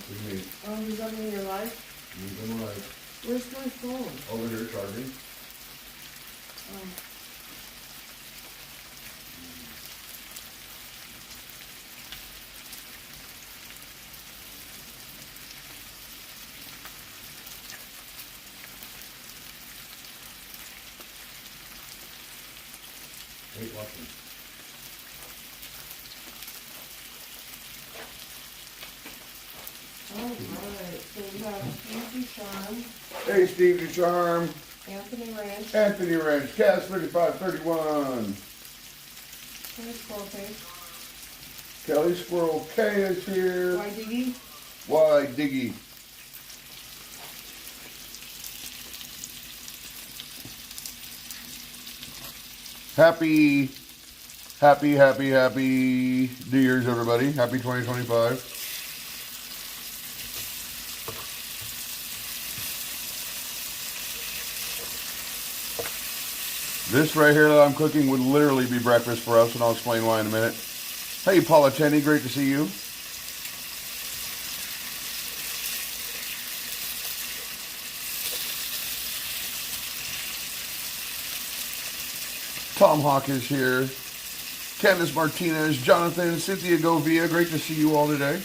with me. Oh, does that mean you're live? I'm live. Where's my phone? Over here charging. Oh. Wait, watching. Alright, so we have Steve Charm, Hey, Steve DeCharm. Anthony Ranch, Anthony Ranch. Cass 3531. Kelly Scorpion, Kelly Squirrel K is here. Why Diggy, Why Diggy? Happy New Year's, everybody. Happy 2025. This right here that I'm cooking would literally be breakfast for us, and I'll explain why in a minute. Hey, Paula Tenney, great to see you. Tom Hawk is here. Candace Martinez, Jonathan, Cynthia Govia, great to see you all today.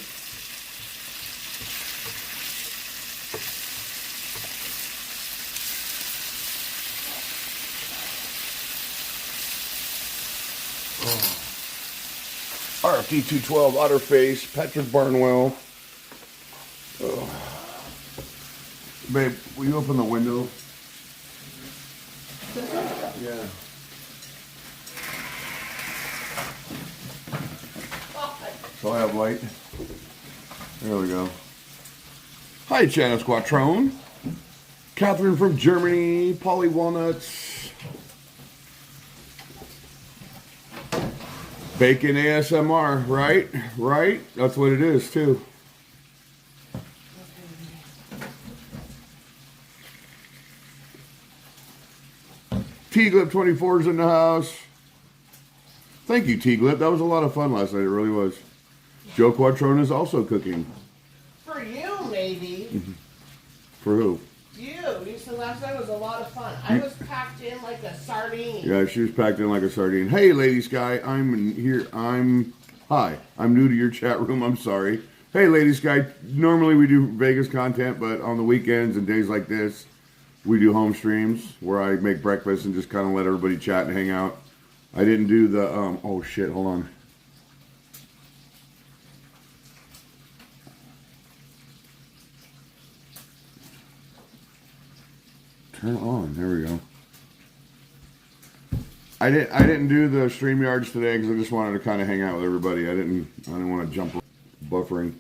RFD 212, Otterface, Patrick Barnwell. Oh. Babe, will you open the window? Yeah. So I have light. There we go. Hi, Janice Quattrone. Catherine from Germany. Polly Walnuts. Bacon ASMR, right? Right? That's what it is, too. T-Glip24 is in the house. Thank you, T-Glip. That was a lot of fun last night. It really was. Joe Quattrone is also cooking. for you, maybe. For who? You said last night was a lot of fun. I was packed in like a sardine. Yeah, she was packed in like a sardine. Hey, Lady Sky, hi. I'm new to your chat room. I'm sorry. Hey, Lady Sky. Normally we do Vegas content, but on the weekends and days like this, we do home streams where I make breakfast and just kind of let everybody chat and hang out. I didn't do the, oh shit, hold on. Turn it on. There we go. I didn't do the StreamYards today because I just wanted to kind of hang out with everybody. I didn't want to jump buffering.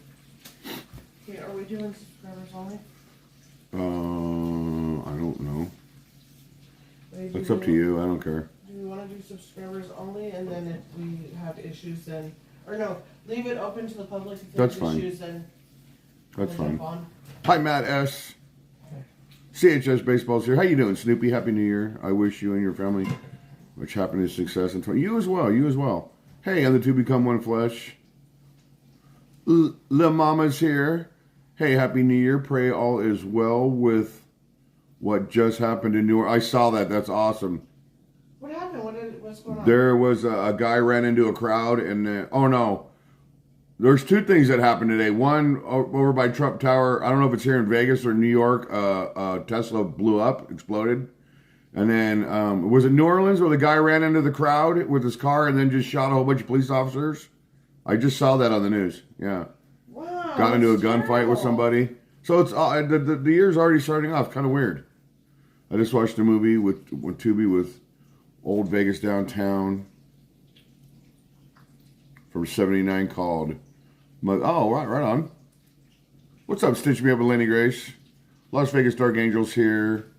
Okay, are we doing subscribers only? I don't know. It's up to you. I don't care. Do we want to do subscribers only, and then if we have issues, then, or no, leave it open to the public. If That's there's fine. issues, then That's we'll fine. jump on. Hi, Matt S. CHS Baseball's here. How you doing, Snoopy? Happy New Year. I wish you and your family much happiness, success, and you as well. You as well. Hey, and the two become one flesh. La Mama's here. Hey, Happy New Year. Pray all is well with what just happened in New Orleans. I saw that. That's awesome. What happened? What's going on? There was a guy ran into a crowd, and oh no. There's two things that happened today. One, over by Trump Tower, I don't know if it's here in Vegas or New York, Tesla blew up, exploded. And then, was it New Orleans where the guy ran into the crowd with his car and then just shot a whole bunch of police officers? I just saw that on the news, yeah. Wow. Got into a gunfight terrible. with somebody. So it's the year's already starting off, kind of weird. I just watched a movie with Tubi with Old Vegas Downtown from 79 called... Oh, right on. What's up, Stitch Me Up with Lenny Grace? Las Vegas Dark Angels here.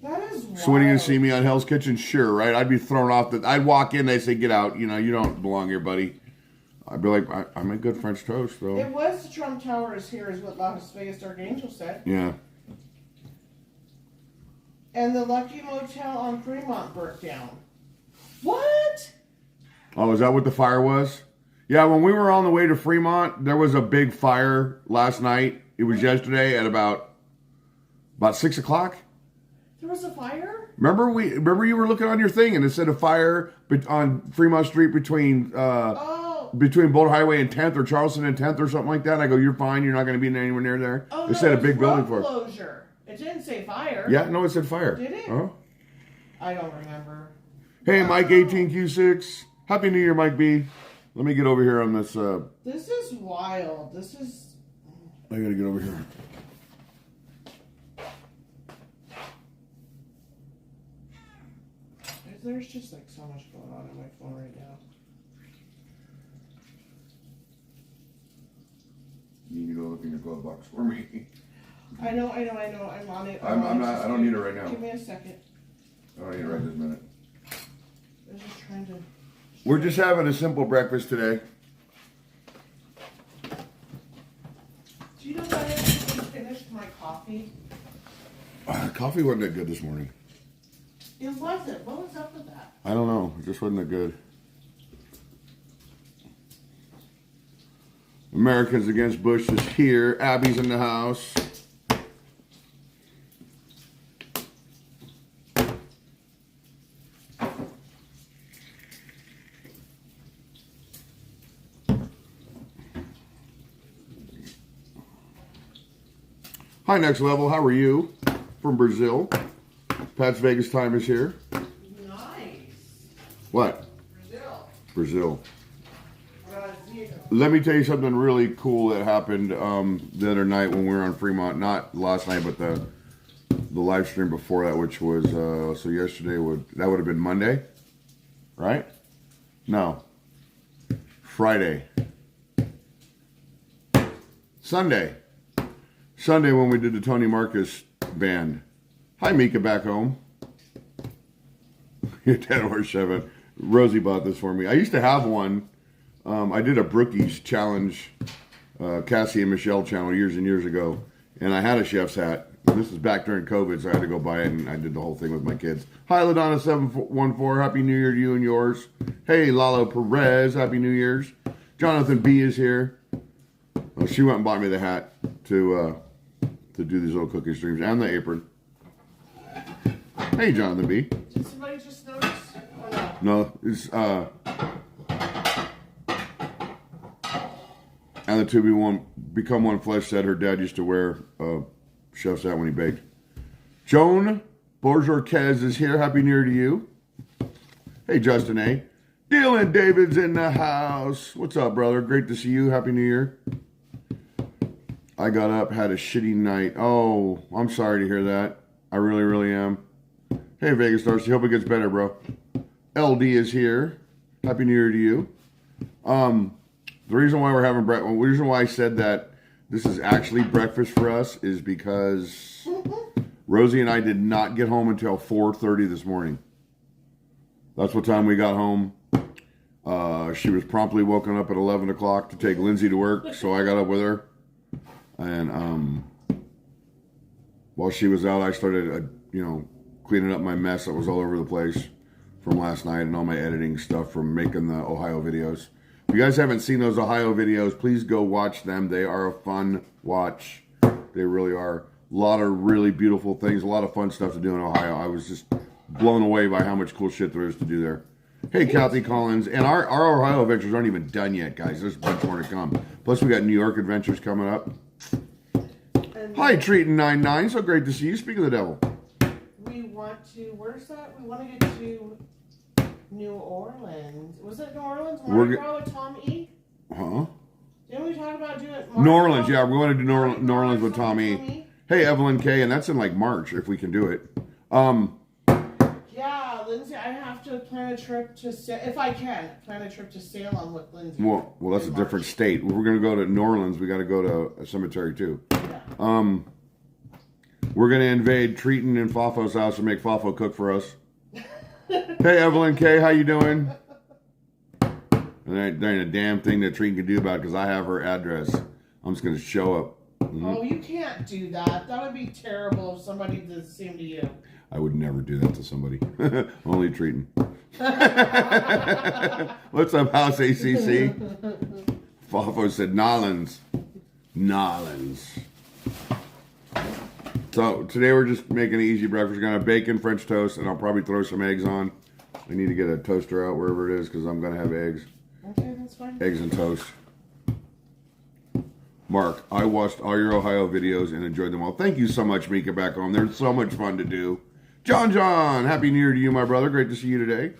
That is wild. So when are you going to see me on Hell's Kitchen? Sure, right? I'd be thrown off. I'd walk in, they say, get out. You know, you don't belong here, buddy. I'd be like, I'm a good French toast, though. It was the Trump Tower is here, is what Las Vegas Dark Angel said. Yeah. And the Lucky Motel on Fremont burnt down. What? Oh, is that what the fire was? Yeah, when we were on the way to Fremont, there was a big fire last night. It was yesterday at about 6 o'clock. There was a fire? Remember you were looking on your thing and it said a fire on Fremont Street between Boulder Highway and 10th or Charleston and 10th or something like that. I go, you're fine. You're not going to be anywhere near there. Oh, it said a big building for it. Closure. It didn't say fire. Yeah, no, it said fire. Did it? Uh-huh. I don't remember. Hey, Mike 18Q6. Happy New Year, Mike B. Let me get over here on this. This is wild. This is... I got to get over here. There's just like so much going on my phone right now. You need to go look in your glove box for me. I know. I'm on it. I'm not. I don't need it right now. Give me a second. I don't need it right this minute. I was just trying to... We're just having a simple breakfast today. Do you know that I actually finished my coffee? Coffee wasn't that good this morning. It wasn't. What was up with that? I don't know. It just wasn't that good. Americans Against Bush is here. Abby's in the house. Hi, Next Level. How are you? From Brazil. Pat's Vegas time is here. Nice. What? Brazil. Brazil. Let me tell you something really cool that happened the other night when we were on Fremont. Not last night, but the live stream before that, which was so yesterday would have been Monday, right? No, Friday, Sunday when we did the Tony Marcus band. Hi, Mika, back home. Your dad or Chevette. Rosie bought this for me. I used to have one. I did a Brookies challenge, Cassie and Michelle channel years and years ago, and I had a chef's hat. This is back during COVID, so I had to go buy it, and I did the whole thing with my kids. Hi, LaDonna714. Happy New Year to you and yours. Hey, Lalo Perez. Happy New Year's. Jonathan B is here. Well, she went and bought me the hat to do these little cooking streams and the apron. Hey, Jonathan B. Did somebody just notice? Or no? No, it's and the two become one flesh said her dad used to wear a chef's hat when he baked. Joan Borjorquez is here. Happy New Year to you. Hey, Justin A. Dylan David's in the house. What's up, brother? Great to see you. Happy New Year. I got up, had a shitty night. Oh, I'm sorry to hear that. I really, really am. Hey, Vegas Darcy. Hope it gets better, bro. LD is here. Happy New Year to you. The reason why we're having breakfast, the reason why I said that this is actually breakfast for us is because Rosie and I did not get home until 4:30 this morning. That's what time we got home. She was promptly woken up at 11 o'clock to take Lindsay to work, so I got up with her. And while she was out, I started, cleaning up my mess that was all over the place from last night and all my editing stuff from making the Ohio videos. If you guys haven't seen those Ohio videos, please go watch them. They are a fun watch. They really are. A lot of really beautiful things, a lot of fun stuff to do in Ohio. I was just blown away by how much cool shit there is to do there. Hey, Kathy Collins. And our Ohio adventures aren't even done yet, guys. There's a bunch more to come. Plus, we got New York adventures coming up. Hi, Treatin99. So great to see you. Speak of the devil. We want to, where's that? We want to get to New Orleans. Was it New Orleans? Mardi Gras with Tom E? Huh? Didn't we talk about doing New Orleans? Yeah, we want to do New Orleans with Tom E. Hey, Evelyn K, and that's in like March if we can do it. Yeah, Lindsay, I have to plan a trip to if I can plan a trip to Salem with Lindsay. Well, that's a different state. If we're gonna go to New Orleans, we got to go to a cemetery too. Yeah. We're gonna invade Treatin and Fafo's house and make Fafo cook for us. Hey, Evelyn K, how you doing? And there ain't a damn thing that Treatin can do about it because I have her address. I'm just gonna show up. Mm-hmm. Oh, you can't do that. That would be terrible if somebody did the same to you. I would never do that to somebody. Only Treatin. What's up, House ACC? Fafo said Nolans. So today we're just making an easy breakfast. We're gonna have bacon, French toast, and I'll probably throw some eggs on. I need to get a toaster out wherever it is because I'm gonna have eggs. Okay, that's fine. Eggs and toast. Mark, I watched all your Ohio videos and enjoyed them all. Thank you so much, Mika, back home. They're so much fun to do. John, happy New Year to you, my brother. Great to see you today.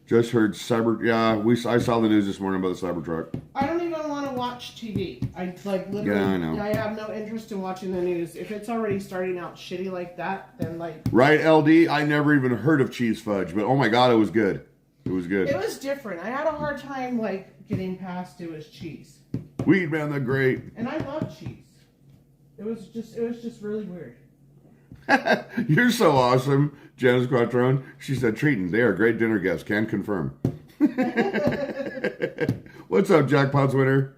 Just heard cyber. Yeah, I saw the news this morning about the Cybertruck. I don't even want to watch TV. I like literally. Yeah, I know. I have no interest in watching the news. If it's already starting out shitty like that, then like. Right, LD. I never even heard of cheese fudge, but oh my god, it was good. It was good. It was different. I had a hard time like getting past it was cheese. Weed man, the great. And I love cheese. It was just really weird. You're so awesome, Janice Quattrone. She said, treating. They are great dinner guests. Can confirm. What's up, Jackpots winner?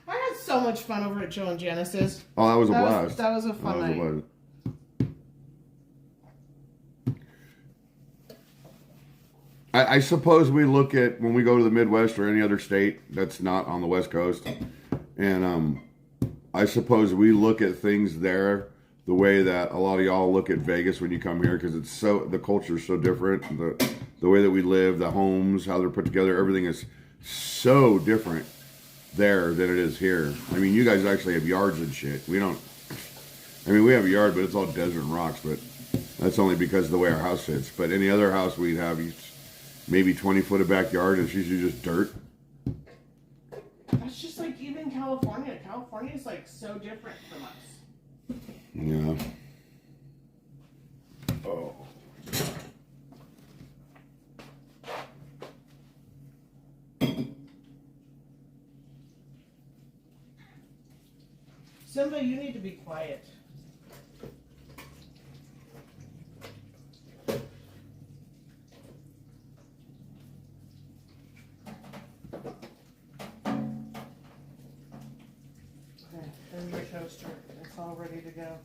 I had so much fun over at Joe and Janice's. Oh, that was a blast. That was a fun night. I suppose we look at when we go to the Midwest or any other state that's not on the West Coast, and I suppose we look at things there the way that a lot of y'all look at Vegas when you come here, because it's so, the culture is so different. The way that we live, the homes, how they're put together, everything is so different there than it is here. I mean, you guys actually have yards and shit. We don't. I mean, we have a yard, but it's all desert and rocks. But that's only because of the way our house sits. But any other house we'd have maybe 20 foot of backyard, and it's usually just dirt. That's just like even California. California is like so different from us. Yeah. Oh. Simba, you need to be quiet. Okay, there's your toaster. It's all ready to go.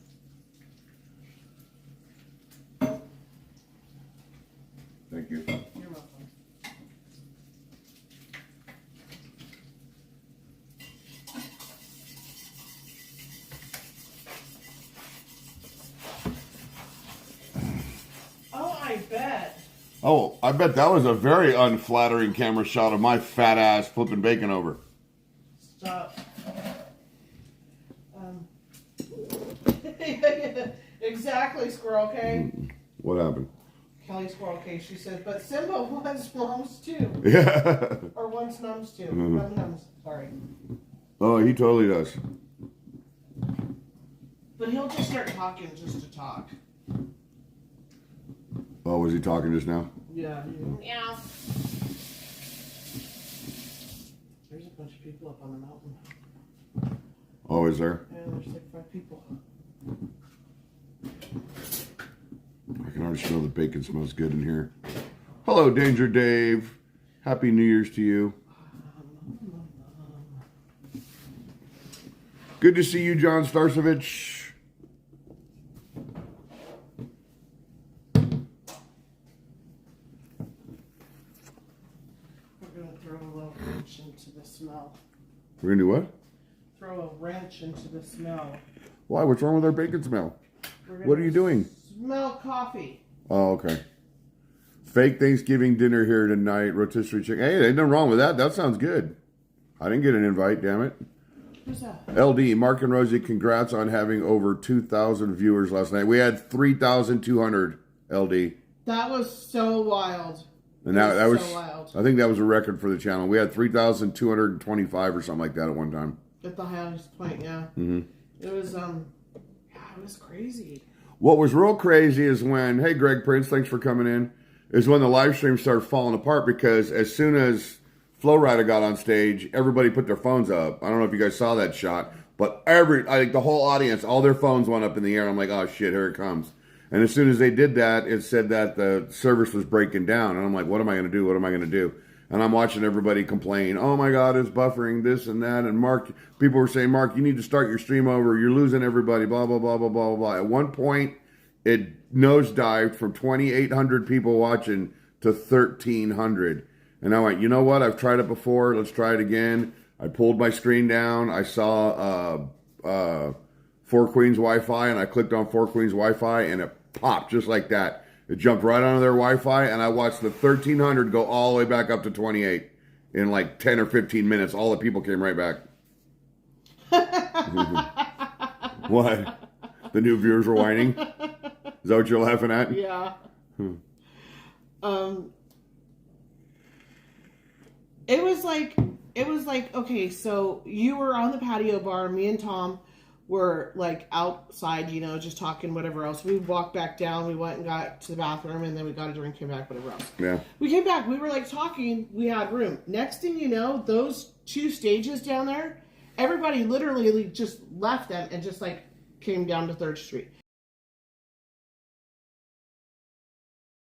Thank you. You're welcome. Oh, I bet. Oh, I bet that was a very unflattering camera shot of my fat ass flipping bacon over. Stop. Exactly, Squirrel K. What happened? Kelly Squirrel K. She says, but Simba wants mums too. Yeah. Or wants nums too. Mm-hmm. Nums. Sorry. Oh, he totally does. But he'll just start talking just to talk. Oh, was he talking just now? Yeah. Yeah. There's a bunch of people up on the mountain. Oh, is there? Yeah, there's like 5 people. I can already smell the bacon smells good in here. Hello, Danger Dave. Happy New Year's to you. Good to see you, John Starsovich. We're going to throw a little wrench into the smell. We're going to do what? Throw a wrench into the smell. Why? What's wrong with our bacon smell? What are you doing? Smell coffee. Oh, okay. Fake Thanksgiving dinner here tonight. Rotisserie chicken. Hey, there's nothing wrong with that. That sounds good. I didn't get an invite, damn it. Who's that? LD, Mark and Rosie, congrats on having over 2,000 viewers last night. We had 3,200, LD. That was so wild. And that was so wild. I think that was a record for the channel. We had 3,225 or something like that at one time. At the highest point, yeah. Mm-hmm. It was, yeah, it was crazy. What was real crazy is when, hey, Greg Prince, thanks for coming in, is when the live stream started falling apart, because as soon as Flow Rider got on stage, everybody put their phones up. I don't know if you guys saw that shot, but I think the whole audience, all their phones went up in the air. And I'm like, oh shit, here it comes. And as soon as they did that, it said that the service was breaking down. And I'm like, what am I going to do? What am I going to do? And I'm watching everybody complain, oh my God, it's buffering, this and that. And Mark, people were saying, Mark, you need to start your stream over. You're losing everybody, blah, blah, blah, blah, blah, blah. At one point, it nosedived from 2,800 people watching to 1,300. And I went, you know what? I've tried it before. Let's try it again. I pulled my screen down. I saw Four Queens Wi-Fi, and I clicked on Four Queens Wi-Fi, and it popped just like that. It jumped right onto their Wi-Fi, and I watched the 1,300 go all the way back up to 28 in like 10 or 15 minutes. All the people came right back. What? The new viewers were whining? Is that what you're laughing at? Yeah. It was like, okay, so you were on the patio bar, me and Tom were like outside, you know, just talking, whatever else. We walked back down, we went and got to the bathroom, and then we got a drink, came back, whatever else. Yeah. We came back, we were like talking, we had room. Next thing you know, those two stages down there, everybody literally just left them and just like came down to 3rd Street.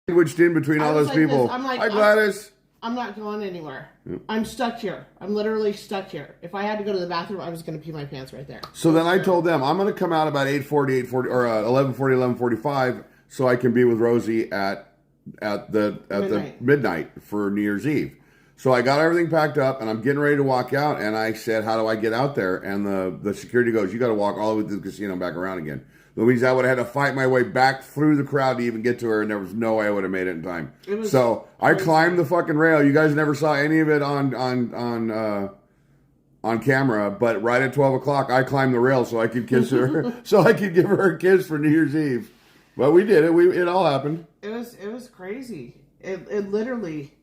Sandwiched in between all those like people. I'm like, hi, Gladys. I'm not going anywhere. Yep. I'm stuck here. I'm literally stuck here. If I had to go to the bathroom, I was going to pee my pants right there. So then I told them, I'm going to come out about 8:40, or 11:40, 11:45, so I can be with Rosie at the midnight for New Year's Eve. So I got everything packed up, and I'm getting ready to walk out, and I said, how do I get out there? And the security goes, you got to walk all the way through the casino and back around again. That means I would have had to fight my way back through the crowd to even get to her, and there was no way I would have made it in time. So I climbed the fucking rail. You guys never saw any of it on camera, but right at 12 o'clock, I climbed the rail so I could kiss her, so I could give her a kiss for New Year's Eve. But we did it. It all happened. It was crazy. It literally.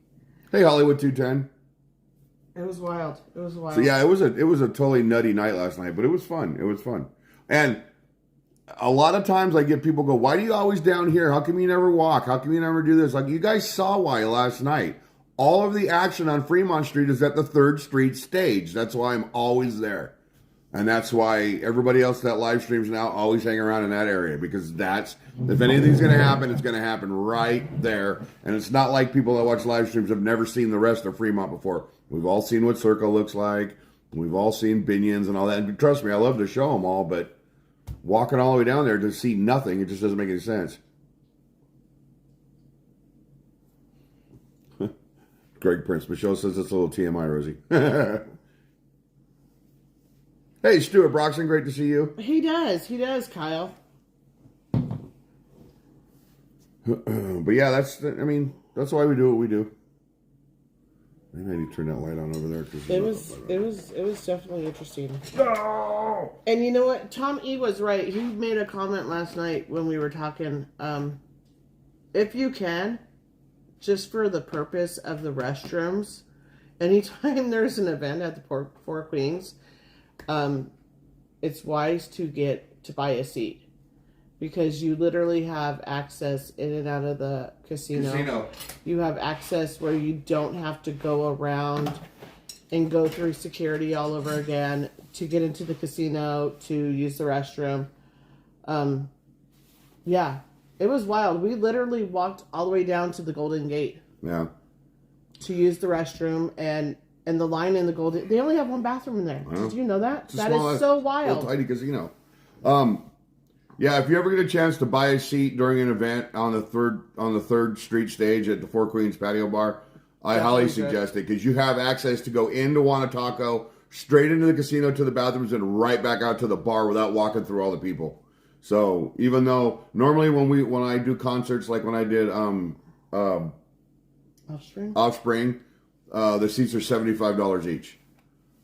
Hey, Hollywood 210. It was wild. It was wild. So yeah, it was a totally nutty night last night, but it was fun. It was fun. And a lot of times I get people go, why do you always down here? How come you never walk? How come you never do this? Like, you guys saw why last night. All of the action on Fremont Street is at the 3rd Street stage. That's why I'm always there. And that's why everybody else that live streams now always hang around in that area, because that's, if anything's going to happen, it's going to happen right there. And it's not like people that watch live streams have never seen the rest of Fremont before. We've all seen what Circle looks like. We've all seen Binions and all that. And trust me, I love to show them all, but walking all the way down there to see nothing, it just doesn't make any sense. Greg Prince. Michelle says it's a little TMI, Rosie. Hey, Stuart Broxton, great to see you. He does, Kyle. But yeah, that's why we do what we do. Maybe I need to turn that light on over there. It was definitely interesting. No! And you know what? Tom E was right. He made a comment last night when we were talking. If you can, just for the purpose of the restrooms, anytime there's an event at the Four Queens, it's wise to buy a seat. Because you literally have access in and out of the casino. You have access where you don't have to go around and go through security all over again to get into the casino, to use the restroom. Yeah, it was wild. We literally walked all the way down to the Golden Gate. Yeah. To use the restroom, and the line in the Golden... They only have one bathroom in there. Did you know that? That is so wild. Tiny casino. Yeah, if you ever get a chance to buy a seat during an event on the 3rd Street stage at the Four Queens Patio Bar, I highly suggest it, because you have access to go into Wanataco, straight into the casino to the bathrooms, and right back out to the bar without walking through all the people. So even though normally when I do concerts, like when I did Offspring, the seats are $75 each.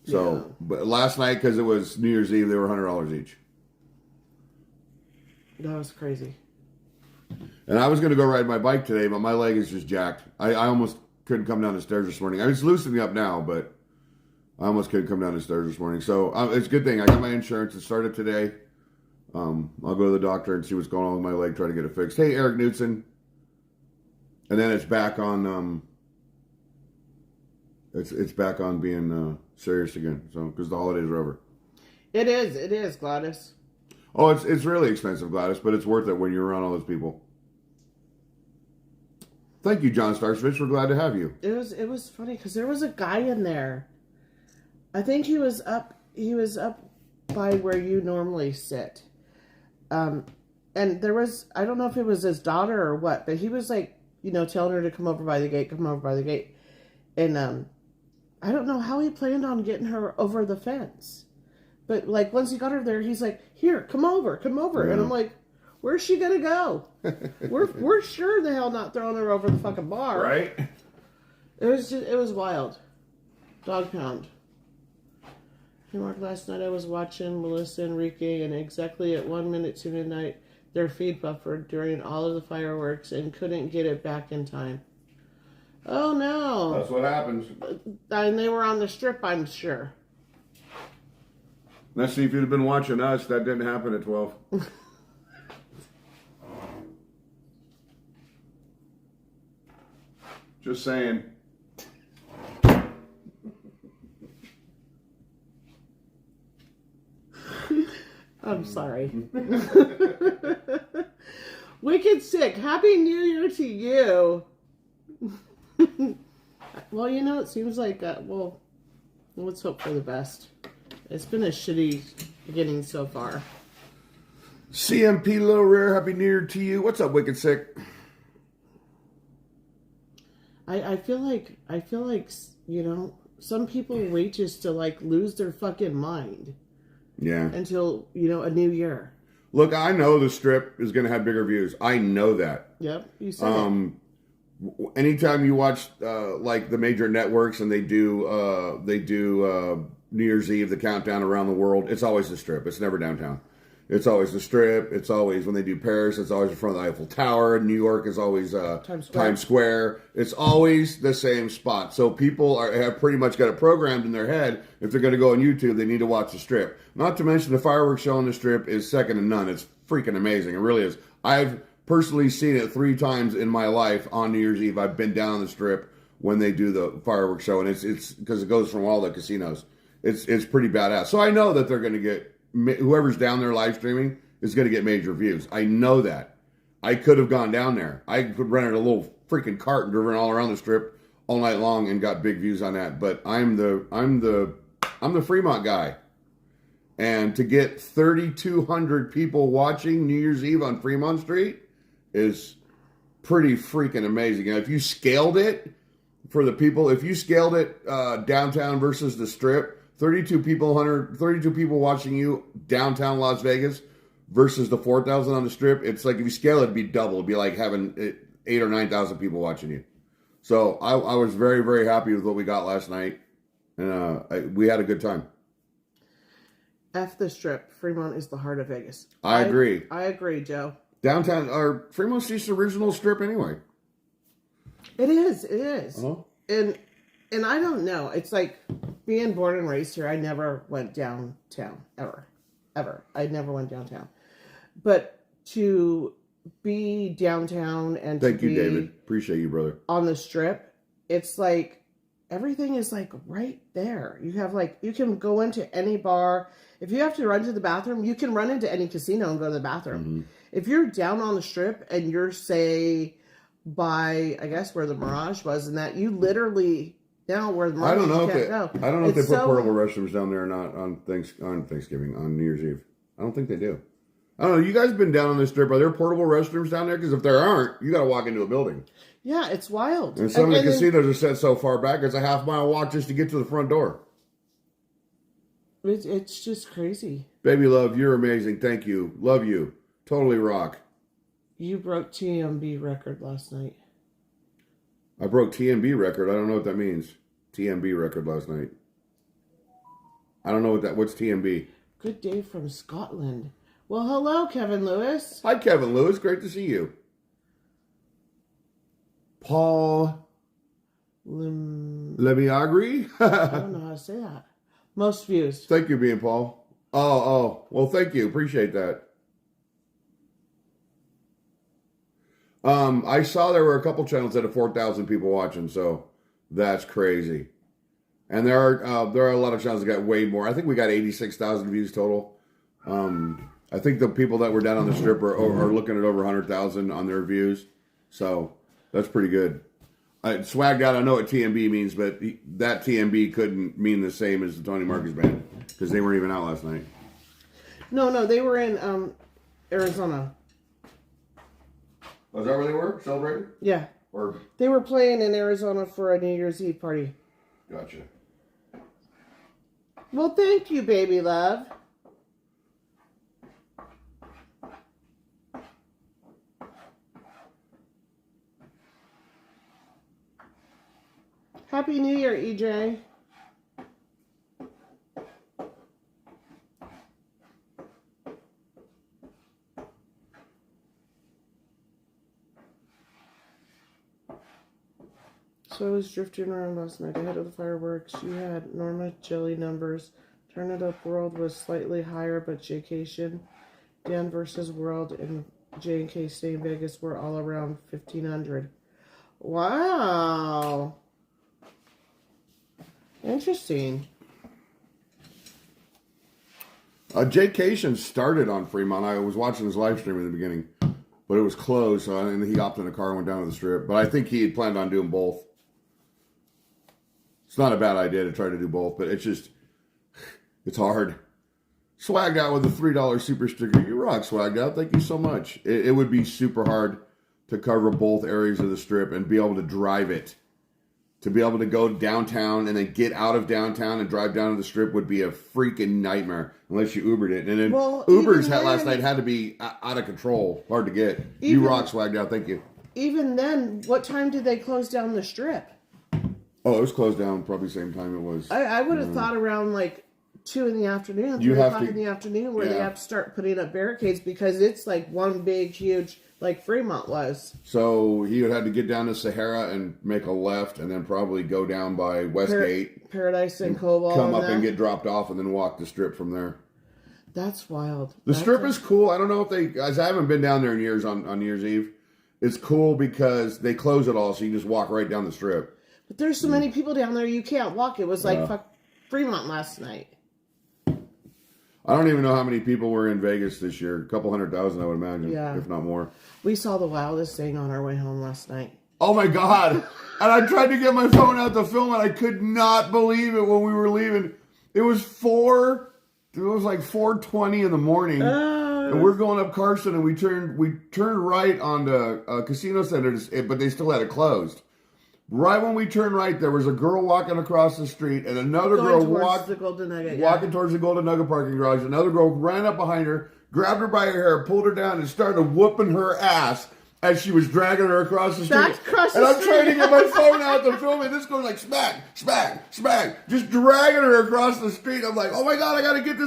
So, yeah. But last night, because it was New Year's Eve, they were $100 each. That was crazy. And I was going to go ride my bike today, but my leg is just jacked. I almost couldn't come down the stairs this morning. I mean, it's loosening up now, but I almost couldn't come down the stairs this morning. So it's a good thing. I got my insurance. It started today. I'll go to the doctor and see what's going on with my leg, try to get it fixed. Hey, Eric Knudsen. And then it's back on... It's back on being serious again. So because the holidays are over. It is, Gladys. Oh, it's really expensive, Gladys, but it's worth it when you're around all those people. Thank you, John Starsvich. We're glad to have you. It was funny because there was a guy in there. I think he was up by where you normally sit. And there was, I don't know if it was his daughter or what, but he was like telling her to come over by the gate, and I don't know how he planned on getting her over the fence, but like once he got her there, he's like, "Here, come over," Yeah. and I'm like, "Where's she gonna go? we're sure the hell not throwing her over the fucking bar." Right? It was wild. Dog pound. Hey Mark, last night I was watching Melissa Enrique, and exactly at 1 minute to midnight, their feed buffered during all of the fireworks and couldn't get it back in time. Oh no. That's what happens. And they were on the strip, I'm sure. Let's see, if you'd have been watching us, that didn't happen at 12. Just saying. I'm sorry. Wicked Sick. Happy New Year to you. Well, it seems like, let's hope for the best. It's been a shitty beginning so far. CMP Little Rare, Happy New Year to you. What's up, Wicked Sick? I feel like, some people wait just to, lose their fucking mind. Yeah. Until, a new year. Look, I know the strip is going to have bigger views. I know that. Yep, you said it. Anytime you watch, the major networks and they do New Year's Eve, the countdown around the world, it's always the strip. It's never downtown. It's always the strip. It's always, when they do Paris, it's always in front of the Eiffel Tower. New York is always Times Square. It's always the same spot. So people have pretty much got it programmed in their head. If they're going to go on YouTube, they need to watch the strip. Not to mention the fireworks show on the strip is second to none. It's freaking amazing. It really is. I've personally seen it 3 times in my life on New Year's Eve. I've been down on the strip when they do the fireworks show, and it's because it goes from all the casinos. It's pretty badass. So I know that they're going to get, whoever's down there live streaming is going to get major views. I know that. I could have gone down there. I could rented a little freaking cart and driven all around the strip all night long and got big views on that. But I'm the Fremont guy. And to get 3,200 people watching New Year's Eve on Fremont Street is pretty freaking amazing. And if you scaled it for the people, downtown versus the strip, 32 people watching you downtown Las Vegas versus the 4,000 on the strip. It's like if you scale it, it'd be double. It'd be like having 8,000 or 9,000 people watching you. So I was very, very happy with what we got last night. And we had a good time. F the strip. Fremont is the heart of Vegas. I agree. I agree, Joe. Downtown, or Fremont's just the original strip anyway. It is. It is. Uh-huh. And I don't know. It's like being born and raised here. I never went downtown ever. I never went downtown. But to be downtown and thank you, David. Appreciate you, brother. On the strip, it's like everything is like right there. You have you can go into any bar. If you have to run to the bathroom, you can run into any casino and go to the bathroom. Mm-hmm. If you're down on the strip and you're, say, by, I guess, where the Mirage was, and that you literally, now where the Mirage I don't know if they put portable restrooms down there or not on Thanksgiving, on New Year's Eve. I don't think they do. I don't know. You guys have been down on this strip. Are there portable restrooms down there? Because if there aren't, you got to walk into a building. Yeah, it's wild. And some of the casinos are set so far back, it's a half-mile walk just to get to the front door. It's just crazy. Baby love, you're amazing. Thank you. Love you. Totally rock. You broke TMB record last night. I broke TMB record. I don't know what that means. TMB record last night. I don't know what's TMB. Good day from Scotland. Well, hello, Kevin Lewis. Hi, Kevin Lewis. Great to see you. Paul Lemiagri? I don't know how to say that. Most views. Thank you, being Paul. Oh. Well, thank you. Appreciate that. I saw there were a couple channels that have 4,000 people watching, so that's crazy. And there are a lot of channels that got way more. I think we got 86,000 views total. I think the people that were down on the strip are looking at over 100,000 on their views. So that's pretty good. Swagged out, I know what TMB means, but that TMB couldn't mean the same as the Tony Marcus band because they weren't even out last night. No, they were in Arizona. Was that where they were celebrating? Yeah, Or they were playing in Arizona for a New Year's Eve party. Gotcha. Well, thank you, baby love. Happy New Year, EJ. So I was drifting around last night ahead of the fireworks. You had Norma Jelly numbers. Turn It Up World was slightly higher, but Jaycation, Dan versus World, and J&K Stay in Vegas were all around 1,500. Wow. Interesting. Jaycation started on Fremont. I was watching his live stream in the beginning, but it was closed, and he hopped in a car and went down to the strip. But I think he had planned on doing both. It's not a bad idea to try to do both, but it's hard. Swagged out with a $3 super sticker. You rock, Swagged out. Thank you so much. It would be super hard to cover both areas of the strip and be able to drive it. To be able to go downtown and then get out of downtown and drive down to the strip would be a freaking nightmare unless you Ubered it. And then Ubers last night had to be out of control. Hard to get. You rock, Swagged out. Thank you. Even then, what time did they close down the strip? Oh, it was closed down probably the same time it was. I would have thought around like 2 in the afternoon, 3 o'clock in the afternoon, where they have to start putting up barricades because it's like one big, huge, like Fremont was. So he would have to get down to Sahara and make a left and then probably go down by Westgate. Paradise and Cobalt. Come up and get dropped off and then walk the strip from there. That's wild. The strip is cool. I don't know if guys, I haven't been down there in years on New Year's Eve. It's cool because they close it all so you just walk right down the strip. But there's so many people down there you can't walk. It was like Fremont last night. I don't even know how many people were in Vegas this year. A couple 100,000, I would imagine, if not more. We saw the wildest thing on our way home last night. Oh my God. And I tried to get my phone out to film it. I could not believe it when we were leaving. It was like 4:20 in the morning. And we're going up Carson and we turned right onto Casino Center, but they still had it closed. Right when we turned right, there was a girl walking across the street and another girl walking towards the Golden Nugget parking garage. Another girl ran up behind her, grabbed her by her hair, pulled her down, and started whooping her ass as she was dragging her across the street. And I'm trying to get my phone out to film it. This goes like smack, smack, smack, just dragging her across the street. I'm like, oh my God, I gotta get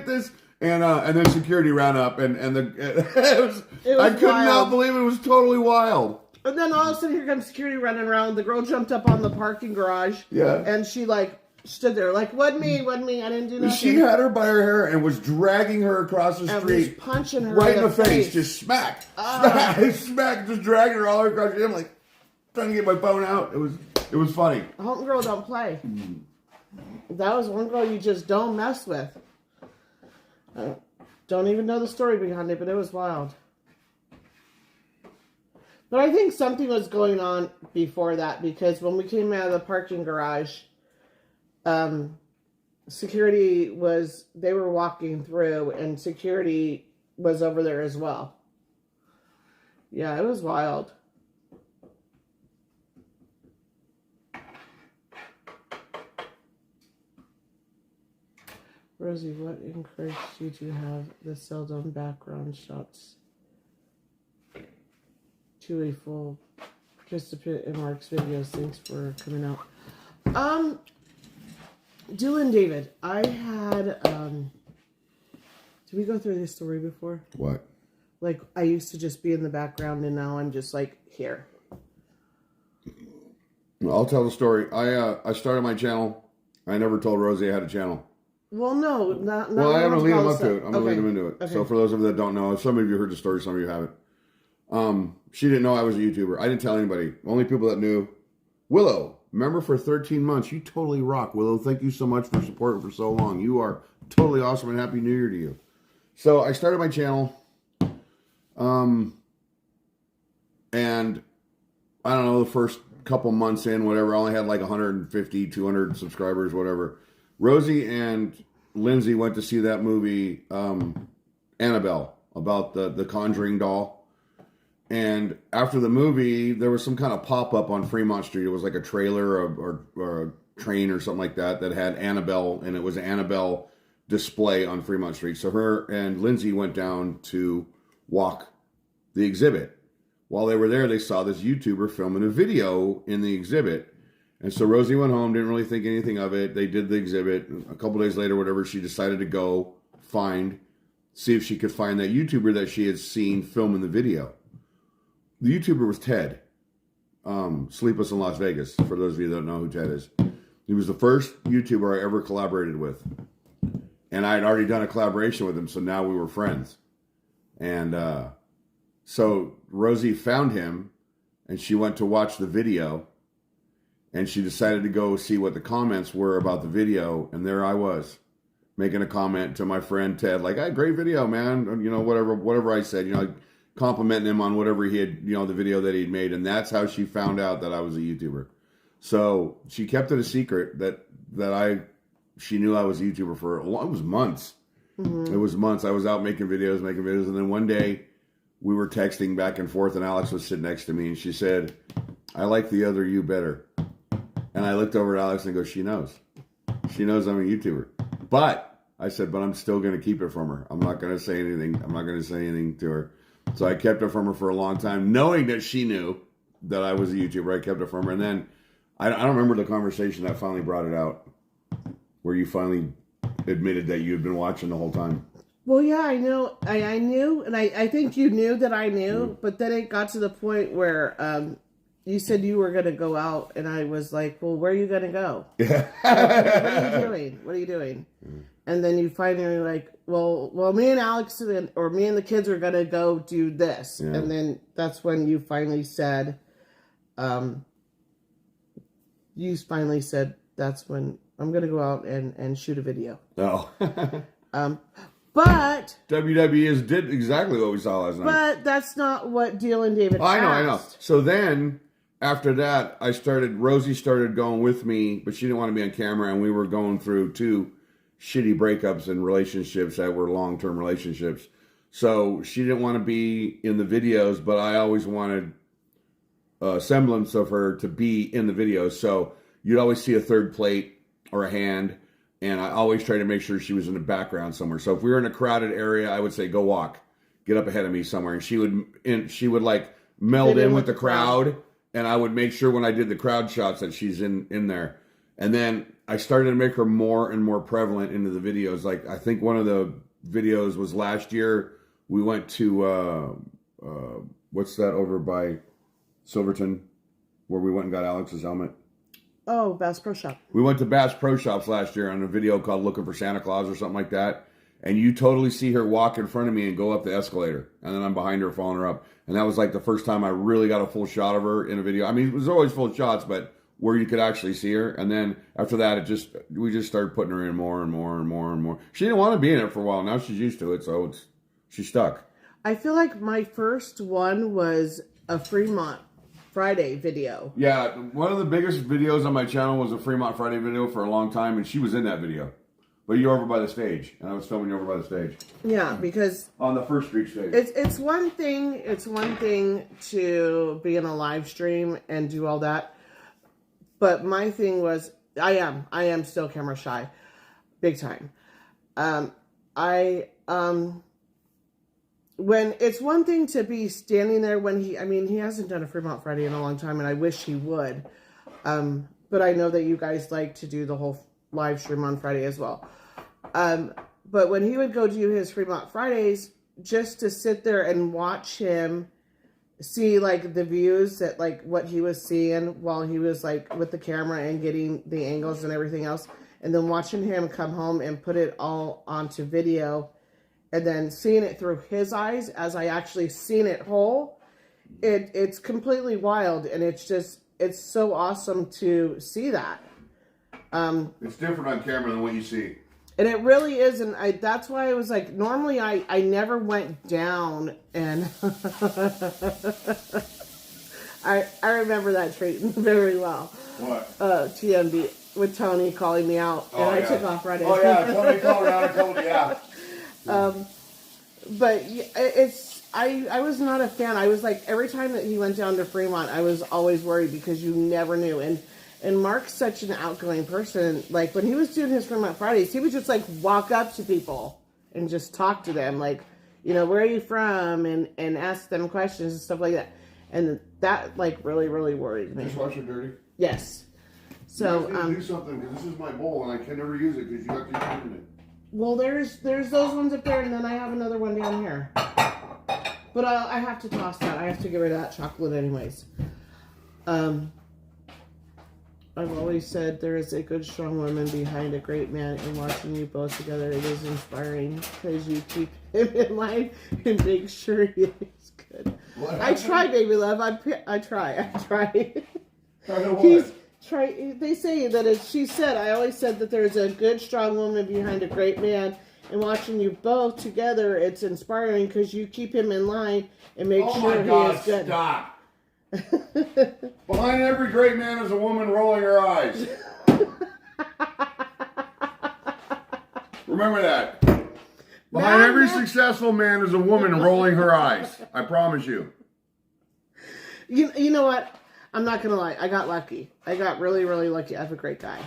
this. And then security ran up and I could not believe it. It was totally wild. And then all of a sudden, here comes security running around. The girl jumped up on the parking garage. Yeah. And she, stood there, wasn't me. I didn't do nothing. She had her by her hair and was dragging her across the street. And punching her right in the face. Just smack. Smack. Just dragging her all the way across the street. I'm like, trying to get my phone out. It was funny. Homegirl don't play. That was one girl you just don't mess with. Don't even know the story behind it, but it was wild. But I think something was going on before that because when we came out of the parking garage, security they were walking through and security was over there as well. Yeah, it was wild. Rosie, what encouraged you to have the seldom background shots to a full participant in Mark's videos? Thanks for coming out. Dylan David, I had, did we go through this story before? What? I used to just be in the background and now I'm just here. I'll tell the story. I started my channel. I never told Rosie I had a channel. Well, no, not. Well, I'm going to lead them up to it. I'm going to lead them into it. Okay. So for those of you that don't know, some of you heard the story, some of you haven't. She didn't know I was a YouTuber. I didn't tell anybody. Only people that knew. Willow, member for 13 months. You totally rock, Willow. Thank you so much for supporting for so long. You are totally awesome and Happy New Year to you. So I started my channel. And I don't know, the first couple months in, whatever, I only had 150, 200 subscribers, whatever. Rosie and Lindsay went to see that movie, Annabelle, about the Conjuring doll. And after the movie, there was some kind of pop-up on Fremont Street. It was like a trailer or a train or something like that had Annabelle, and it was an Annabelle display on Fremont Street. So her and Lindsay went down to walk the exhibit. While they were there, they saw this YouTuber filming a video in the exhibit. And so Rosie went home, didn't really think anything of it. They did the exhibit. A couple days later, whatever, she decided to go see if she could find that YouTuber that she had seen filming the video. The YouTuber was Ted, Sleepless in Las Vegas, for those of you that don't know who Ted is. He was the first YouTuber I ever collaborated with. And I had already done a collaboration with him, so now we were friends. And so Rosie found him, and she went to watch the video, and she decided to go see what the comments were about the video, and there I was, making a comment to my friend Ted, like, "Hey, great video, man," you know, whatever I said, you know, complimenting him on whatever he had, you know, the video that he'd made, and that's how she found out that I was a YouTuber. So she kept it a secret she knew I was a YouTuber for it was months. Mm-hmm. It was months. I was out making videos, and then one day we were texting back and forth, and Alex was sitting next to me, and she said, "I like the other you better." And I looked over at Alex and I go, She knows I'm a YouTuber. But I said, but I'm still going to keep it from her. I'm not going to say anything. I'm not going to say anything to her. So I kept it from her for a long time, knowing that she knew that I was a YouTuber. I kept it from her. And then I don't remember the conversation that finally brought it out, where you finally admitted that you had been watching the whole time. Well, yeah, I know. I knew, and I think you knew that I knew, but then it got to the point where you said you were going to go out, and I was like, well, where are you going to go? Yeah. What are you doing? And then you finally were like, well, me and Alex or me and the kids are going to go do this. Yeah. And then that's when you finally said, that's when I'm going to go out and shoot a video. Oh. But WWE did exactly what we saw last night. But that's not what Deal and David asked. I know. So then, after that, Rosie started going with me, but she didn't want to be on camera, and we were going through 2 shitty breakups and relationships that were long-term relationships. So she didn't want to be in the videos, but I always wanted a semblance of her to be in the videos. So you'd always see a third plate or a hand, and I always try to make sure she was in the background somewhere. So if we were in a crowded area, I would say, go walk, get up ahead of me somewhere. And she would like meld in with the crowd. And I would make sure when I did the crowd shots that she's in there. And then I started to make her more and more prevalent into the videos. Like, I think one of the videos was last year. We went to, what's that over by Silverton, where we went and got Alex's helmet? Oh, Bass Pro Shop. We went to Bass Pro Shops last year on a video called Looking for Santa Claus or something like that. And you totally see her walk in front of me and go up the escalator. And then I'm behind her following her up. And that was like the first time I really got a full shot of her in a video. I mean, it was always full shots, but where you could actually see her. And then after that, we just started putting her in more and more and more and more. She didn't want to be in it for a while. Now she's used to it, so she's stuck. I feel like my first one was a Fremont Friday video. Yeah, one of the biggest videos on my channel was a Fremont Friday video for a long time, and she was in that video. But you're over by the stage, and I was filming you over by the stage. Yeah, because on the First Street stage. It's one thing to be in a live stream and do all that. But my thing was I am still camera shy. Big time. When it's one thing to be standing there when he hasn't done a Fremont Friday in a long time, and I wish he would. But I know that you guys like to do the whole live stream on Friday as well. But when he would go do his Fremont Fridays, just to sit there and watch him see like the views that like what he was seeing while he was like with the camera and getting the angles and everything else, and then watching him come home and put it all onto video, and then seeing it through his eyes as I actually seen it whole, it's completely wild, and it's so awesome to see that. It's different on camera than what you see. And it really is, and that's why I was like, normally I never went down, and I remember that treat very well. What? TMB, with Tony calling me out, and I took off right after. Oh yeah, Tony called me out and told me, yeah. But I was not a fan. I was like, every time that he went down to Fremont, I was always worried because you never knew. And Mark's such an outgoing person. Like, when he was doing his Fremont Fridays, he would just, like, walk up to people and just talk to them. Like, you know, where are you from? And ask them questions and stuff like that. And that, like, really, really worried me. Dishwasher dirty? Yes. So, you need to do something, because this is my bowl, and I can never use it because you got to use it. Well, there's those ones up there, and then I have another one down here. But I have to toss that. I have to get rid of that chocolate anyways. I've always said there is a good, strong woman behind a great man, and watching you both together, it is inspiring because you keep him in line and make sure he is good. I try, baby love. I try. He's try. They say that I always said that there's a good, strong woman behind a great man, and watching you both together, it's inspiring because you keep him in line and make sure he is good. Stop. Behind every great man is a woman rolling her eyes. Remember that. Behind every successful man is a woman rolling her eyes. I promise you. You know what? I'm not going to lie. I got lucky. I got really, really lucky. I have a great guy.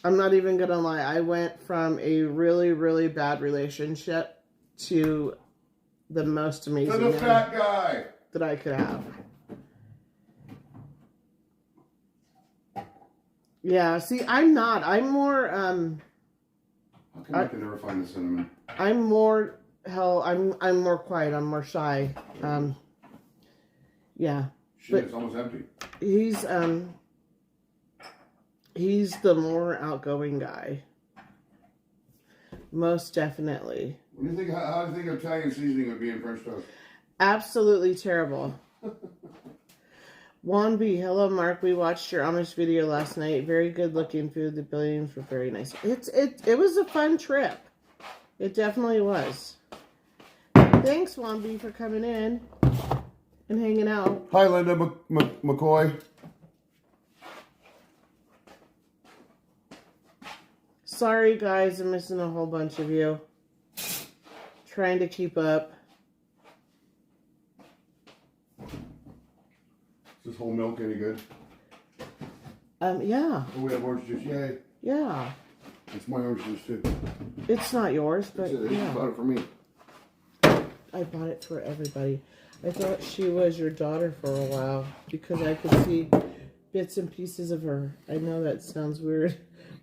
I'm not even going to lie. I went from a really, really bad relationship to the most amazing man fat guy that I could have. Yeah, see, I'm not. I'm more, How come I can never find the cinnamon? I'm more more quiet. I'm more shy. Yeah. Shit, it's almost empty. He's the more outgoing guy. Most definitely. How do you think Italian seasoning would be in French toast? Absolutely terrible. Juan B. Hello, Mark. We watched your Amish video last night. Very good looking food. The buildings were very nice. It was a fun trip. It definitely was. Thanks, Juan B, for coming in and hanging out. Hi, Linda McCoy. Sorry, guys. I'm missing a whole bunch of you. Trying to keep up. Is this whole milk any good? Yeah. Oh, we have orange juice. Yay. Yeah. It's my orange juice too. It's not yours, but You bought it for me. I bought it for everybody. I thought she was your daughter for a while because I could see bits and pieces of her. I know that sounds weird,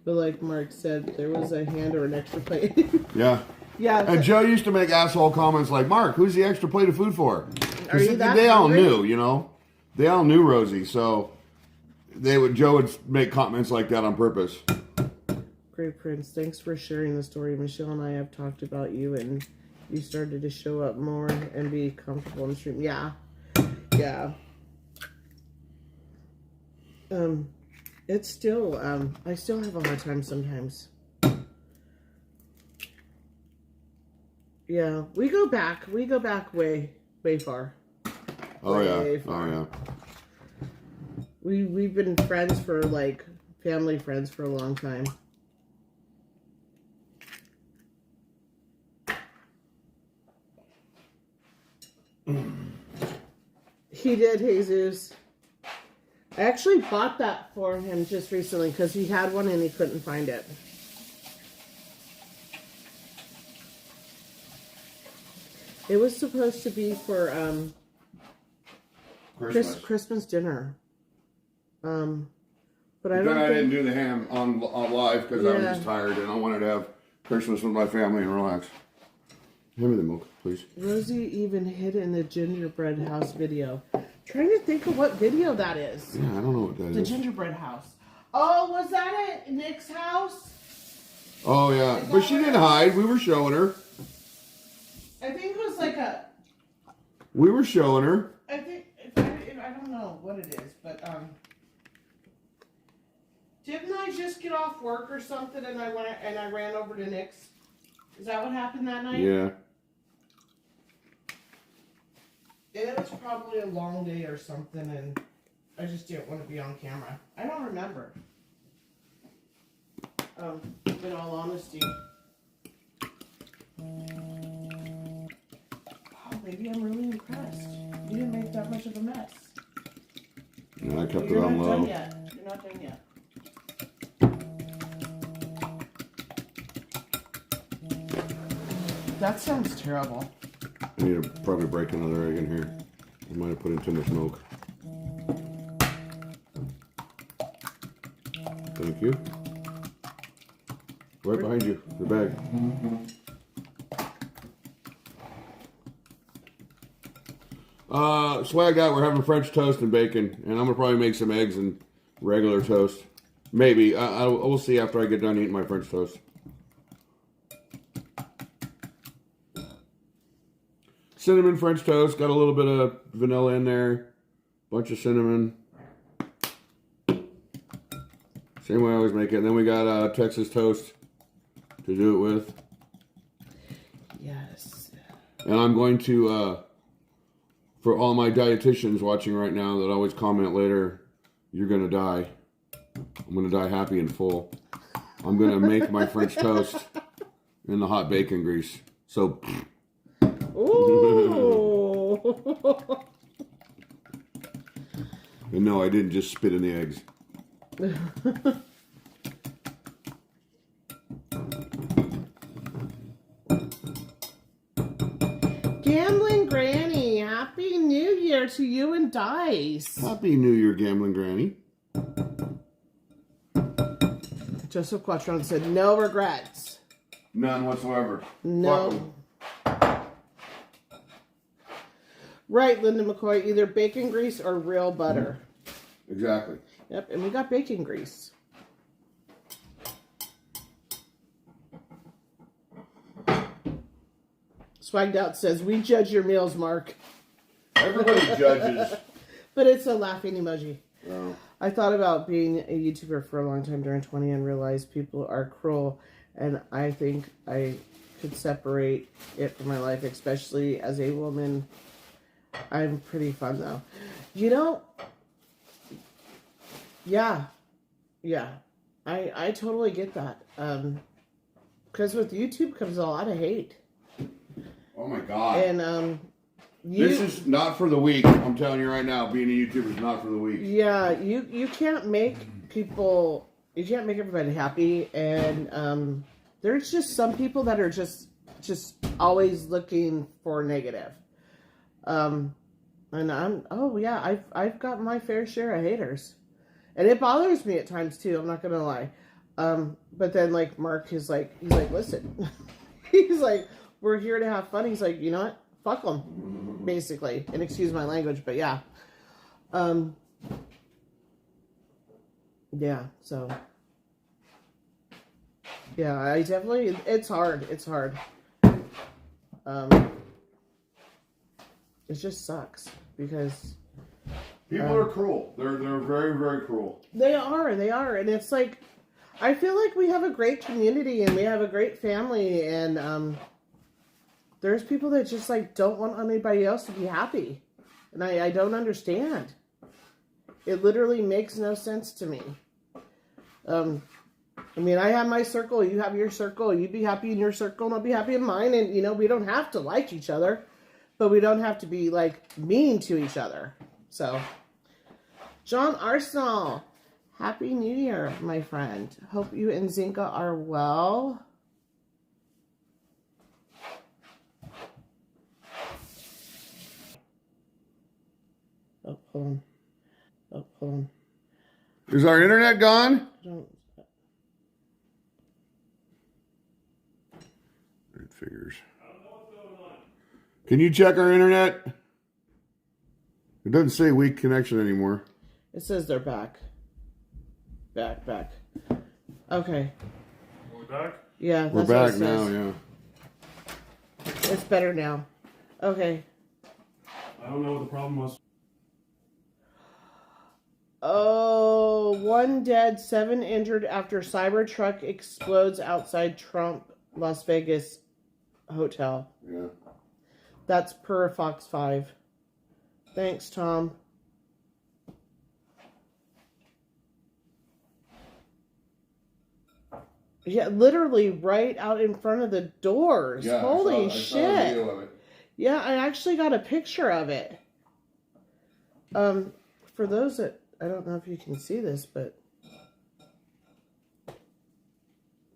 but like Mark said, there was a hand or an extra plate. Yeah. Yeah. And Joe used to make asshole comments like, Mark, who's the extra plate of food for? Are you that they all hungry? knew, you know. They all knew Rosie, so Joe would make comments like that on purpose. Great Prince, thanks for sharing the story. Michelle and I have talked about you, and you started to show up more and be comfortable in the stream. Yeah. It's still, I still have a hard time sometimes. Yeah, we go back way far. Way far. Oh yeah. We've been friends for family friends for a long time. He did, Jesus. I actually bought that for him just recently because he had one and he couldn't find it. It was supposed to be for Christmas dinner. But I didn't do the ham on live because I was just tired and I wanted to have Christmas with my family and relax. Hand me the milk, please. Rosie even hid in the gingerbread house video. Trying to think of what video that is. Yeah, I don't know what that is. The gingerbread house. Oh, was that at Nick's house? Oh, yeah. But she didn't hide. We were showing her. I think it was like a... We were showing her. I think... I don't know what it is, but... Didn't I just get off work or something and I ran over to Nick's? Is that what happened that night? Yeah. It was probably a long day or something, and I just didn't want to be on camera. I don't remember. In all honesty. maybe I'm really impressed. You didn't make that much of a mess. And I kept it You're on not low. done yet. You're not done yet. That sounds terrible. I need to probably break another egg in here. I might have put in too much milk. Thank you. Right behind you, the bag. Swagged out, we're having French toast and bacon, and I'm gonna probably make some eggs and regular toast. Maybe. We'll see after I get done eating my French toast. Cinnamon French toast, got a little bit of vanilla in there, bunch of cinnamon. Same way I always make it. And then we got Texas toast to do it with. Yes. And I'm going to, for all my dietitians watching right now that always comment later, you're going to die. I'm going to die happy and full. I'm going to make my French toast in the hot bacon grease. So... Ooh. And no, I didn't just spit in the eggs. Gambling Granny, Happy New Year to you and Dice. Happy New Year, Gambling Granny. Joseph Quattron said, no regrets. None whatsoever. No. Right, Linda McCoy, either bacon grease or real butter. Exactly. Yep, and we got bacon grease. Swagged Out says, we judge your meals, Mark. Everybody judges. But it's a laughing emoji. Oh. I thought about being a YouTuber for a long time during 20 and realized people are cruel. And I think I could separate it from my life, especially as a woman. I'm pretty fun, though. You know, yeah. I totally get that. Because with YouTube comes a lot of hate. Oh, my God. And, this is not for the weak. I'm telling you right now, being a YouTuber is not for the weak. Yeah, you can't make people, you can't make everybody happy. And there's just some people that are just always looking for negative. And I've got my fair share of haters, and it bothers me at times too. I'm not gonna lie. But then like Mark is like, he's like, listen, he's like, we're here to have fun. He's like, you know what? Fuck them, basically. And excuse my language, but yeah. Yeah. So. Yeah, I definitely. It's hard. It's hard. It just sucks because people are cruel. They're very, very cruel. They are, and it's like I feel like we have a great community and we have a great family, and there's people that just like don't want anybody else to be happy, and I don't understand. It literally makes no sense to me. I mean, I have my circle, you have your circle, you be happy in your circle, and I'll be happy in mine, and you know, we don't have to like each other. But we don't have to be, like, mean to each other. So, John Arsenal, Happy New Year, my friend. Hope you and Zinka are well. Oh, hold on. Is our internet gone? It figures. Can you check our internet? It doesn't say weak connection anymore. It says they're back. Back. Okay. We're back? Yeah, We're that's back now, yeah. It's better now. Okay. I don't know what the problem was. Oh, 1 dead, 7 injured after Cybertruck explodes outside Trump Las Vegas hotel. Yeah. That's per Fox 5. Thanks, Tom. Yeah, literally right out in front of the doors. Yeah, Holy I saw a shit. video of it. Yeah, I actually got a picture of it. For those that, I don't know if you can see this, but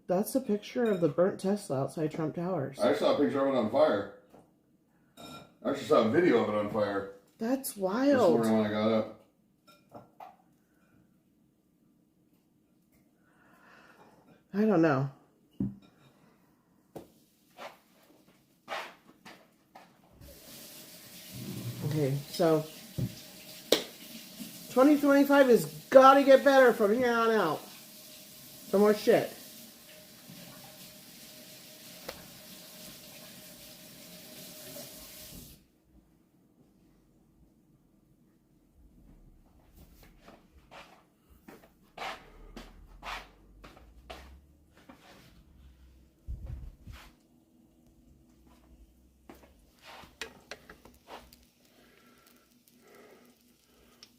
that's a picture of the burnt Tesla outside Trump Towers. I saw a picture of it on fire. I actually saw a video of it on fire. That's This wild. morning when I got up. I don't know. Okay, so 2025 has got to get better from here on out. Some more shit.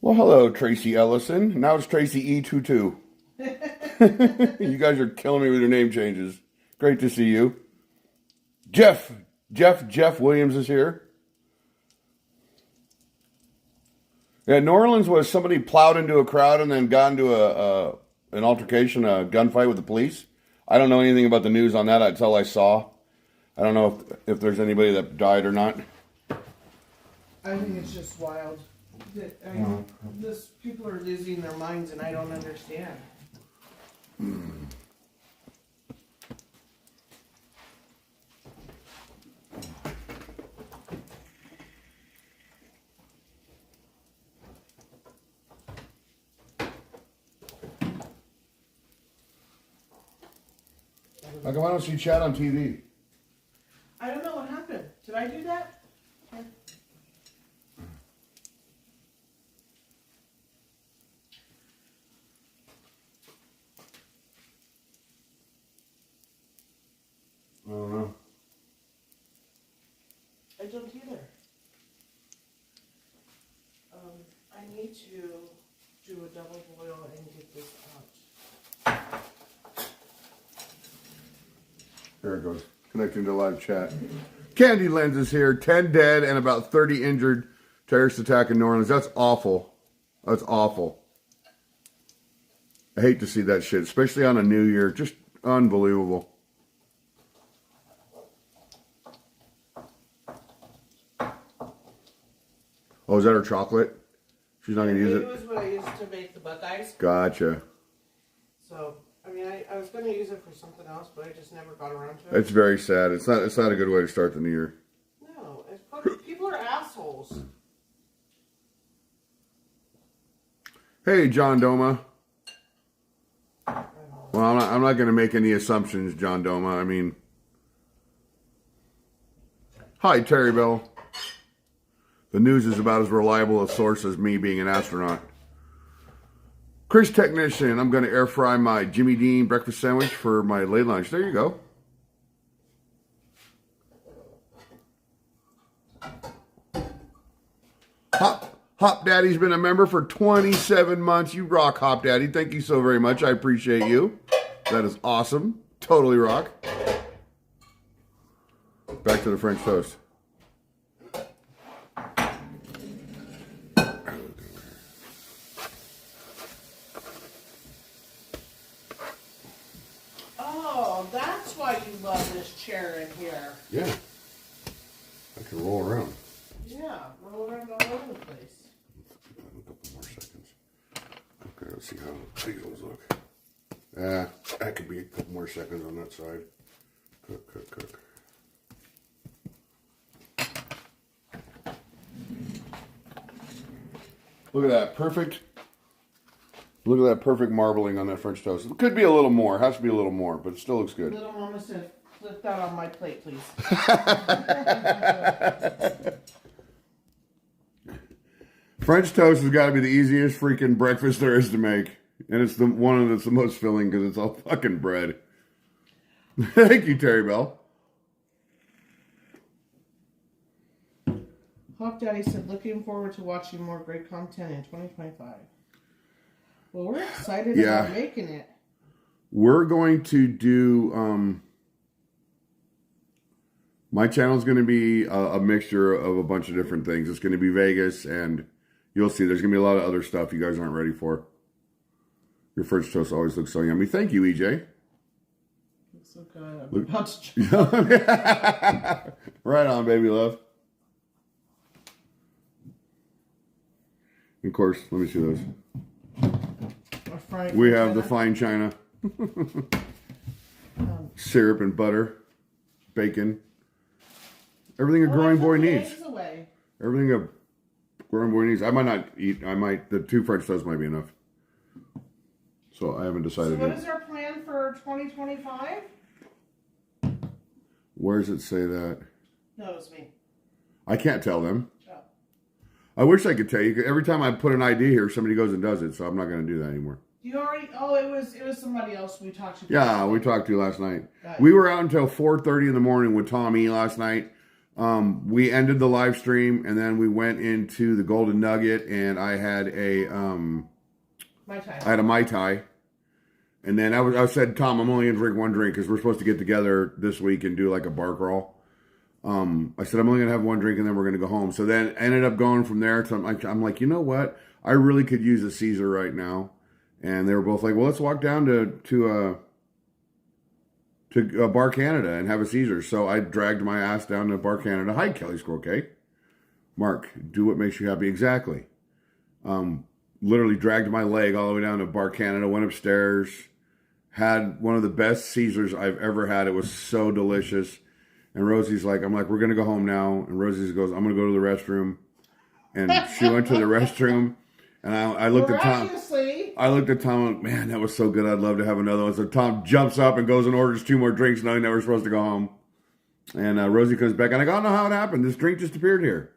Well, hello, Tracy Ellison. Now it's Tracy E22. You guys are killing me with your name changes. Great to see you. Jeff Williams is here. Yeah, New Orleans was somebody plowed into a crowd and then got into an altercation, a gunfight with the police. I don't know anything about the news on that. That's all I saw. I don't know if there's anybody that died or not. I think it's just wild. People are losing their minds, and I don't understand. How come I don't see chat on TV? I don't know what happened. Did I do that? I don't know. I don't either. I need to do a double boil and get this out. There it goes. Connecting to live chat. Candy Lens is here. 10 dead and about 30 injured. Terrorist attack in New Orleans. That's awful. That's awful. I hate to see that shit, especially on a New Year. Just unbelievable. Oh, is that her chocolate? She's not going to use it? It was what I used to make the Buckeyes. Gotcha. So, I mean, I was going to use it for something else, but I just never got around to it. It's very sad. It's not a good way to start the new year. No, people are assholes. Hey, John Doma. Well, I'm not going to make any assumptions, John Doma. I mean, hi, Terry Bell. The news is about as reliable a source as me being an astronaut. Chris Technician, I'm going to air fry my Jimmy Dean breakfast sandwich for my late lunch. There you go. Hop Daddy's been a member for 27 months. You rock, Hop Daddy. Thank you so very much. I appreciate you. That is awesome. Totally rock. Back to the French toast. Oh, that's why you love this chair in here. Yeah. I can roll around. Yeah, roll around all over the place. A couple more seconds. Okay, let's see how these ones look. That could be a couple more seconds on that side. Cook. Look at that. Perfect. Look at that perfect marbling on that French toast. It could be a little more. It has to be a little more, but it still looks good. Little Mama said, flip that on my plate, please. French toast has got to be the easiest freaking breakfast there is to make. And it's the one that's the most filling because it's all fucking bread. Thank you, Terry Bell. Hop Daddy said, looking forward to watching more great content in 2025. Well, we're excited about making it. We're going to do My channel's going to be a mixture of a bunch of different things. It's going to be Vegas, and you'll see there's going to be a lot of other stuff you guys aren't ready for. Your French toast always looks so yummy. Thank you, EJ. Looks so good. I'm about to Right on, baby love. Of course, let me see those. We have the fine china. Syrup and butter. Bacon. Everything a growing boy needs. Everything a growing boy needs. I might not eat. The 2 French toasts might be enough. So I haven't decided. So what is our plan for 2025? Where does it say that? No, it's me. I can't tell them. Oh. I wish I could tell you. Every time I put an idea here, somebody goes and does it. So I'm not going to do that anymore. You already? Oh, it was somebody else we talked to. Yeah, we talked to last night. We were out until 4:30 in the morning with Tom E. last night. We ended the live stream, and then we went into the Golden Nugget, and I had a Mai Tai. And then I said, Tom, I'm only going to drink 1 drink because we're supposed to get together this week and do like a bar crawl. I said, I'm only going to have 1 drink and then we're going to go home. So then I ended up going from there. I'm like, you know what? I really could use a Caesar right now. And they were both like, well, let's walk down to Bar Canada and have a Caesar. So I dragged my ass down to Bar Canada. Hi, Kelly Squirrel Cake. Mark, do what makes you happy. Exactly. Literally dragged my leg all the way down to Bar Canada, went upstairs, had one of the best Caesars I've ever had. It was so delicious. And Rosie's like, I'm like, we're going to go home now. And Rosie goes, I'm going to go to the restroom. And she went to the restroom. And I looked at Tom. I looked at Tom and, man, that was so good. I'd love to have another one. So Tom jumps up and goes and orders 2 more drinks knowing that we're supposed to go home. And Rosie comes back. And I go, I don't know how it happened. This drink just appeared here.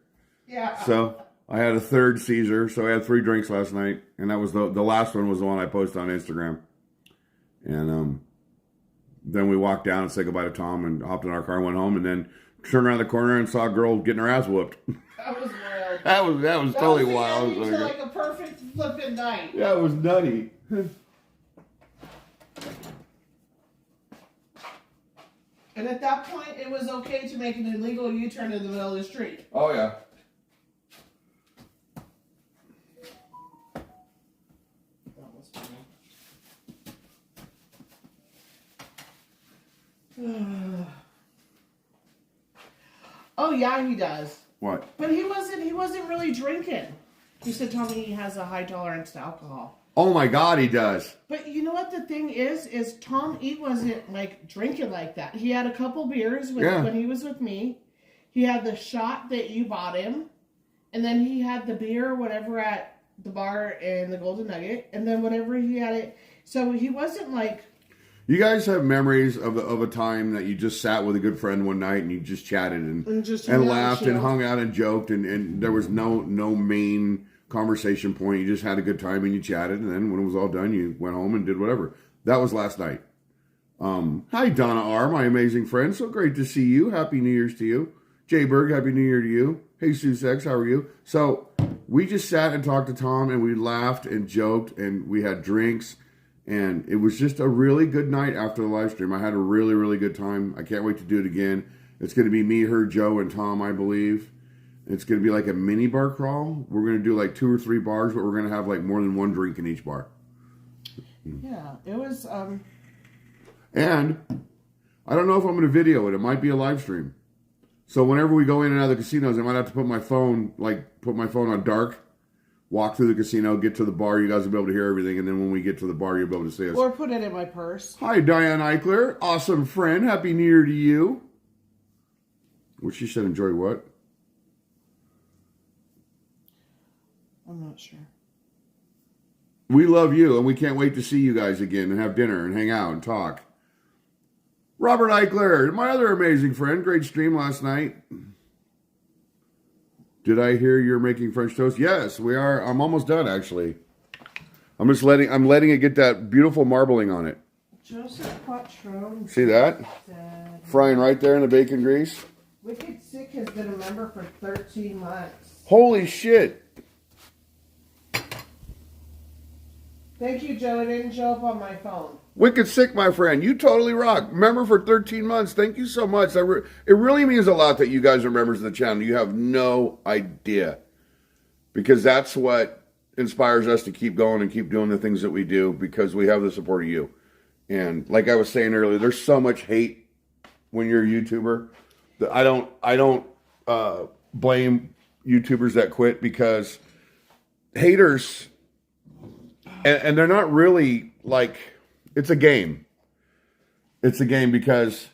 Yeah. So I had a 3rd Caesar. So I had 3 drinks last night. And that was the last one was the one I posted on Instagram. And then we walked down and said goodbye to Tom and hopped in our car and went home. And then turned around the corner and saw a girl getting her ass whooped. That was wild. That was totally wild. It was like a perfect flipping night. Yeah, it was nutty. And at that point, it was okay to make an illegal U-turn in the middle of the street. Oh, yeah. That was funny. Oh, yeah, he does. What? But he wasn't really drinking. He said, Tommy, he has a high tolerance to alcohol. Oh my God, he does. But you know what the thing is Tom E. wasn't like drinking like that. He had a couple beers when he was with me. He had the shot that you bought him. And then he had the beer or whatever at the bar in the Golden Nugget. And then whatever he had it. So he wasn't like... You guys have memories of a time that you just sat with a good friend one night and you just chatted and laughed and hung out and joked and there was no main conversation point. You just had a good time and you chatted, and then when it was all done, you went home and did whatever. That was last night. Hi, Donna R., my amazing friend. So great to see you. Happy New Year's to you. Jay Berg, Happy New Year to you. Hey, Sussex, how are you? So we just sat and talked to Tom, and we laughed and joked, and we had drinks. And it was just a really good night after the live stream. I had a really, really good time. I can't wait to do it again. It's going to be me, her, Joe, and Tom, I believe. It's going to be like a mini bar crawl. We're going to do like 2 or 3 bars, but we're going to have like more than 1 drink in each bar. Yeah, it was... And I don't know if I'm going to video it. It might be a live stream. So whenever we go in and out of the casinos, I might have to put my phone on dark, walk through the casino, get to the bar. You guys will be able to hear everything. And then when we get to the bar, you'll be able to see us. Or put it in my purse. Hi, Diane Eichler. Awesome friend. Happy New Year to you. What she said, enjoy what? I'm not sure. We love you, and we can't wait to see you guys again and have dinner and hang out and talk. Robert Eichler, my other amazing friend. Great stream last night. Did I hear you're making French toast? Yes, we are. I'm almost done, actually. I'm letting it get that beautiful marbling on it. Joseph Patron. See that? Frying right there in the bacon grease. Wicked Sick has been a member for 13 months. Holy shit. Thank you, Joe. It didn't show up on my phone. Wicked sick, my friend. You totally rock. Remember for 13 months. Thank you so much. It really means a lot that you guys are members of the channel. You have no idea. Because that's what inspires us to keep going and keep doing the things that we do, because we have the support of you. And like I was saying earlier, there's so much hate when you're a YouTuber that I don't blame YouTubers that quit, because haters, and they're not really like, it's a game. It's a game because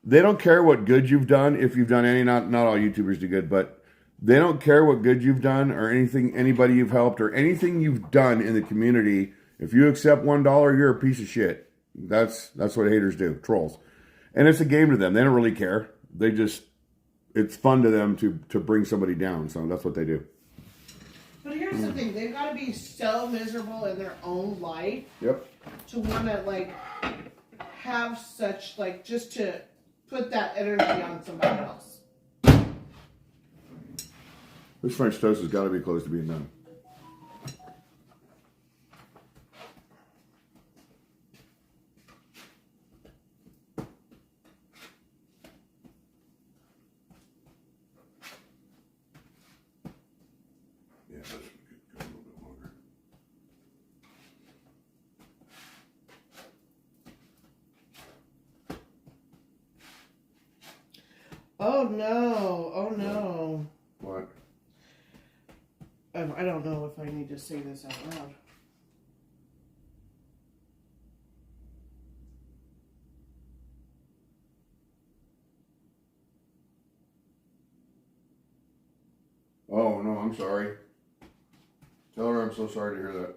they don't care what good you've done. If you've done any, not all YouTubers do good, but they don't care what good you've done or anything, anybody you've helped or anything you've done in the community. If you accept $1, you're a piece of shit. That's what haters do, trolls. And it's a game to them. They don't really care. They just, it's fun to them to bring somebody down. So that's what they do. But here's the thing. They've got to be so miserable in their own life. Yep. To want to, like, have such, like, just to put that energy on somebody else. This French toast has got to be close to being done. Yeah, this could go a little bit longer. Oh no! Oh no! What? I don't know if I need to say this out loud. Oh, no, I'm sorry. Tell her I'm so sorry to hear that.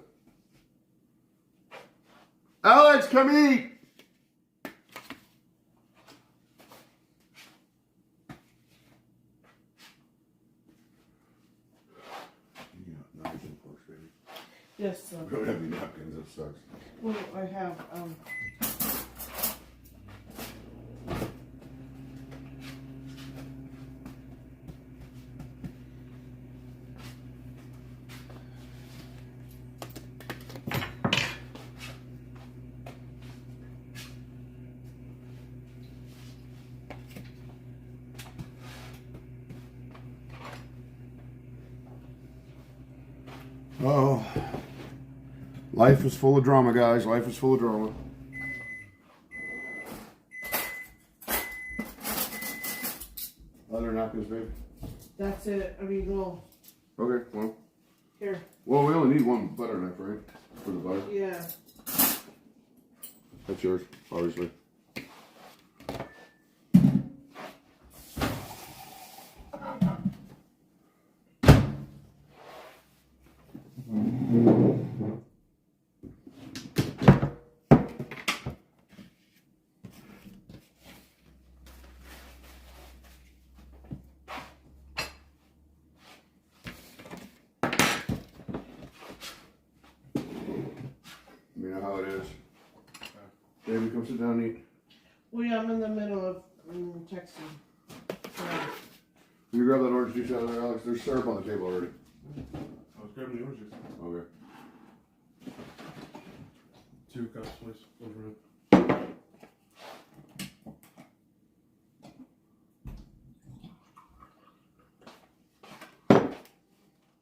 Alex, come eat! You got knives and forks, baby. Yes, sir. We don't have any napkins, that sucks. Well, I have, Oh, life is full of drama, guys. Life is full of drama. Other napkins, babe. that's it. I mean, well, Okay, well. here. Well, we only need one butter knife, right? For the butter. Yeah. That's yours, obviously. You know how it is. Baby, come sit down and eat. Well, yeah, I'm in the middle of texting. Yeah. Can you grab that orange juice out of there, Alex? There's syrup on the table already. I was grabbing the orange juice. Okay. 2 cups, please. Over it.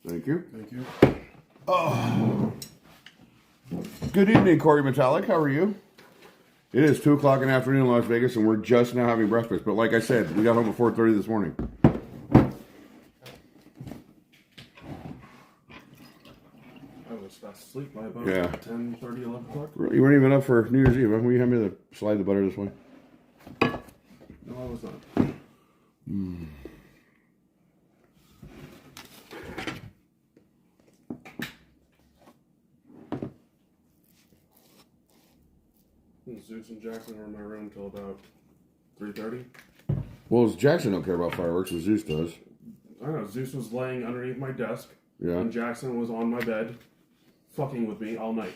Thank you. Thank you. Oh. Good evening, Corey Metallic. How are you? It is 2 o'clock in the afternoon in Las Vegas, and we're just now having breakfast. But like I said, we got home at 4:30 this morning. I was fast asleep by about Yeah. 10:30, 11 o'clock. You weren't even up for New Year's Eve, huh? Will you hand me the slide the butter this way? No, I was not. Zeus and Jackson were in my room until about 3:30. Well, Jackson don't care about fireworks, but Zeus does. I don't know. Zeus was laying underneath my desk, Yeah. and Jackson was on my bed, fucking with me all night.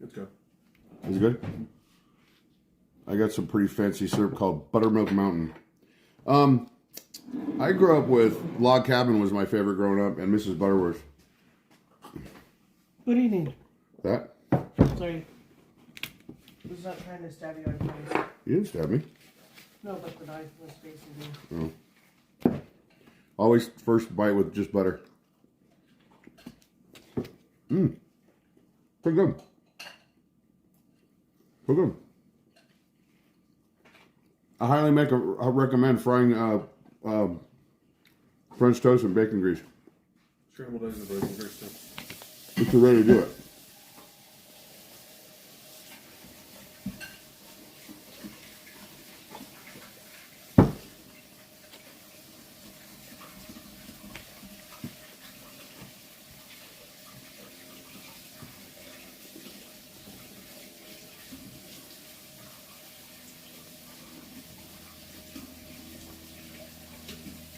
It's good. Is it good? I got some pretty fancy syrup called Buttermilk Mountain. I grew up with Log Cabin was my favorite growing up, and Mrs. Butterworth. What do you need? That? Sorry. I was not trying to stab you on your face. You didn't stab me. No, but the knife was facing me. Oh. Always first bite with just butter. Mmm. Pretty good. Pretty good. I highly recommend frying French toast and bacon grease. Scrambled eggs and bacon grease too. It's the way to do it.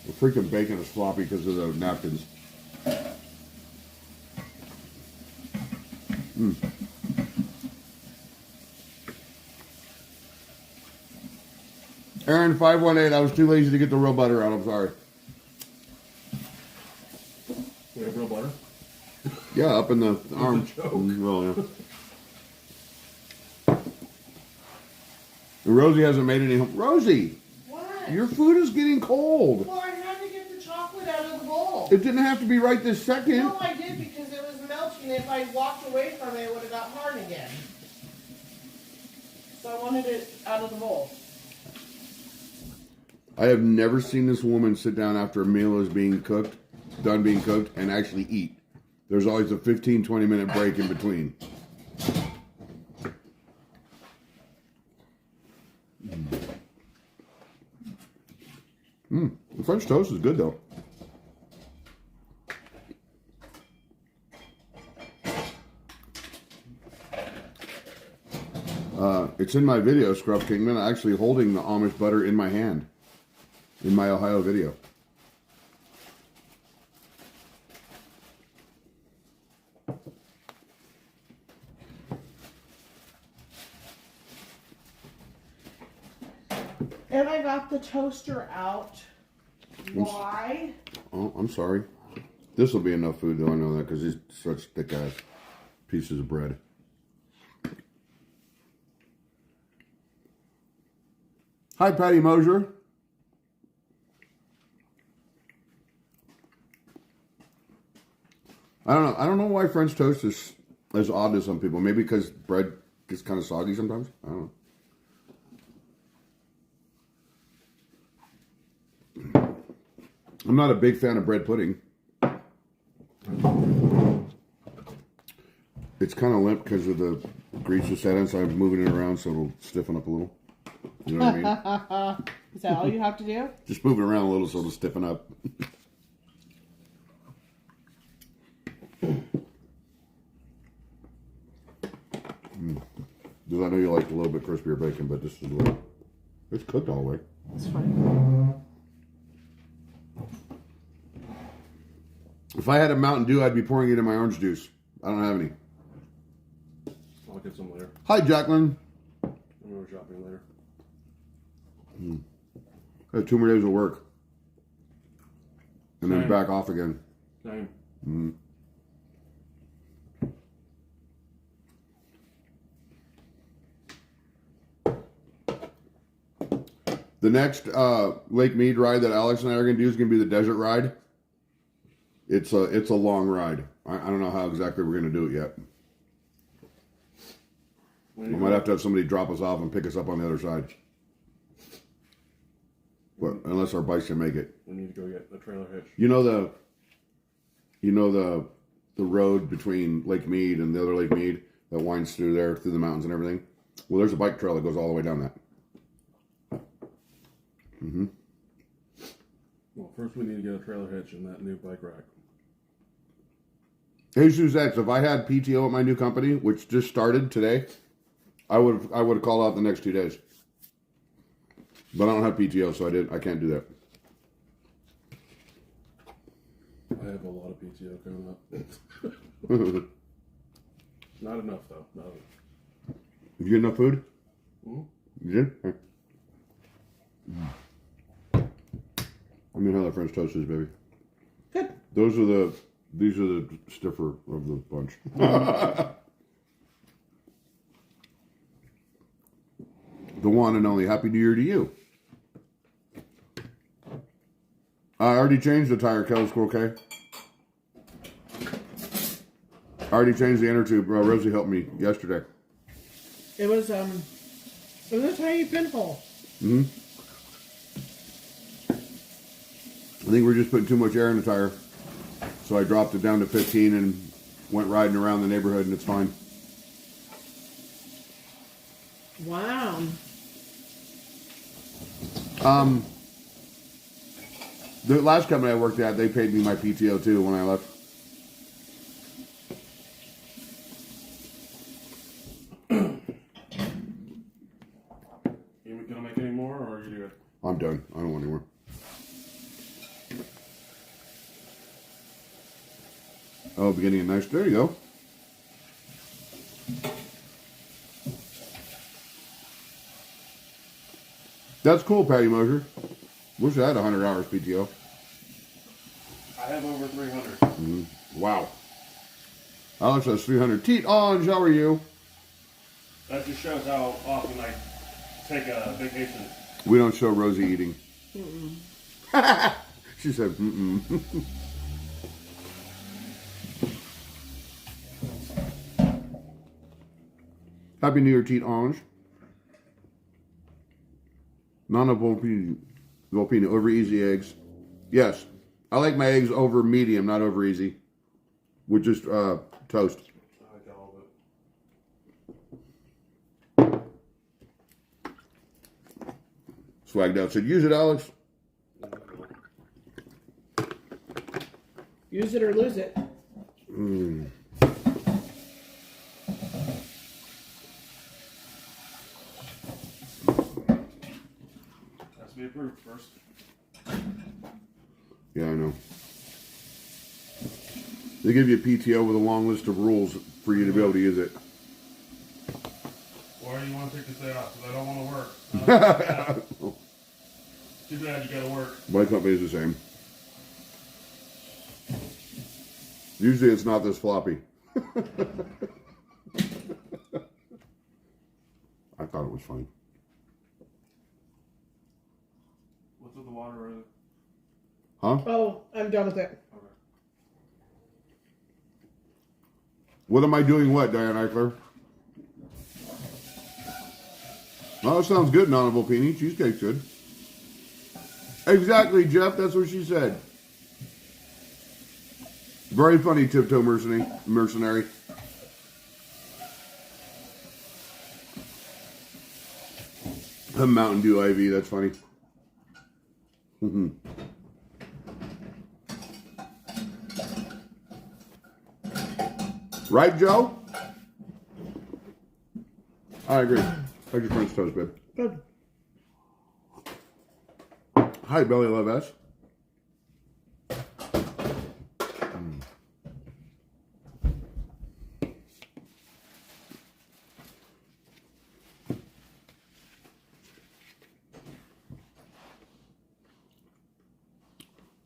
The freaking bacon is floppy because of the napkins. Aaron 518, I was too lazy to get the real butter out. I'm sorry. We have real butter? Yeah, up in the arm. joke. Well, yeah. And Rosie hasn't made any. Rosie, What? your food is getting cold. Well, I had to get the chocolate out of the bowl. It didn't have to be right this second. No, I did because it was melting. If I walked away from it, it would have got hard again. So I wanted it out of the bowl. I have never seen this woman sit down after a meal is being cooked, done being cooked, and actually eat. There's always a 15-20 minute break in between. The French toast is good though. It's in my video, Scrub Kingman, actually holding the Amish butter in my hand in my Ohio video. And I got the toaster out. Why? Oh, I'm sorry. This will be enough food, though. I know that because these such thick ass pieces of bread. Hi, Patty Mosier. I don't know. I don't know why French toast is as odd to some people. Maybe because bread gets kind of soggy sometimes. I don't know. I'm not a big fan of bread pudding. It's kind of limp because of the grease it's set in, so I'm moving it around so it'll stiffen up a little. You know what I mean? Is that all you have to do? Just move it around a little so it'll stiffen up. Because I know you like a little bit crispier bacon, but this is a little... It's cooked all the way. It's fine. If I had a Mountain Dew, I'd be pouring it in my orange juice. I don't have any. I'll get some later. Hi, Jacqueline. I'm going to go shopping later. I have 2 more days of work. And then Same. back off again. Same. The next Lake Mead ride that Alex and I are going to do is going to be the desert ride. It's a long ride. I don't know how exactly we're going to do it yet. We might have to have somebody drop us off and pick us up on the other side. But unless our bikes can make it. We need to go get a trailer hitch. You know the road between Lake Mead and the other Lake Mead that winds through there, through the mountains and everything? Well, there's a bike trail that goes all the way down that. Well, first we need to get a trailer hitch and that new bike rack. Hey, Suzette, if I had PTO at my new company, which just started today, I would have called out the next 2 days. But I don't have PTO, so I can't do that. I have a lot of PTO coming up. Not enough though. Not enough. Have you got enough food? You did? Okay. I mean, how that French toast is, baby. Good. These are the stiffer of the bunch. The one and only Happy New Year to you. I already changed the tire, Kelly's cool, okay? I already changed the inner tube. Rosie helped me yesterday. It was a tiny pinhole. Mm-hmm. I think we're just putting too much air in the tire. So I dropped it down to 15 and went riding around the neighborhood and it's fine. Wow. The last company I worked at, they paid me my PTO too when I left. You gonna make any more, or are you good? I'm done. I don't want any more. Oh, beginning of nice. There you go. That's cool, Patty Mosier. Wish I had 100 hours PTO. I have over 300. Mm-hmm. Wow. Alex has 300. Teat Orange, how are you? That just shows how often I take a vacation. We don't show Rosie eating. She said, mm-mm. Happy New Year, Teat Orange. Nana Volpini, over easy eggs. Yes, I like my eggs over medium, not over easy. With just toast. I like all of it. Swagged out said, use it, Alex. Use it or lose it. Mm. Has to be approved first. Yeah, I know. They give you a PTO with a long list of rules for you to be able to use it. Or you want to take this day off because I don't want to work. Too bad you gotta work. My company is the same. Usually it's not this floppy. I thought it was funny. What's with the water? Huh? Oh, I'm done with it. Okay. What am I doing what, Diane Eichler? Oh, that sounds good, Nana Volpini. Cheesecake's good. Exactly, Jeff. That's what she said. Very funny, Tiptoe Mercenary. A Mountain Dew IV. That's funny. Right, Joe? I agree. How's your French toast, babe? Good. Hi, Belly Love S.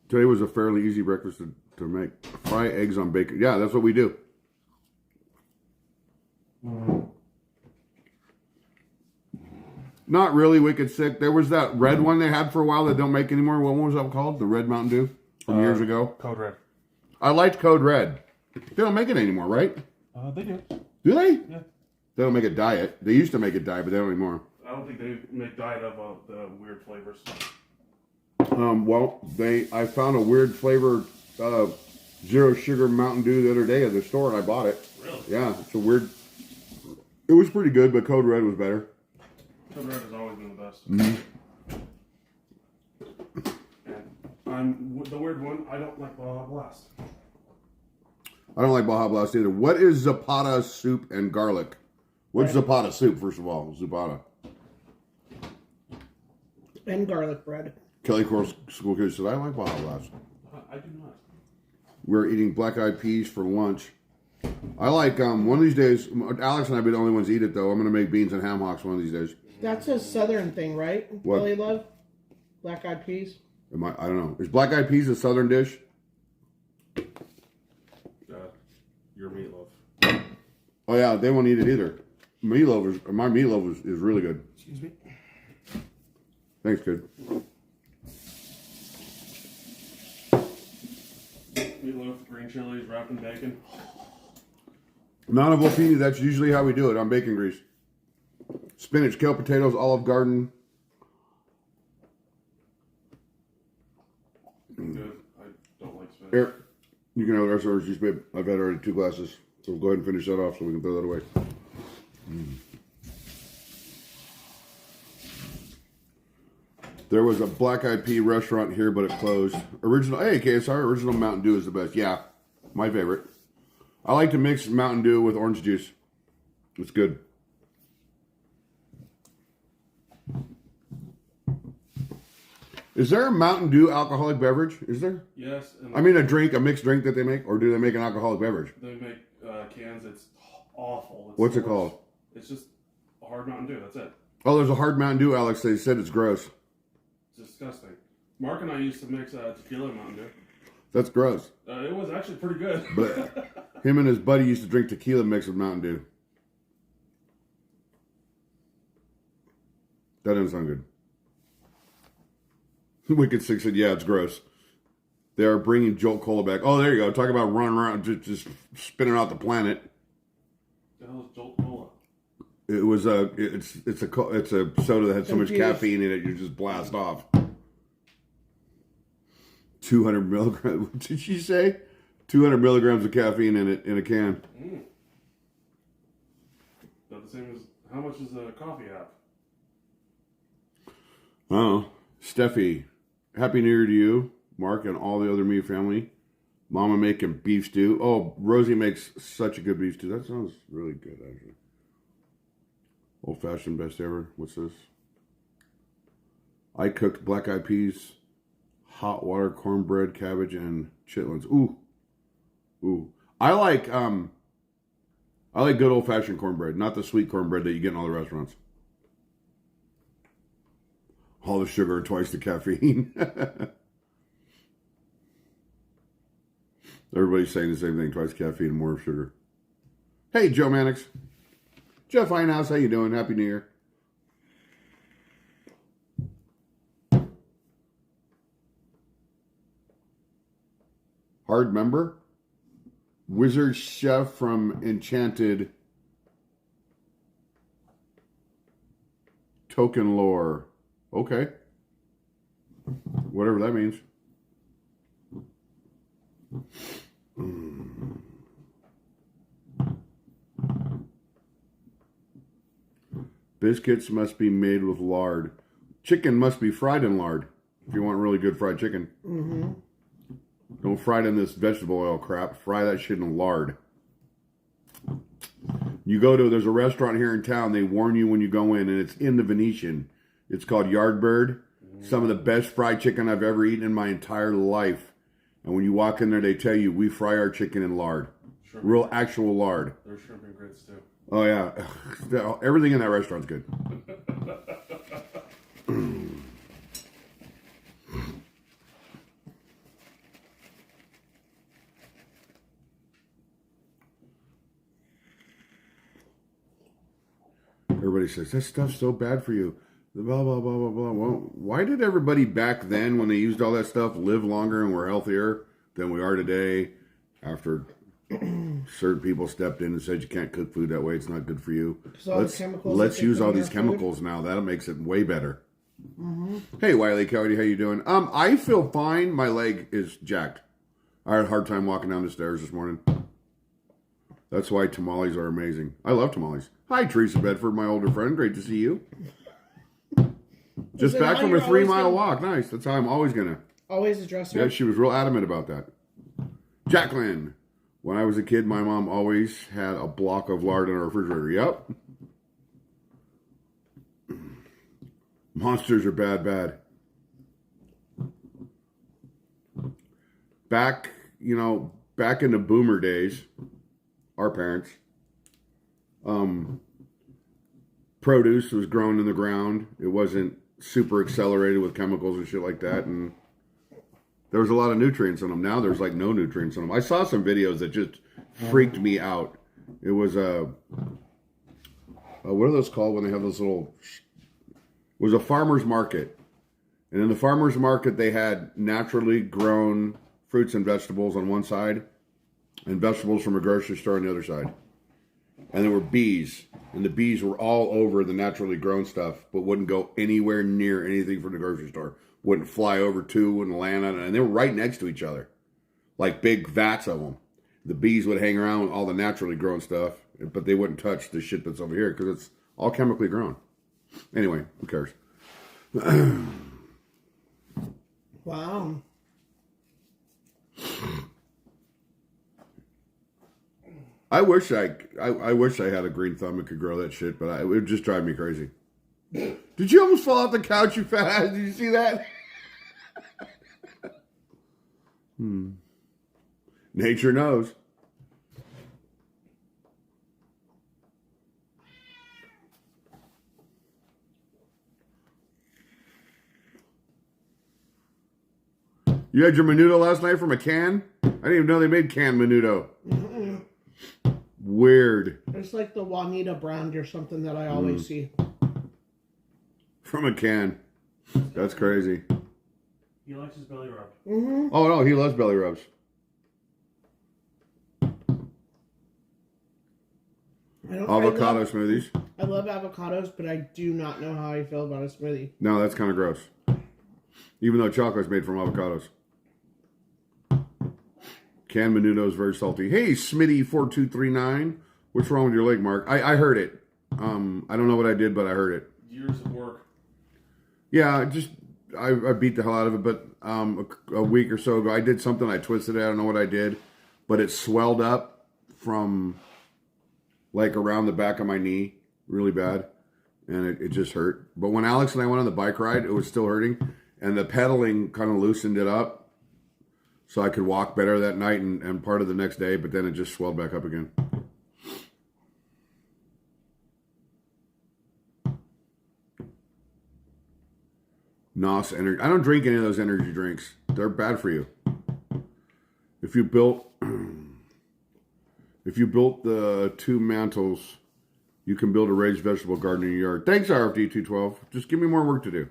Today was a fairly easy breakfast to make. Fry eggs on bacon. Yeah, that's what we do. Not really wicked sick. There was that red one they had for a while that don't make anymore. What was that called? The Red Mountain Dew from years ago. Code Red. I liked Code Red. They don't make it anymore, right? They do. Do they? Yeah. They don't make it diet. They used to make it diet, but they don't anymore. I don't think they make diet of the weird flavors. Well, I found a weird flavor, zero sugar Mountain Dew the other day at the store, and I bought it. Really? Yeah, it's a weird. It was pretty good, but Code Red was better. Code Red has always been the best. Mm-hmm. And the weird one, I don't like Baja Blast. I don't like Baja Blast either. What is Zapata soup and garlic? What's Zapata soup, first of all? Zapata. And garlic bread. Kelly Coral School Kids said, I like Baja Blast. I do not. We're eating black-eyed peas for lunch. I like one of these days. Alex and I be the only ones to eat it though. I'm gonna make beans and ham hocks one of these days. That's a southern thing, right? What? Belly love? Black eyed peas? I don't know. Is black eyed peas a southern dish? Your meatloaf. Oh yeah, they won't eat it either. My meatloaf is really good. Excuse me. Thanks, kid. Meatloaf, green chilies, wrapped in bacon. Non avocado, that's usually how we do it on bacon grease. Spinach, kale, potatoes, Olive Garden. Good. I don't like spinach. Here, you can have the rest of ours, juice, babe. I've had already 2 glasses. So go ahead and finish that off so we can throw that away. There was a Black Eyed Pea restaurant here, but it closed. Hey, KSR, original Mountain Dew is the best. Yeah, my favorite. I like to mix Mountain Dew with orange juice. It's good. Is there a Mountain Dew alcoholic beverage? Is there? Yes. And I mean a mixed drink that they make? Or do they make an alcoholic beverage? they make cans. It's awful. It's What's the it called? worst. It's just a hard Mountain Dew. That's it. Oh, there's a hard Mountain Dew, Alex. They said it's gross. It's disgusting. Mark and I used to mix tequila Mountain Dew. That's gross. It was actually pretty good. But him and his buddy used to drink tequila mixed with Mountain Dew. That doesn't sound good. Wicked Six said, yeah, it's gross. They are bringing Jolt Cola back. Oh, there you go. Talk about running around, just spinning out the planet. The hell is Jolt Cola? It was it's a soda that had so much caffeine in it, you just blast off. 200 milligrams. What did she say? 200 milligrams of caffeine in it in a can. About the same as how much does a coffee have? Oh, Steffi, Happy New Year to you, Mark, and all the other me family. Mama making beef stew. Oh, Rosie makes such a good beef stew. That sounds really good, actually. Old fashioned best ever. What's this? I cooked black eyed peas, hot water, cornbread, cabbage, and chitlins. Ooh. I like good old fashioned cornbread, not the sweet cornbread that you get in all the restaurants. All the sugar and twice the caffeine. Everybody's saying the same thing, twice caffeine and more sugar. Hey, Joe Mannix. Jeff Hinehouse, how you doing? Happy New Year. Hard member? Wizard Chef from Enchanted. Token Lore. Okay. Whatever that means. Biscuits must be made with lard. Chicken must be fried in lard if you want really good fried chicken. Mm-hmm. Don't fry it in this vegetable oil crap. Fry that shit in lard. There's a restaurant here in town. They warn you when you go in, and it's in the Venetian. It's called Yardbird. Some of the best fried chicken I've ever eaten in my entire life. And when you walk in there, they tell you, we fry our chicken in lard. Shrimp. Real actual lard. There's shrimp and grits too. Oh, yeah. Everything in that restaurant's good. Everybody says, that stuff's so bad for you. Blah, blah, blah, blah, blah. Well, why did everybody back then, when they used all that stuff, live longer and were healthier than we are today after certain people stepped in and said you can't cook food that way, it's not good for you. Let's use all these chemicals now. That makes it way better. Mm-hmm. Hey, Wiley Cody, how you doing? I feel fine. My leg is jacked. I had a hard time walking down the stairs this morning. That's why tamales are amazing. I love tamales. Hi, Teresa Bedford, my older friend. Great to see you. Just back from a 3-mile walk. Nice. That's how I'm always going to. Always address her? Yeah, she was real adamant about that. Jacqueline. When I was a kid, my mom always had a block of lard in her refrigerator. Yep. Monsters are bad. Back in the boomer days, our parents. Produce was grown in the ground. It wasn't super accelerated with chemicals and shit like that. And there was a lot of nutrients in them. Now there's like no nutrients in them. I saw some videos that just freaked me out. It was what are those called when they have those little... It was a farmer's market. And in the farmer's market, they had naturally grown fruits and vegetables on one side and vegetables from a grocery store on the other side. And there were bees. And the bees were all over the naturally grown stuff, but wouldn't go anywhere near anything from the grocery store. Wouldn't fly over to, wouldn't land on it. And they were right next to each other. Like big vats of them. The bees would hang around with all the naturally grown stuff, but they wouldn't touch the shit that's over here because it's all chemically grown. Anyway, who cares? Wow. I wish I had a green thumb and could grow that shit, but it would just drive me crazy. Did you almost fall off the couch, you fat ass? Did you see that? Nature knows. You had your menudo last night from a can? I didn't even know they made canned menudo. Mm-mm. Weird. It's like the Juanita brand or something that I always see. From a can. That's crazy. He likes his belly rub. Mm-hmm. Oh, no, he loves belly rubs. Avocado smoothies. I love avocados, but I do not know how I feel about a smoothie. No, that's kind of gross. Even though chocolate's made from avocados. Canned menudo is very salty. Hey, Smitty4239. What's wrong with your leg, Mark? I heard it. I don't know what I did, but I heard it. Years of work. Yeah, I beat the hell out of it, but a week or so ago, I did something. I twisted it. I don't know what I did, but it swelled up from like around the back of my knee really bad, and it just hurt. But when Alex and I went on the bike ride, it was still hurting, and the pedaling kind of loosened it up so I could walk better that night and part of the next day, but then it just swelled back up again. NOS energy. I don't drink any of those energy drinks. They're bad for you. If you built the two mantles, you can build a raised vegetable garden in your yard. Thanks, RFD212. Just give me more work to do.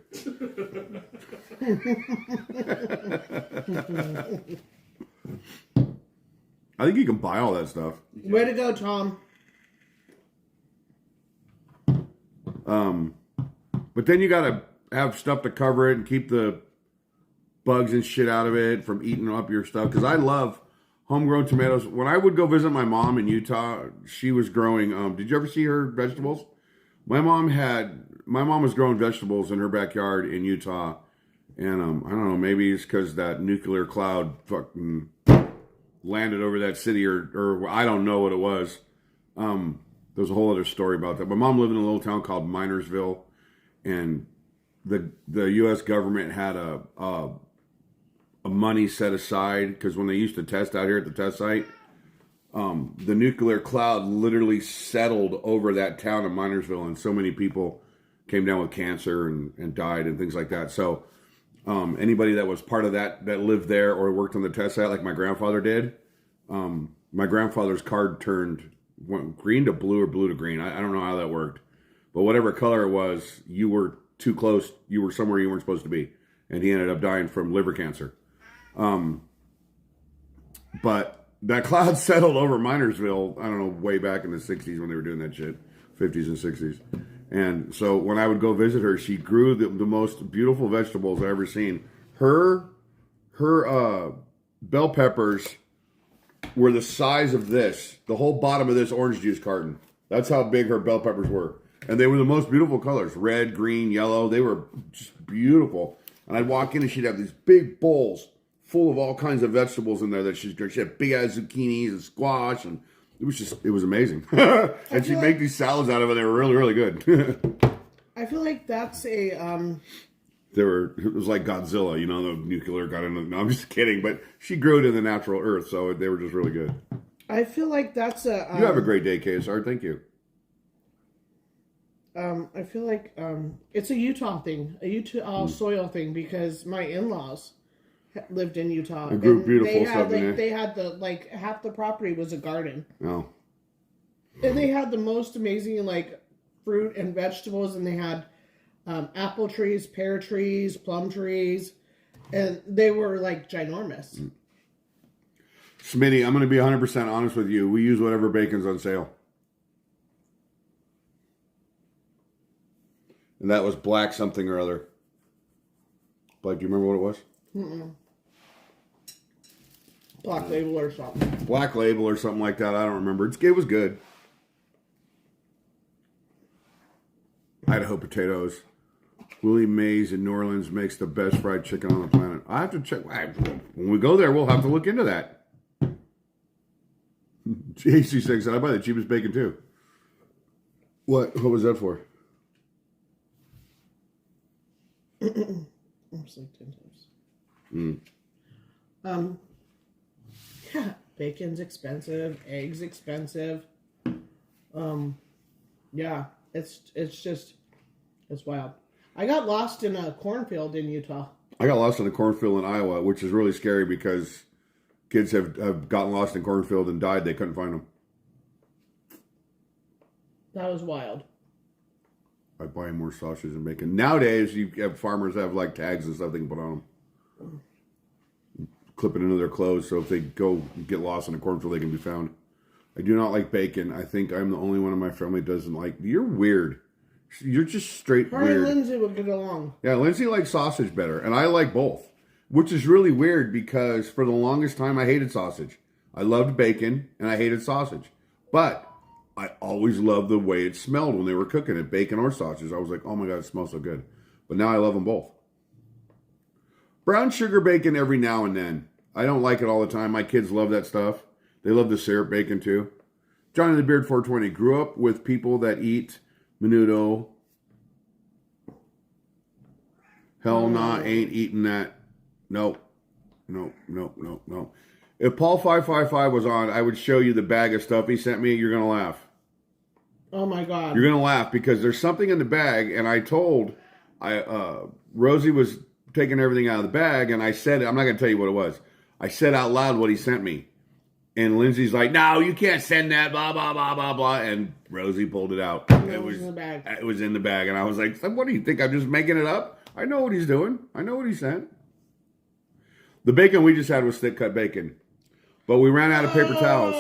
I think you can buy all that stuff. Way to go, Tom. But then you gotta have stuff to cover it and keep the bugs and shit out of it from eating up your stuff. Because I love homegrown tomatoes. When I would go visit my mom in Utah, she was growing. Did you ever see her vegetables? My mom was growing vegetables in her backyard in Utah, and I don't know. Maybe it's because that nuclear cloud fucking landed over that city, or I don't know what it was. There's a whole other story about that. My mom lived in a little town called Minersville, and the U.S. government had a money set aside because when they used to test out here at the test site, the nuclear cloud literally settled over that town of Minersville, and so many people came down with cancer and died and things like that. So anybody that was part of that lived there or worked on the test site, like my grandfather did, my grandfather's card went green to blue or blue to green. I don't know how that worked, but whatever color it was, you were too close. You were somewhere you weren't supposed to be, and he ended up dying from liver cancer. But that cloud settled over Minersville, I don't know, way back in the 60s when they were doing that shit, 50s and 60s. And so when I would go visit her, she grew the most beautiful vegetables I've ever seen. Her bell peppers were the size of this, the whole bottom of this orange juice carton. That's how big her bell peppers were. And they were the most beautiful colors, red, green, yellow. They were just beautiful. And I'd walk in and she'd have these big bowls full of all kinds of vegetables in there that she had big ass zucchinis and squash, and it was amazing. And she'd make these salads out of it. They were really, really good. I feel like that's a it was like Godzilla, the nuclear got into. No, I'm just kidding, but she grew it in the natural earth, so they were just really good. I feel like that's a. You have a great day, KSR. Thank you. I feel like it's a Utah thing, a Utah soil thing, because my in-laws lived in Utah. It grew and beautiful they stuff had, in there. they had half the property was a garden. Oh. And they had the most amazing fruit and vegetables, and they had apple trees, pear trees, plum trees, and they were ginormous. Smitty, I'm going to be 100% honest with you. We use whatever bacon's on sale. And that was black something or other. Blake, do you remember what it was? Mm-mm. Black label or something. Black label or something like that. I don't remember. It was good. Idaho potatoes. Willie Mays in New Orleans makes the best fried chicken on the planet. I have to check. When we go there, we'll have to look into that. JC6 said, I buy the cheapest bacon too. What was that for? I'm like 10 times. Yeah, bacon's expensive, eggs expensive. Yeah, it's wild. I got lost in a cornfield in Utah. I got lost in a cornfield in Iowa, which is really scary because kids have gotten lost in cornfield and died. They couldn't find them. That was wild. I buy more sausages and bacon. Nowadays, you have farmers have tags and stuff they can put on them. Clip it into their clothes so if they go get lost in a cornfield, they can be found. I do not like bacon. I think I'm the only one in my family doesn't like. You're weird. You're just straight Her weird. and Lindsay would get along. Yeah, Lindsay likes sausage better, and I like both. Which is really weird because for the longest time I hated sausage. I loved bacon and I hated sausage. But I always loved the way it smelled when they were cooking it, bacon or sausage. I was like, oh my God, it smells so good. But now I love them both. Brown sugar bacon every now and then. I don't like it all the time. My kids love that stuff. They love the syrup bacon too. Johnny the Beard 420 grew up with people that eat menudo. Hell nah, ain't eating that. Nope. If Paul 555 was on, I would show you the bag of stuff he sent me. You're going to laugh. Oh my God. You're going to laugh because there's something in the bag, and I told Rosie was taking everything out of the bag, and I said, I'm not going to tell you what it was. I said out loud what he sent me. And Lindsay's like, no, you can't send that, blah, blah, blah, blah, blah. And Rosie pulled it out. It was in the bag. It was in the bag. And I was like, what do you think? I'm just making it up? I know what he's doing. I know what he sent. The bacon we just had was thick cut bacon. But we ran out of paper towels.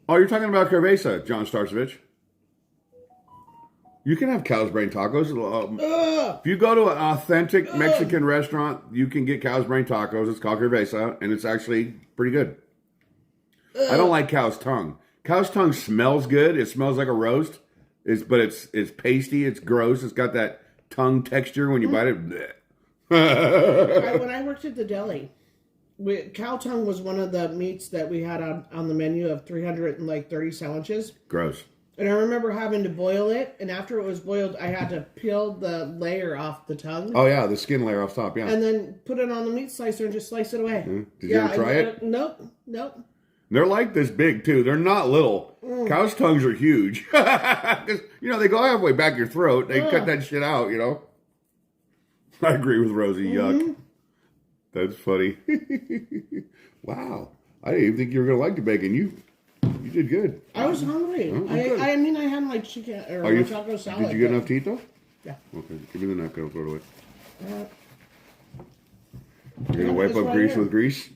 Oh, you're talking about cerveza, John Starsovich. You can have cow's brain tacos. If you go to an authentic Mexican restaurant, you can get cow's brain tacos. It's called cerveza, and it's actually pretty good. I don't like cow's tongue. Cow's tongue smells good. It smells like a roast. But it's pasty. It's gross. It's got that tongue texture when you bite it. When I worked at the deli, cow tongue was one of the meats that we had on the menu of 330 sandwiches. Gross. And I remember having to boil it, and after it was boiled, I had to peel the layer off the tongue. Oh, yeah, the skin layer off top, yeah. And then put it on the meat slicer and just slice it away. Did you ever try it? Nope. They're like this big, too. They're not little. Cow's tongues are huge. Because, they go halfway back your throat. They cut that shit out, I agree with Rosie. Yuck. That's funny. Wow. I didn't even think you were going to like the bacon. You did good. I was hungry. Oh, I had chicken or taco salad. Did you get enough to eat, though? Yeah. Okay. Give me the napkin. I'll throw it away. You're going to wipe up grease with grease?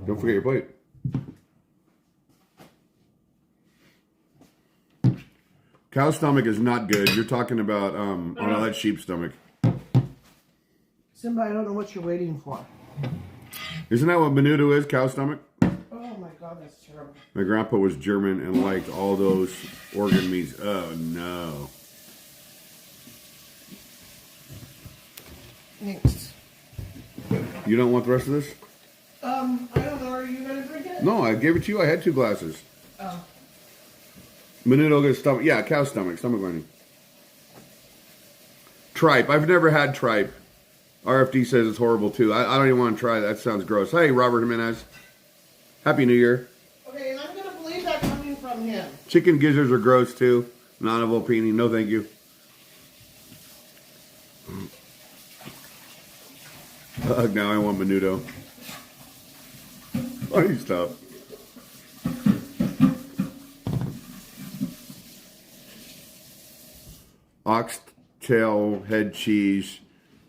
Don't forget your plate. Cow stomach is not good. You're talking about, that's sheep stomach. Simba, I don't know what you're waiting for. Isn't that what menudo is, cow stomach? Oh my God, that's terrible. My grandpa was German and liked all those organ meats. Oh, no. Thanks. You don't want the rest of this? I don't know. Are you going to drink it? No, I gave it to you. I had 2 glasses. Oh. Menudo good stomach. Yeah, cow stomach lining. Tripe. I've never had tripe. RFD says it's horrible too. I don't even want to try that. That sounds gross. Hey, Robert Jimenez. Happy New Year. Okay, and I'm gonna believe that coming from him. Chicken gizzards are gross too. Non-volpini, no thank you. Now I want menudo. Funny stuff. Oxtail head cheese,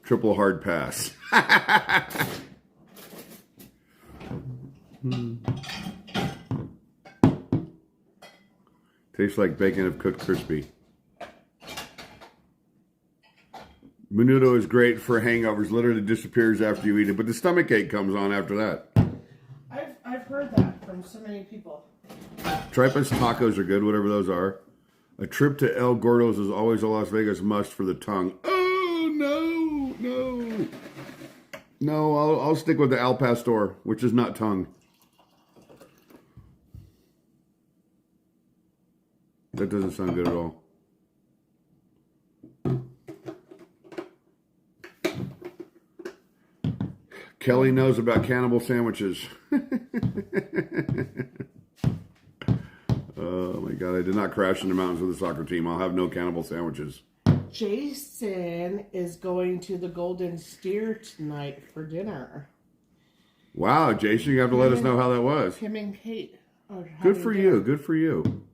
triple hard pass. Tastes like bacon if cooked crispy. Menudo is great for hangovers. Literally disappears after you eat it, but the stomach ache comes on after that. I've heard that from so many people. Tripas tacos are good, whatever those are. A trip to El Gordo's is always a Las Vegas must for the tongue. Oh, no. No, I'll stick with the Al Pastor, which is not tongue. That doesn't sound good at all. Kelly knows about cannibal sandwiches. Oh my God, I did not crash in the mountains with the soccer team. I'll have no cannibal sandwiches. Jason is going to the Golden Steer tonight for dinner. Wow, Jason, you have to let us know how that was. Him and Kate. Good for you. Good for you.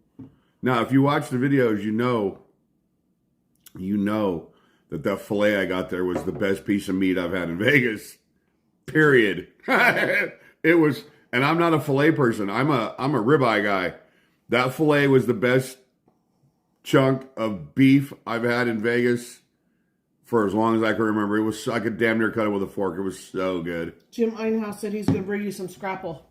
Now, if you watch the videos, you know that filet I got there was the best piece of meat I've had in Vegas. Period. It was, and I'm not a filet person. I'm a ribeye guy. That filet was the best chunk of beef I've had in Vegas for as long as I can remember. It was, I could damn near cut it with a fork. It was so good. Jim Einhaus said he's going to bring you some scrapple.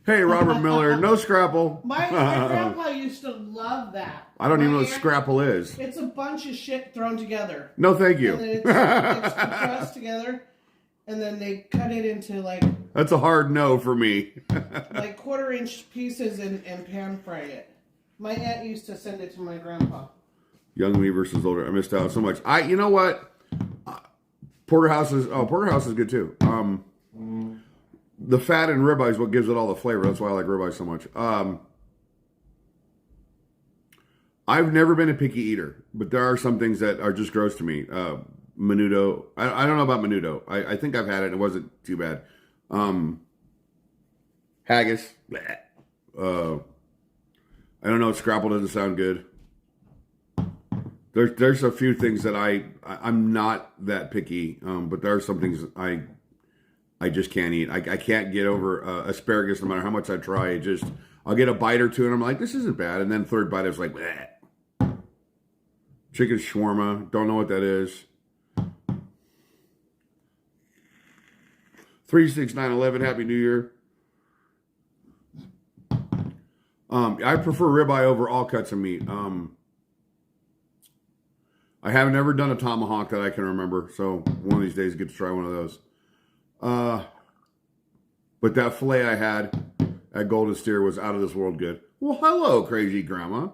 Hey, Robert Miller, no scrapple. My grandpa used to love that. I don't even know what scrapple is. It's a bunch of shit thrown together. No, thank you. And then it's compressed together, and then they cut it into like... That's a hard no for me. like 1/4-inch pieces and pan fry it. My aunt used to send it to my grandpa. Young me versus older. I missed out so much. You know what? Porterhouse is good too. The fat in ribeye is what gives it all the flavor. That's why I like ribeye so much. I've never been a picky eater, but there are some things that are just gross to me. Menudo. I don't know about menudo. I think I've had it. It wasn't too bad. Haggis. Bleh. I don't know. Scrapple doesn't sound good. There's a few things that I'm not that picky, but there are some things I just can't eat. I can't get over asparagus no matter how much I try. I'll get a bite or two and I'm like, this isn't bad. And then third bite, it's like, bleh. Chicken shawarma. Don't know what that is. 36911, Happy New Year. I prefer ribeye over all cuts of meat. I have never done a tomahawk that I can remember, so one of these days I get to try one of those. But that filet I had at Golden Steer was out of this world good. Well, hello, crazy grandma.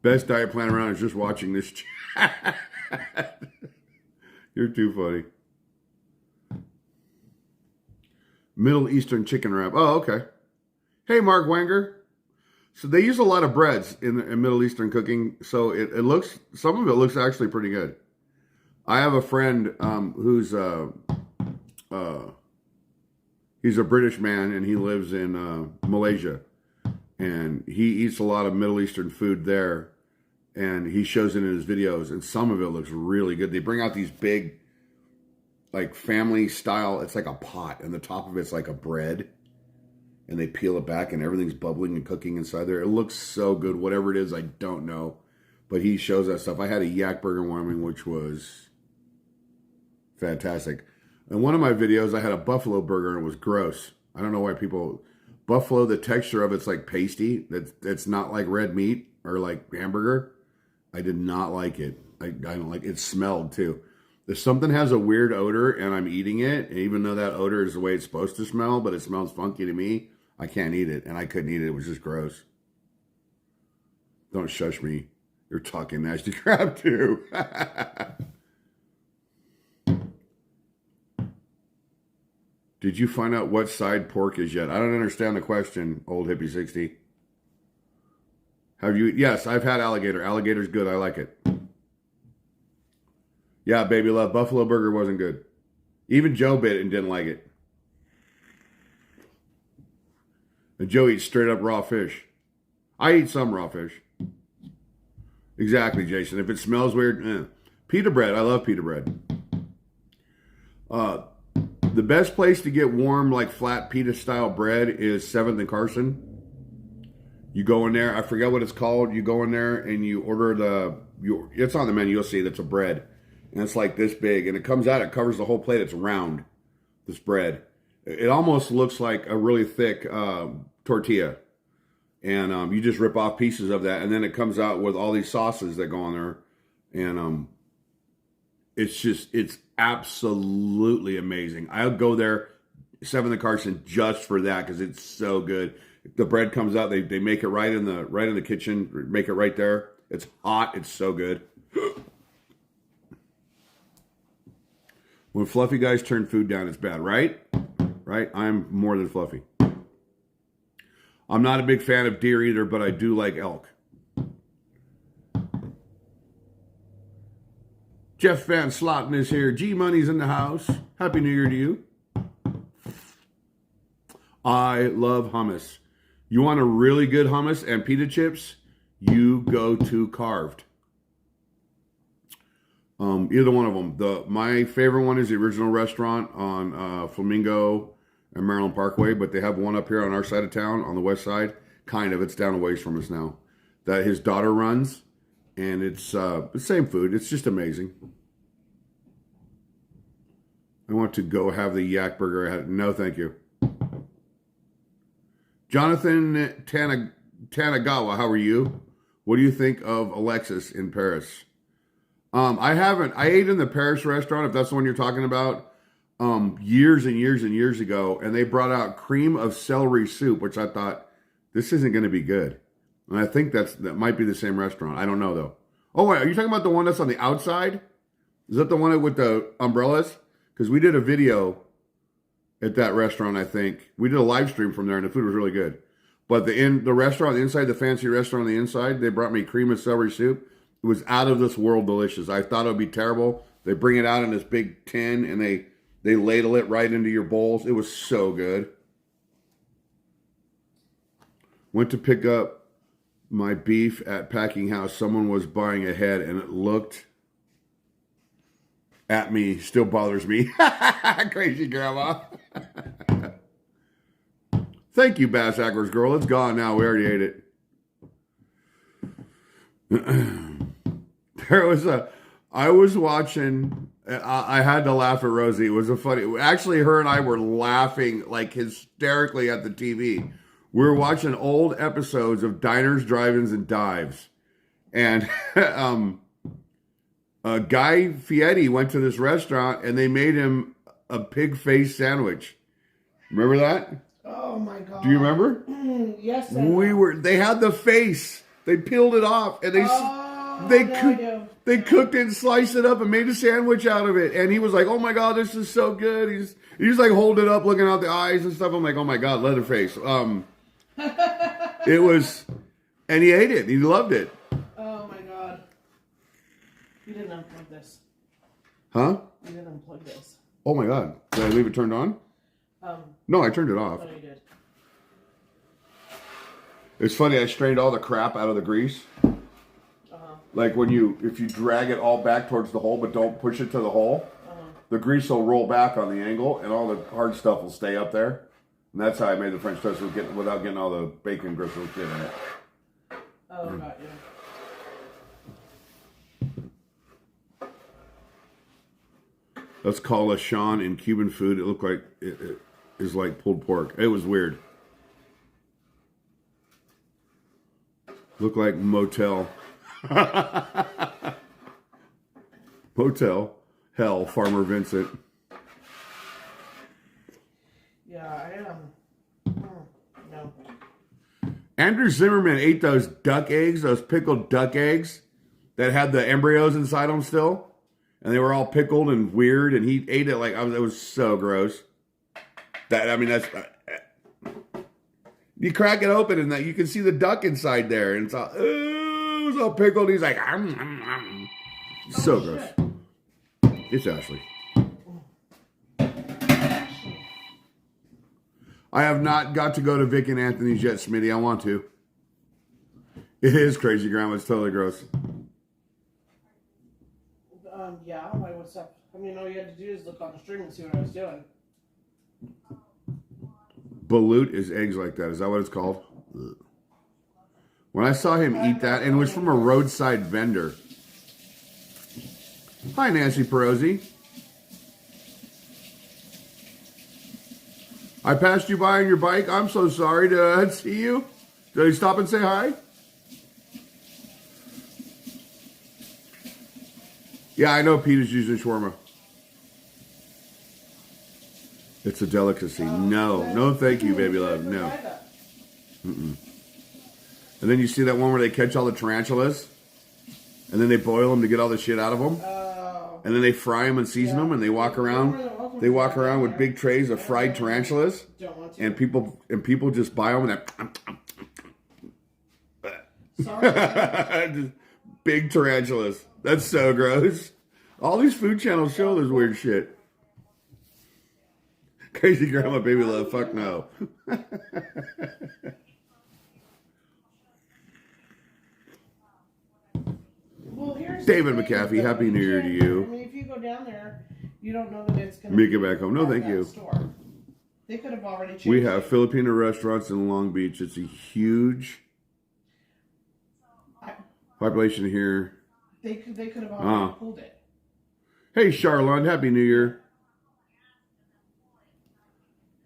Best diet plan around is just watching this chat. You're too funny. Middle Eastern chicken wrap. Oh, okay. Hey, Mark Wenger. So they use a lot of breads in Middle Eastern cooking, so some of it looks actually pretty good. I have a friend who's he's a British man and he lives in Malaysia, and he eats a lot of Middle Eastern food there, and he shows it in his videos, and some of it looks really good. They bring out these big, like family style. It's like a pot, and the top of it's like a bread. And they peel it back and everything's bubbling and cooking inside there. It looks so good. Whatever it is, I don't know. But he shows that stuff. I had a yak burger in Wyoming, which was fantastic. In one of my videos, I had a buffalo burger and it was gross. I don't know why buffalo, the texture of it's like pasty. It's not like red meat or like hamburger. I did not like it. I don't like it. It smelled too. If something has a weird odor and I'm eating it, and even though that odor is the way it's supposed to smell, but it smells funky to me, I can't eat it, and I couldn't eat it. It was just gross. Don't shush me. You're talking nasty crap, too. Did you find out what side pork is yet? I don't understand the question, old hippie 60. Have you? Yes, I've had alligator. Alligator's good. I like it. Yeah, baby love. Buffalo burger wasn't good. Even Joe bit it and didn't like it. And Joe eats straight up raw fish. I eat some raw fish. Exactly, Jason. If it smells weird, Pita bread. I love pita bread. The best place to get warm, like flat pita style bread is 7th and Carson. You go in there. I forget what it's called. You go in there and you order it's on the menu. You'll see it's a bread. And it's like this big. And it comes out. It covers the whole plate. It's round, this bread. It almost looks like a really thick tortilla. And you just rip off pieces of that. And then it comes out with all these sauces that go on there. And it's absolutely amazing. I'll go there, 7th and Carson, just for that because it's so good. The bread comes out. They make it right in the kitchen. Make it right there. It's hot. It's so good. When fluffy guys turn food down, it's bad, right? Right? I'm more than fluffy. I'm not a big fan of deer either, but I do like elk. Jeff Van Slotten is here. G Money's in the house. Happy New Year to you. I love hummus. You want a really good hummus and pita chips? You go to Carved. Either one of them. My favorite one is the original restaurant on Flamingo and Maryland Parkway, but they have one up here on our side of town, on the west side. Kind of. It's down a ways from us now. That his daughter runs, and it's the same food. It's just amazing. I want to go have the yak burger. No, thank you. Jonathan Tanagawa, how are you? What do you think of Alexis in Paris? I haven't. I ate in the Paris restaurant, if that's the one you're talking about, years and years and years ago, and they brought out cream of celery soup, which I thought, this isn't going to be good. And I think that might be the same restaurant. I don't know, though. Oh, wait, are you talking about the one that's on the outside? Is that the one with the umbrellas? Because we did a video at that restaurant, I think. We did a live stream from there, and the food was really good. But the restaurant, the inside, the fancy restaurant on the inside, they brought me cream of celery soup. It was out of this world delicious. I thought it would be terrible. They bring it out in this big tin, and they ladle it right into your bowls. It was so good. Went to pick up my beef at Packing House. Someone was buying ahead, and it looked at me. Still bothers me. Crazy grandma. Thank you, Bass Ackers girl. It's gone now. We already ate it. I was watching, I had to laugh at Rosie. It was actually her and I were laughing like hysterically at the TV. We were watching old episodes of Diners, Drive-Ins, and Dives. And Guy Fieri went to this restaurant and they made him a pig face sandwich. Remember that? Oh my God. Do you remember? Yes. They had the face. They peeled it off and they cooked it and sliced it up and made a sandwich out of it. And he was like, "Oh my God, this is so good." He's like holding it up, looking out the eyes and stuff. I'm like, "Oh my God, Leatherface." It was, and he ate it. He loved it. Oh my God. You didn't unplug this. Huh? You didn't unplug this. Oh my God. Did I leave it turned on? No, I turned it off. Oh, you did. It's funny, I strained all the crap out of the grease. Like if you drag it all back towards the hole, but don't push it to the hole, the grease will roll back on the angle, and all the hard stuff will stay up there. And that's how I made the French toast without getting all the bacon gristle shit in it. Oh, got you. Let's call a Sean in Cuban food. It looked like it is like pulled pork. It was weird. Looked like motel. Motel. Hell, Farmer Vincent. Yeah, I am. No. Andrew Zimmerman ate those duck eggs, those pickled duck eggs that had the embryos inside them still. And they were all pickled and weird. And he ate it like, it was so gross. That's you crack it open and that you can see the duck inside there, and it's all pickled. He's like, so gross. It's Ashley. I have not got to go to Vic and Anthony's yet, Smitty. I want to. It is crazy, Grandma. It's totally gross. Yeah, why, what's up? I mean, all you had to do is look on the stream and see what I was doing. Balut is eggs like that. Is that what it's called? Ugh. When I saw him eat that, and it was from a roadside vendor. Hi, Nancy Perosi. I passed you by on your bike. I'm so sorry to see you. Did you stop and say hi? Yeah, I know Pete is using shawarma. It's a delicacy. No, thank you, baby love. No. Mm-mm. And then you see that one where they catch all the tarantulas, and then they boil them to get all the shit out of them, and then they fry them and season them, and they walk around. They walk around with big trays of fried tarantulas, and people just buy them and just big tarantulas. That's so gross. All these food channels show this weird shit. Crazy Grandma, baby love. Fuck no. Well, here's David McAfee, Happy New Year to you. I mean, if you go down there, you don't know that it's going to Make it back home. No, thank you. Store. They could have already changed We have Filipino restaurants in Long Beach. It's a huge population here. They could have already pulled it. Hey, Charlotte, Happy New Year.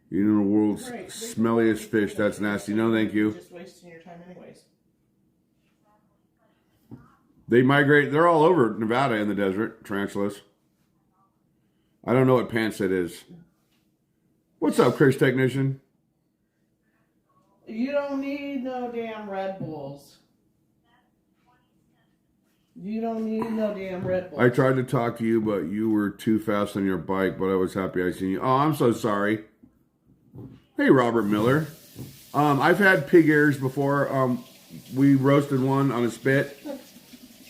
You know the world's smelliest fish. That's nasty. No, thank you. Just wasting your time anyways. They migrate. They're all over Nevada in the desert, tarantulas. I don't know what pants it is. What's up, Chris Technician? You don't need no damn Red Bulls. You don't need no damn Red Bulls. I tried to talk to you, but you were too fast on your bike, but I was happy I seen you. Oh, I'm so sorry. Hey, Robert Miller. I've had pig ears before. We roasted one on a spit.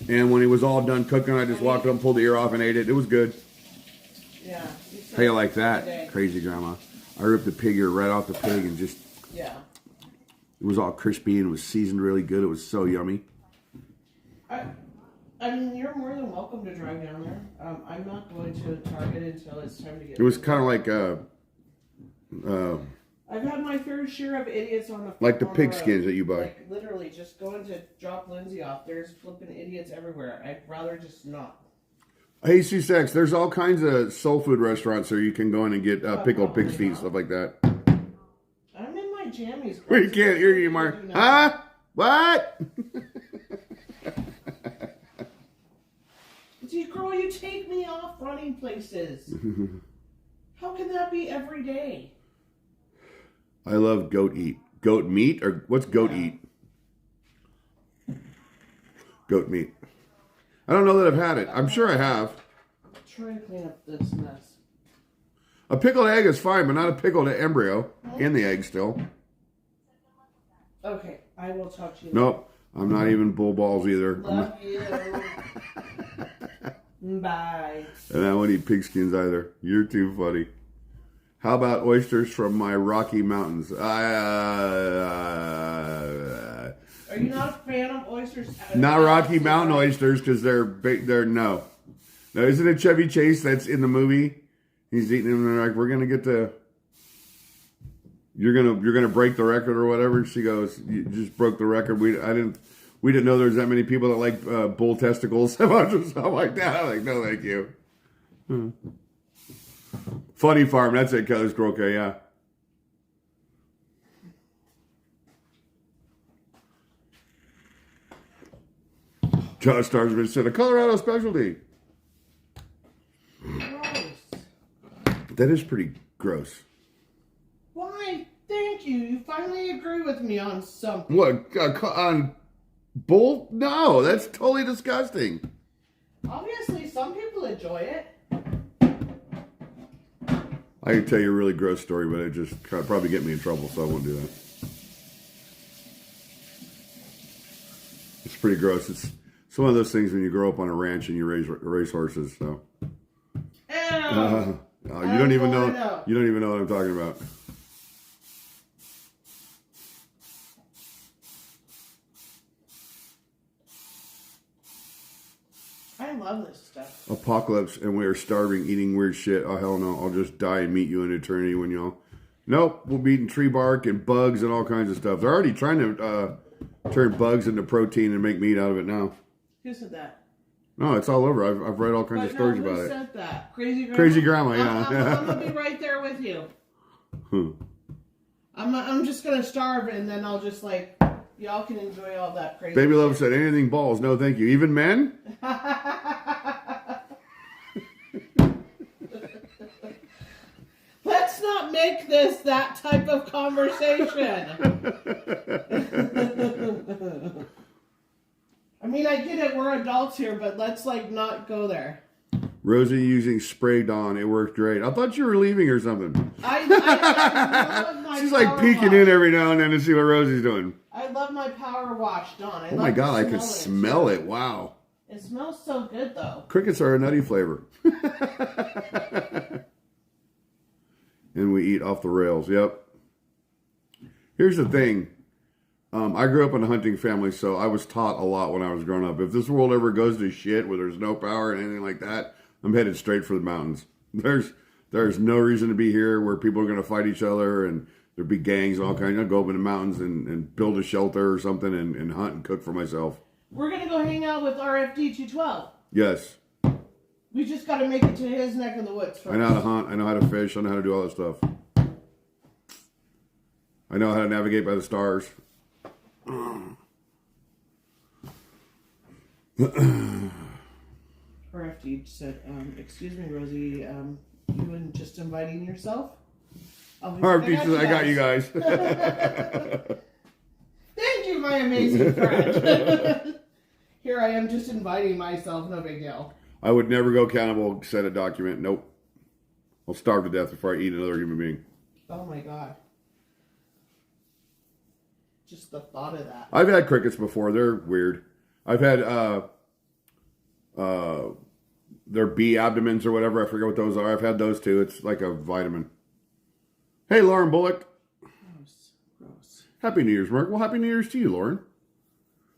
And when he was all done cooking, I just walked up and pulled the ear off and ate it. It was good. Yeah. How you like that, crazy grandma? I ripped the pig ear right off the pig and just... Yeah. It was all crispy and it was seasoned really good. It was so yummy. I mean, you're more than welcome to drive down there. I'm not going to Target until it's time to get... It was kind of like... I've had my fair share of idiots on the like the pig skins that you buy. Like literally just going to drop Lindsay off. There's flipping idiots everywhere. I'd rather just not. Hey, C6, there's all kinds of soul food restaurants where you can go in and get pickled pig's feet, stuff like that. I'm in my jammies. We can't hear you, Mark. Huh? What? See, girl, you take me off running places. How can that be every day? I love goat eat. Goat meat? Or what's goat eat? Goat meat. I don't know that I've had it. I'm sure I have. Try to clean up this mess. A pickled egg is fine, but not a pickled embryo. In the egg still. Okay, I will talk to you. Nope. I'm not even bull balls either. Love you. Bye. And I won't eat pig skins either. You're too funny. How about oysters from my Rocky Mountains? Are you not a fan of oysters? Not Rocky Mountain oysters because they're big. They're no. Now isn't it Chevy Chase that's in the movie? He's eating them and they're like, "We're gonna get the. You're gonna break the record or whatever." She goes, "You just broke the record. We didn't know there's that many people that like bull testicles." Stuff like that. I'm like, no, thank you. Funny Farm, that's it, Kelly Scroke, yeah. Josh Starsman said, a Colorado specialty. Gross. That is pretty gross. Why? Thank you. You finally agree with me on something. What? On bull? No, that's totally disgusting. Obviously, some people enjoy it. I can tell you a really gross story, but it just probably get me in trouble, so I won't do that. It's pretty gross. It's one of those things when you grow up on a ranch and you raise horses. So you don't even know. You don't even know what I'm talking about. I love this stuff. Apocalypse, and we are starving, eating weird shit. Oh, hell no. I'll just die and meet you in eternity when y'all... Nope, we'll be eating tree bark and bugs and all kinds of stuff. They're already trying to turn bugs into protein and make meat out of it now. Who said that? No, it's all over. I've read all kinds of stories about it. Who it. said that? Crazy Grandma? Crazy Grandma, yeah. I'm going to be right there with you. I'm just going to starve, and then I'll just like... Y'all can enjoy all that crazy Baby shit. Love said, anything balls. No, thank you. Even men? Let's not make this that type of conversation. I mean, I get it. We're adults here, but let's like not go there. Rosie using Spray Dawn. It worked great. I thought you were leaving or something. I love my She's like peeking in every now and then to see what Rosie's doing. I love my power wash, Dawn. Oh my God, I can smell it. Wow. It smells so good, though. Crickets are a nutty flavor. And we eat off the rails. Yep. Here's the thing. I grew up in a hunting family, so I was taught a lot when I was growing up. If this world ever goes to shit where there's no power and anything like that, I'm headed straight for the mountains. There's no reason to be here where people are going to fight each other and there'd be gangs and all kinds. I'd go up in the mountains and build a shelter or something and hunt and cook for myself. We're going to go hang out with RFD 212. Yes. We just got to make it to his neck of the woods first. I know how to hunt. I know how to fish. I know how to do all that stuff. I know how to navigate by the stars. RFD said, excuse me, Rosie, you and just inviting yourself? RFD says, I got you guys. Thank you, my amazing friend. Here I am just inviting myself, no big deal. I would never go cannibal, set a document. Nope. I'll starve to death before I eat another human being. Oh my God. Just the thought of that. I've had crickets before. They're weird. I've had their bee abdomens or whatever. I forget what those are. I've had those too. It's like a vitamin. Hey, Lauren Bullock. Gross. Happy New Year's, Mark. Well, Happy New Year's to you, Lauren.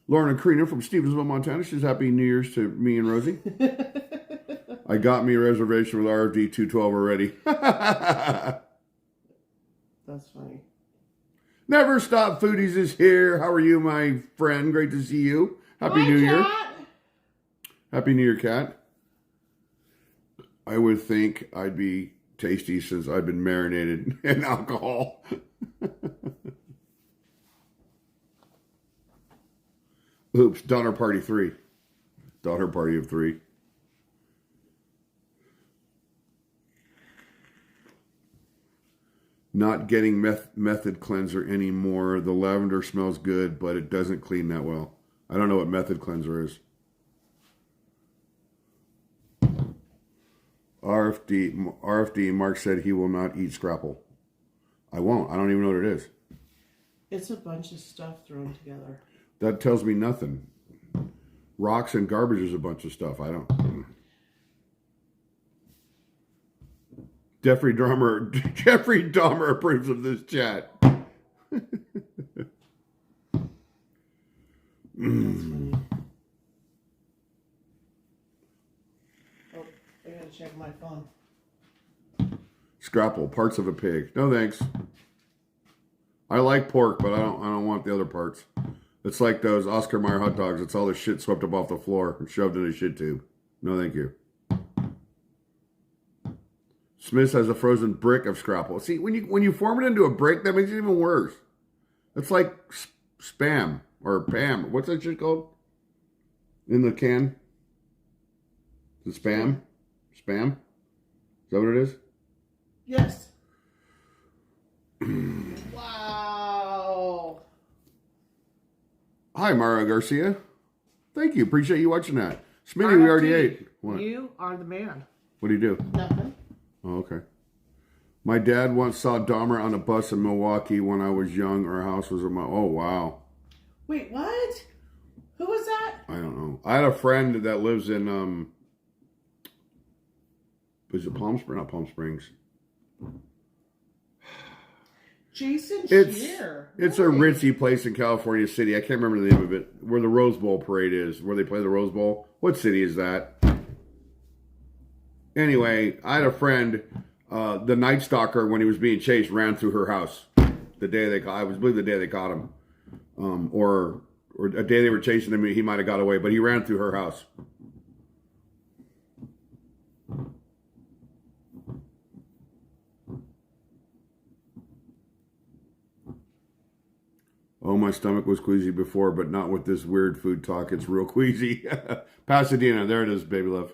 Lauren and Karina from Stevensville, Montana. She's Happy New Year's to me and Rosie. I got me a reservation with RFD 212 already. That's funny. Never Stop Foodies is here. How are you, my friend? Great to see you. Happy New Year. Happy New Year, Cat. I would think I'd be tasty since I've been marinated in alcohol. Oops, Donner Party 3. Donner Party of 3. Not getting method cleanser anymore. The lavender smells good, but it doesn't clean that well. I don't know what method cleanser is. RFD, Mark said he will not eat scrapple. I won't. I don't even know what it is. It's a bunch of stuff thrown together. That tells me nothing. Rocks and garbage is a bunch of stuff. I don't. Jeffrey Dahmer approves of this chat. That's funny. Oh, I gotta check my phone. Scrapple, parts of a pig. No thanks. I like pork, but I don't want the other parts. It's like those Oscar Mayer hot dogs. It's all the shit swept up off the floor and shoved in a shit tube. No thank you. Smith has a frozen brick of scrapple. See, when you form it into a brick, that makes it even worse. It's like spam or Pam. What's that shit called? In the can? The spam? Spam? Is that what it is? Yes. Wow. Hi, Mara Garcia. Thank you. Appreciate you watching that. Smitty, we already ate. What? You are the man. What do you do? Nothing. Oh, okay. My dad once saw Dahmer on a bus in Milwaukee when I was young. Our house was oh, wow. Wait, what? Who was that? I don't know. I had a friend that lives in, is it Palm Springs? Not Palm Springs. Jason Shear. It's a ritzy place in California City. I can't remember the name of it. Where the Rose Bowl parade is. Where they play the Rose Bowl. What city is that? Anyway, I had a friend, the Night Stalker, when he was being chased, ran through her house. The day they caught, I believe the day they caught him. Or a day they were chasing him, he might have got away, but he ran through her house. Oh, my stomach was queasy before, but not with this weird food talk. It's real queasy. Pasadena, there it is, baby love.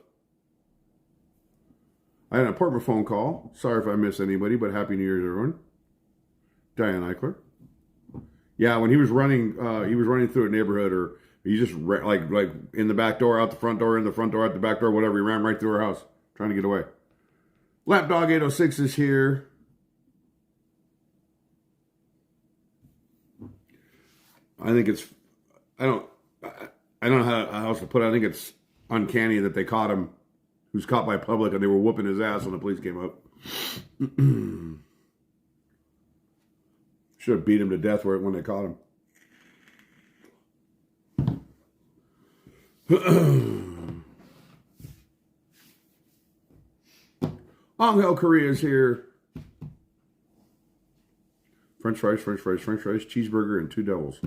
I had an apartment phone call. Sorry if I miss anybody, but Happy New Year's, everyone. Diane Eichler. Yeah, when he was running through a neighborhood, or he just like in the back door, out the front door, in the front door, out the back door, whatever. He ran right through her house, trying to get away. Lapdog 806 is here. I think it's, I don't know how else to put it. I think it's uncanny that they caught him. He was caught by public and they were whooping his ass when the police came up. Should have beat him to death when they caught him. Angel Korea is here. French fries, cheeseburger, and 2 doubles.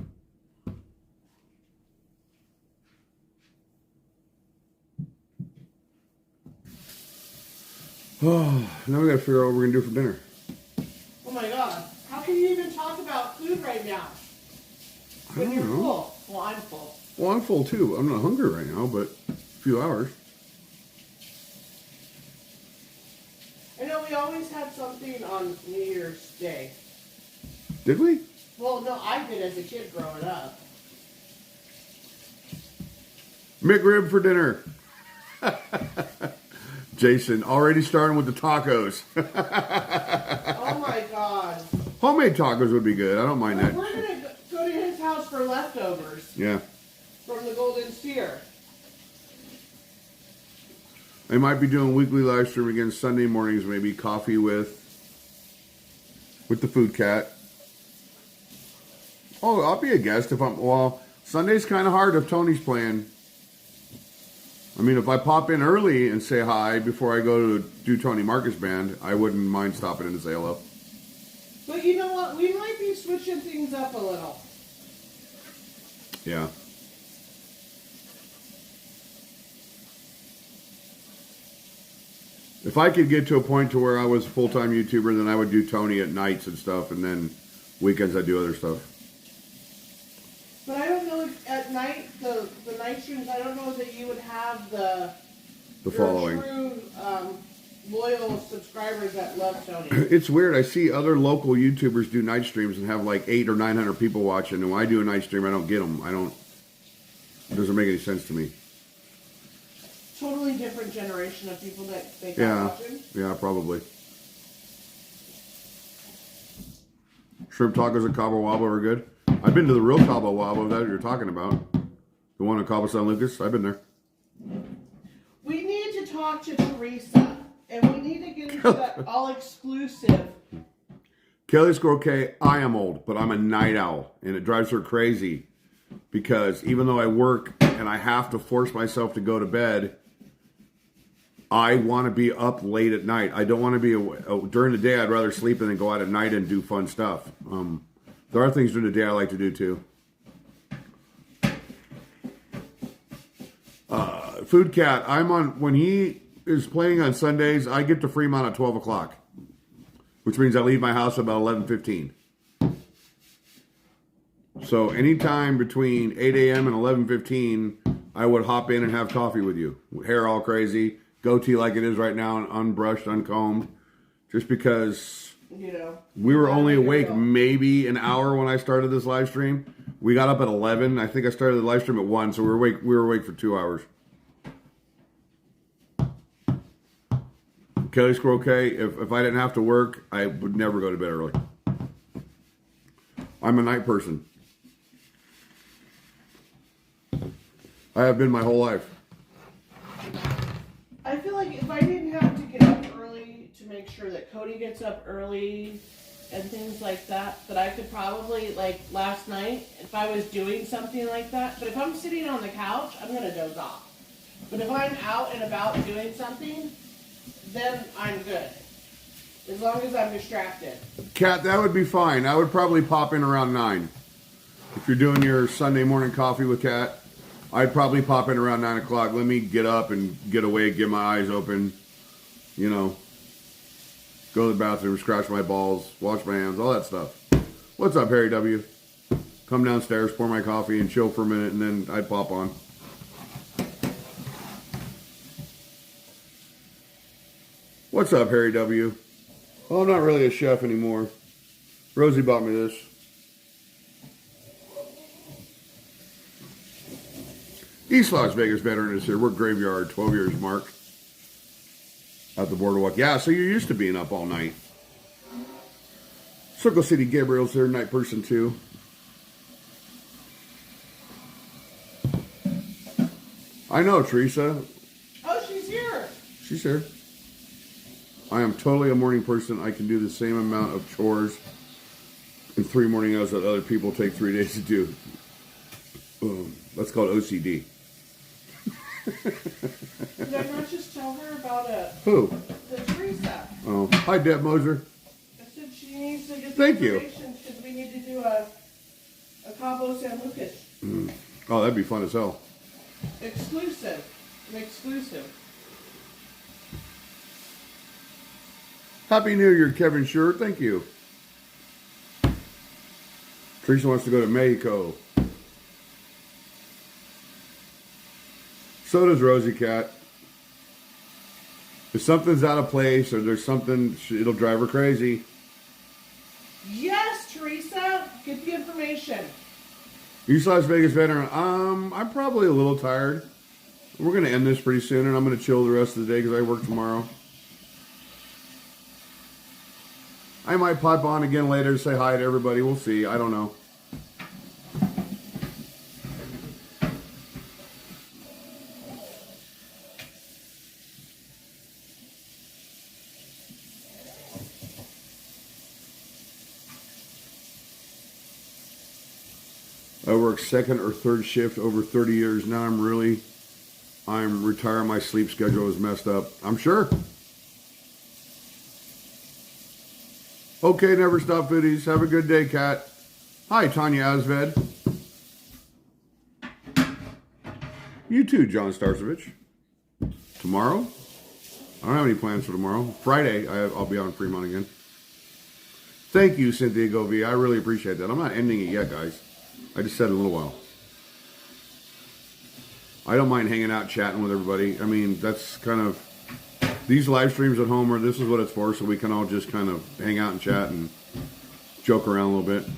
Oh, now we gotta figure out what we're gonna do for dinner. Oh my God. How can you even talk about food right now? When you're full. Well, I'm full. Well, I'm full too. I'm not hungry right now, but a few hours. I know we always had something on New Year's Day. Did we? Well, no, I did as a kid growing up. McRib for dinner. Jason, already starting with the tacos. Oh my God. Homemade tacos would be good. I don't mind that. We're going to go to his house for leftovers. Yeah. From the Golden Steer. I might be doing weekly live stream again Sunday mornings, maybe coffee with the food cat. Oh, I'll be a guest if Sunday's kind of hard if Tony's playing. I mean, if I pop in early and say hi before I go to do Tony Marcus Band, I wouldn't mind stopping in to say hello. But you know what? We might be switching things up a little. Yeah. If I could get to a point to where I was a full-time YouTuber, then I would do Tony at nights and stuff, and then weekends I'd do other stuff. But I don't know if at night, the night streams, I don't know that you would have the following. True loyal subscribers that love Tony. It's weird. I see other local YouTubers do night streams and have like 800 or 900 people watching, and when I do a night stream, I don't get them. It doesn't make any sense to me. Totally different generation of people that they got watching. Yeah, probably. Shrimp tacos at Cabo Wabo are good. I've been to the real Cabo Wabo that you're talking about. The one in Cabo San Lucas. I've been there. We need to talk to Teresa, and we need to get into that all-exclusive. Kelly Squirrel, I am old, but I'm a night owl, and it drives her crazy because even though I work and I have to force myself to go to bed, I want to be up late at night. I don't want to be during the day. I'd rather sleep and then go out at night and do fun stuff. There are things during the day I like to do too. Food Cat, I'm on when he is playing on Sundays. I get to Fremont at 12 o'clock, which means I leave my house about 11:15. So anytime between 8 a.m. and 11:15, I would hop in and have coffee with you. Hair all crazy, goatee like it is right now, and unbrushed, uncombed, just because we were only awake maybe an hour when I started this live stream. We got up at 11. I think I started the live stream at 1, so we were awake for 2 hours. Kelly Squirrel K, if I didn't have to work, I would never go to bed early. I'm a night person. I have been my whole life. I feel like if I didn't have to get up early to make sure that Cody gets up early and things like that, that I could probably, like last night, if I was doing something like that, but if I'm sitting on the couch, I'm going to doze off. But if I'm out and about doing something, then I'm good. As long as I'm distracted. Kat, that would be fine. I would probably pop in around 9. If you're doing your Sunday morning coffee with Kat, I'd probably pop in around 9 o'clock. Let me get up and get awake, get my eyes open, you know, go to the bathroom, scratch my balls, wash my hands, all that stuff. What's up, Harry W? Come downstairs, pour my coffee, and chill for a minute, and then I'd pop on. What's up, Harry W? Well, I'm not really a chef anymore. Rosie bought me this. East Las Vegas veteran is here. We're graveyard, 12 years mark. At the boardwalk. Yeah, so you're used to being up all night. Circle City Gabriel's there, night person too. I know, Teresa. Oh, she's here. She's here. I am totally a morning person. I can do the same amount of chores in 3 morning hours that other people take 3 days to do. That's called OCD. Did I not just tell her about it? Who? The Teresa. Oh, hi, Deb Moser. I said she needs to get the Thank you. information because we need to do a Cabo San Lucas. Oh, that'd be fun as hell. Exclusive. An exclusive. Happy New Year, Kevin Sure. Thank you. Teresa wants to go to Mexico. So does Rosie Cat. If something's out of place or there's something, it'll drive her crazy. Yes, Teresa. Get the information. East Las Vegas veteran. I'm probably a little tired. We're going to end this pretty soon, and I'm going to chill the rest of the day because I work tomorrow. I might pop on again later to say hi to everybody. We'll see. I don't know. I work second or third shift over 30 years. Now I'm retired. My sleep schedule is messed up. I'm sure. Okay, Never Stop Foodies. Have a good day, Kat. Hi, Tanya Asved. You too, John Starsovich. Tomorrow? I don't have any plans for tomorrow. Friday, I'll be on Fremont again. Thank you, Cynthia Govey. I really appreciate that. I'm not ending it yet, guys. I just said in a little while. I don't mind hanging out, chatting with everybody. I mean, that's kind of... These live streams at home, this is what it's for, so we can all just kind of hang out and chat and joke around a little bit.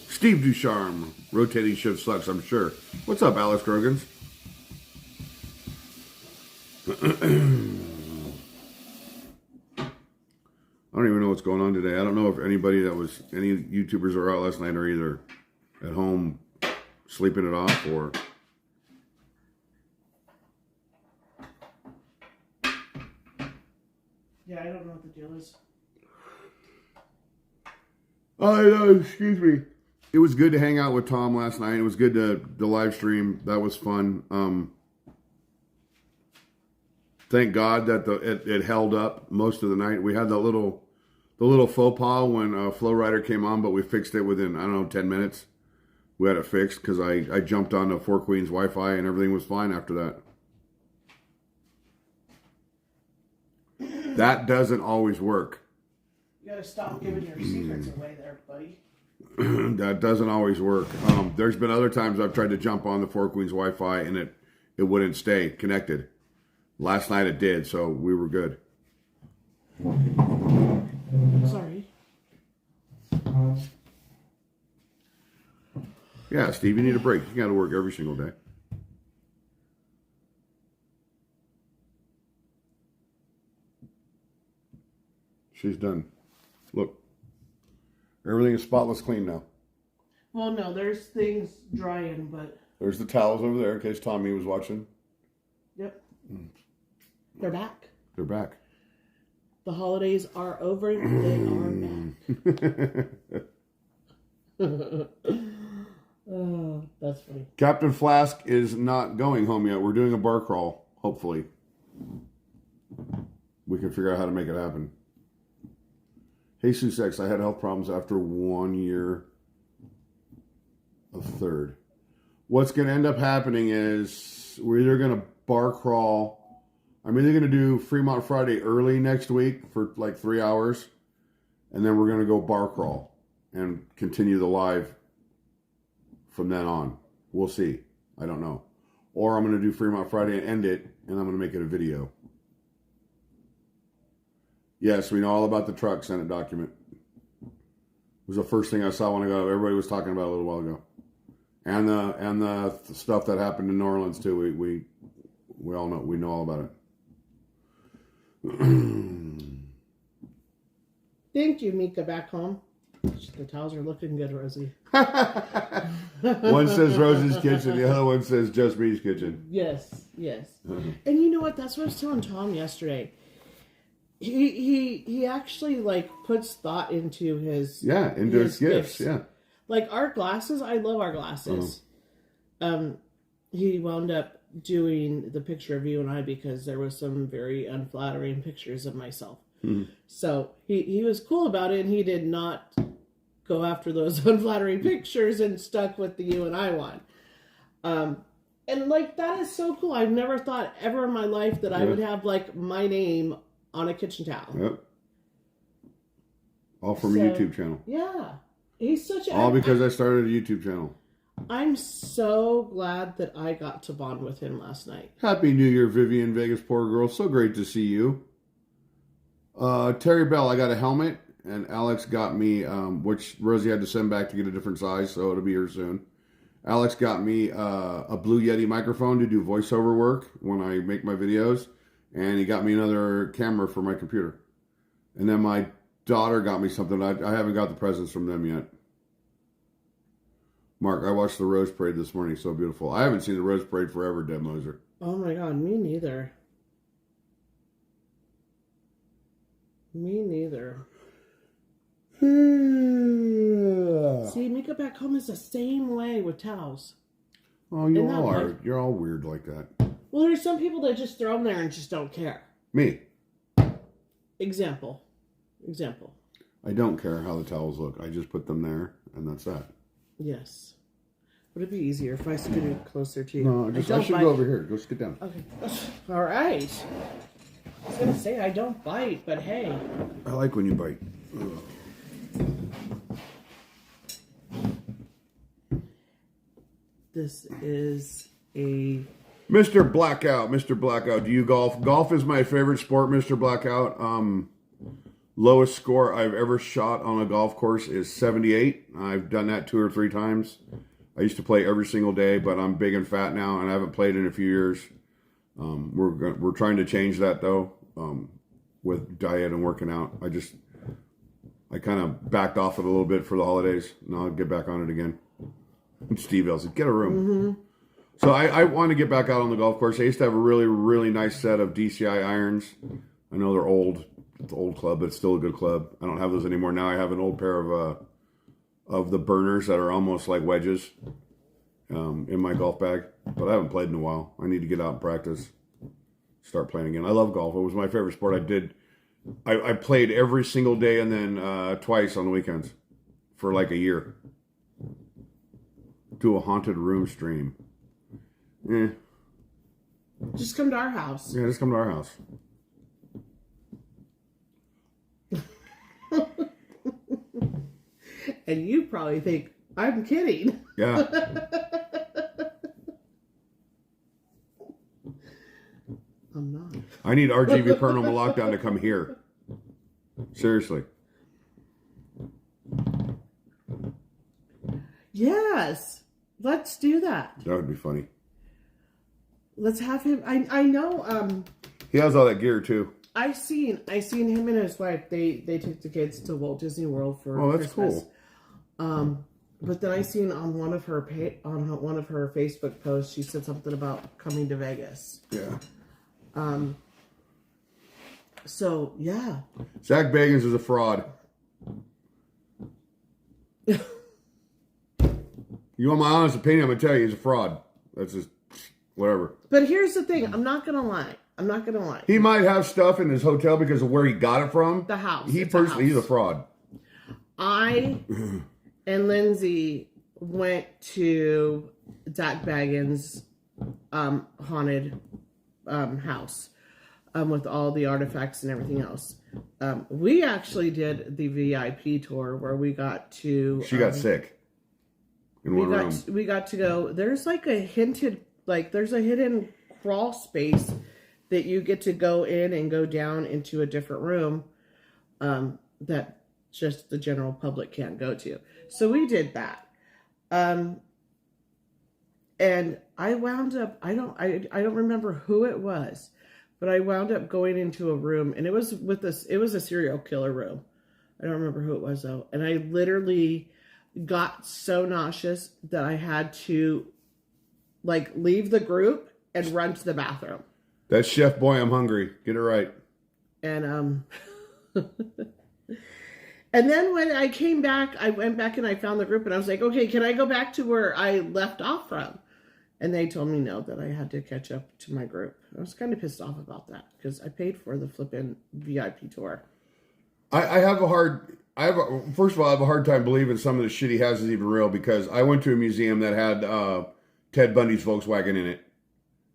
Steve Ducharme. Rotating shift sucks, I'm sure. What's up, Alice Grogans? I don't even know what's going on today. I don't know if any YouTubers are out last night are either at home sleeping it off or... Yeah, I don't know what the deal is. Excuse me. It was good to hang out with Tom last night. It was good to live stream. That was fun. Thank God that it held up most of the night. We had the little faux pas when Flow Rider came on, but we fixed it within, I don't know, 10 minutes. We had it fixed because I jumped on the Four Queens Wi-Fi and everything was fine after that. That doesn't always work. You gotta stop giving your secrets away there, buddy. That doesn't always work. There's been other times I've tried to jump on the Four Queens Wi-Fi and it wouldn't stay connected. Last night it did, so we were good. Sorry. Yeah, Steve, you need a break. You got to work every single day. She's done. Look. Everything is spotless clean now. Well, no, there's things drying, but... There's the towels over there in case Tommy was watching. Yep. They're back. They're back. The holidays are over. They are back. Oh, that's funny. Captain Flask is not going home yet. We're doing a bar crawl, hopefully. We can figure out how to make it happen. Jesus X, I had health problems after 1 year of third. What's going to end up happening is we're either going to bar crawl. I'm either going to do Fremont Friday early next week for like 3 hours. And then we're going to go bar crawl and continue the live from then on. We'll see. I don't know. Or I'm going to do Fremont Friday and end it, and I'm going to make it a video. Yes, we know all about the truck Senate document. It was the first thing I saw when I got up. Everybody was talking about it a little while ago. And the stuff that happened in New Orleans too. We all know, we know all about it. Thank you, Mika, back home. The towels are looking good, Rosie. One says Rosie's kitchen, the other one says Just Me's kitchen. Yes, yes. And you know what? That's what I was telling Tom yesterday. He actually like puts thought into his his gifts. Yeah, like our glasses. I love our glasses. He wound up doing the picture of you and I because there was some very unflattering pictures of myself. So he was cool about it, and he did not go after those unflattering pictures and stuck with the you and I one. And like that is so cool. I've never thought ever in my life that I would have like my name on a kitchen towel. Yep. All from a YouTube channel. Yeah. He's such a... All because I started a YouTube channel. I'm so glad that I got to bond with him last night. Happy New Year, Vivian Vegas, poor girl. So great to see you. Terry Bell, I got a helmet, and Alex got me, which Rosie had to send back to get a different size, so it'll be here soon. Alex got me a Blue Yeti microphone to do voiceover work when I make my videos. And he got me another camera for my computer. And then my daughter got me something. I haven't got the presents from them yet. Mark, I watched the Rose Parade this morning. So beautiful. I haven't seen the Rose Parade forever, Deb Moser. Oh my God, me neither. Me neither. See, Mika back home is the same way with towels. Oh, you all are. You're all weird like that. Well, there's some people that just throw them there and just don't care. Me. Example. I don't care how the towels look. I just put them there, and that's that. Yes. Would it be easier if I scooted closer to you? No, I should go over here. Go sit down. Okay. All right. I was going to say I don't bite, but hey. I like when you bite. This is a... Mr. Blackout, do you golf? Golf is my favorite sport, Mr. Blackout. Lowest score I've ever shot on a golf course is 78. I've done that 2 or 3 times. I used to play every single day, but I'm big and fat now, and I haven't played in a few years. We're trying to change that, though, with diet and working out. I kind of backed off it a little bit for the holidays. Now I'll get back on it again. And Steve L said, get a room. Mm-hmm. So I want to get back out on the golf course. I used to have a really, really nice set of DCI irons. I know they're old. It's an old club, but it's still a good club. I don't have those anymore. Now I have an old pair of the burners that are almost like wedges in my golf bag. But I haven't played in a while. I need to get out and practice. Start playing again. I love golf. It was my favorite sport. I played every single day and then twice on the weekends for like a year. Do a haunted room stream. Just come to our house. Yeah, just come to our house. And you probably think, I'm kidding. Yeah. I'm not. I need RGV Paranormal Lockdown to come here. Seriously. Yes. Let's do that. That would be funny. Let's have him. I know. He has all that gear too. I seen him and his wife. They took the kids to Walt Disney World for that's Christmas. cool. But then I seen on one of her Facebook posts, she said something about coming to Vegas. Yeah. So yeah. Zach Bagans is a fraud. You want my honest opinion? I'm gonna tell you, he's a fraud. That's just whatever. But here's the thing: I'm not gonna lie. He might have stuff in his hotel because of where he got it from. The house. He's a fraud. I and Lindsay went to Zach Bagans' haunted house with all the artifacts and everything else. We actually did the VIP tour where we got to. She got sick. We got to go. There's like a there's a hidden crawl space that you get to go in and go down into a different room that just the general public can't go to. So we did that. And I wound up, I don't remember who it was, but I wound up going into a room, and it was a serial killer room. I don't remember who it was though. And I literally got so nauseous that I had to leave the group and run to the bathroom. That's Chef Boy, I'm hungry. Get it right. And and then when I came back, I went back and I found the group, and I was like, okay, can I go back to where I left off from? And they told me no, that I had to catch up to my group. I was kind of pissed off about that because I paid for the flippin' VIP tour. First of all, I have a hard time believing some of the shit he has is even real, because I went to a museum that had Ted Bundy's Volkswagen in it.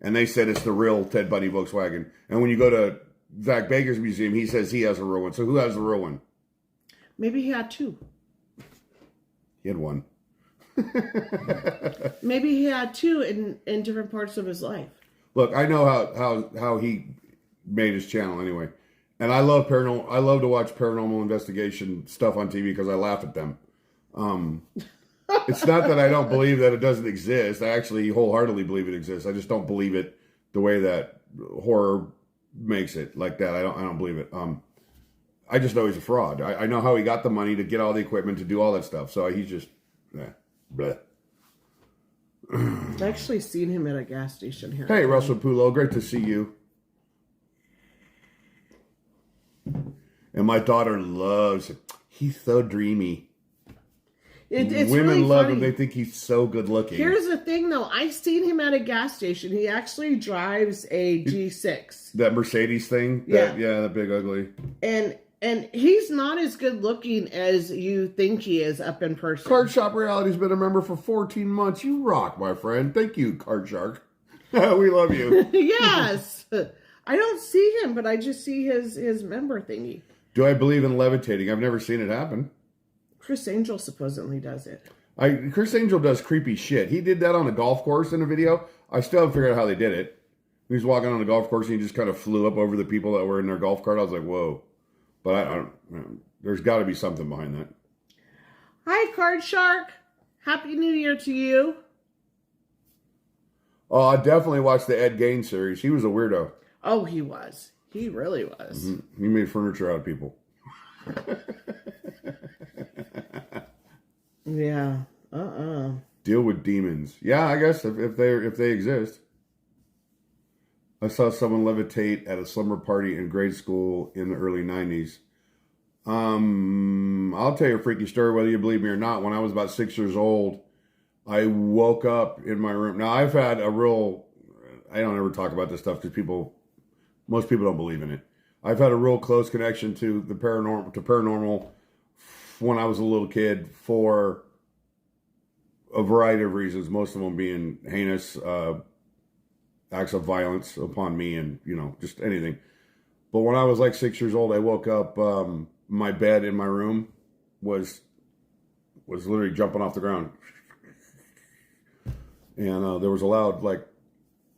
And they said it's the real Ted Bundy Volkswagen. And when you go to Zach Baker's museum, he says he has a real one. So who has the real one? Maybe he had two. He had one. Maybe he had two in different parts of his life. Look, I know how he made his channel anyway. And I love paranormal. I love to watch paranormal investigation stuff on TV because I laugh at them. It's not that I don't believe that it doesn't exist. I actually wholeheartedly believe it exists. I just don't believe it the way that horror makes it like that. I don't believe it. I just know he's a fraud. I know how he got the money to get all the equipment to do all that stuff. So he's just bleh. I actually seen him at a gas station here. Hey, Russell Pulo, great to see you. And my daughter loves him. He's so dreamy. It's Women really love funny. him. They think he's so good looking. Here's the thing, though. I seen him at a gas station. He actually drives a G6. That Mercedes thing? Yeah. That big ugly. And he's not as good looking as you think he is up in person. Card Shop Reality's been a member for 14 months. You rock, my friend. Thank you, Card Shark. We love you. Yes. I don't see him, but I just see his member thingy. Do I believe in levitating? I've never seen it happen. Chris Angel supposedly does it. Chris Angel does creepy shit. He did that on a golf course in a video. I still haven't figured out how they did it. He was walking on a golf course and he just kind of flew up over the people that were in their golf cart. I was like, whoa. But I don't. There's got to be something behind that. Hi, Card Shark. Happy New Year to you. Oh, I definitely watched the Ed Gein series. He was a weirdo. Oh, he was. He really was. Mm-hmm. He made furniture out of people. Yeah. Deal with demons. Yeah, I guess if they exist. I saw someone levitate at a slumber party in grade school in the early 90s. I'll tell you a freaky story, whether you believe me or not. When I was about 6 years old, I woke up in my room. Now, I've had a real... I don't ever talk about this stuff because most people don't believe in it. I've had a real close connection to the paranormal when I was a little kid for a variety of reasons, most of them being heinous acts of violence upon me and, just anything. But when I was like 6 years old, I woke up, my bed in my room was literally jumping off the ground. And there was a loud,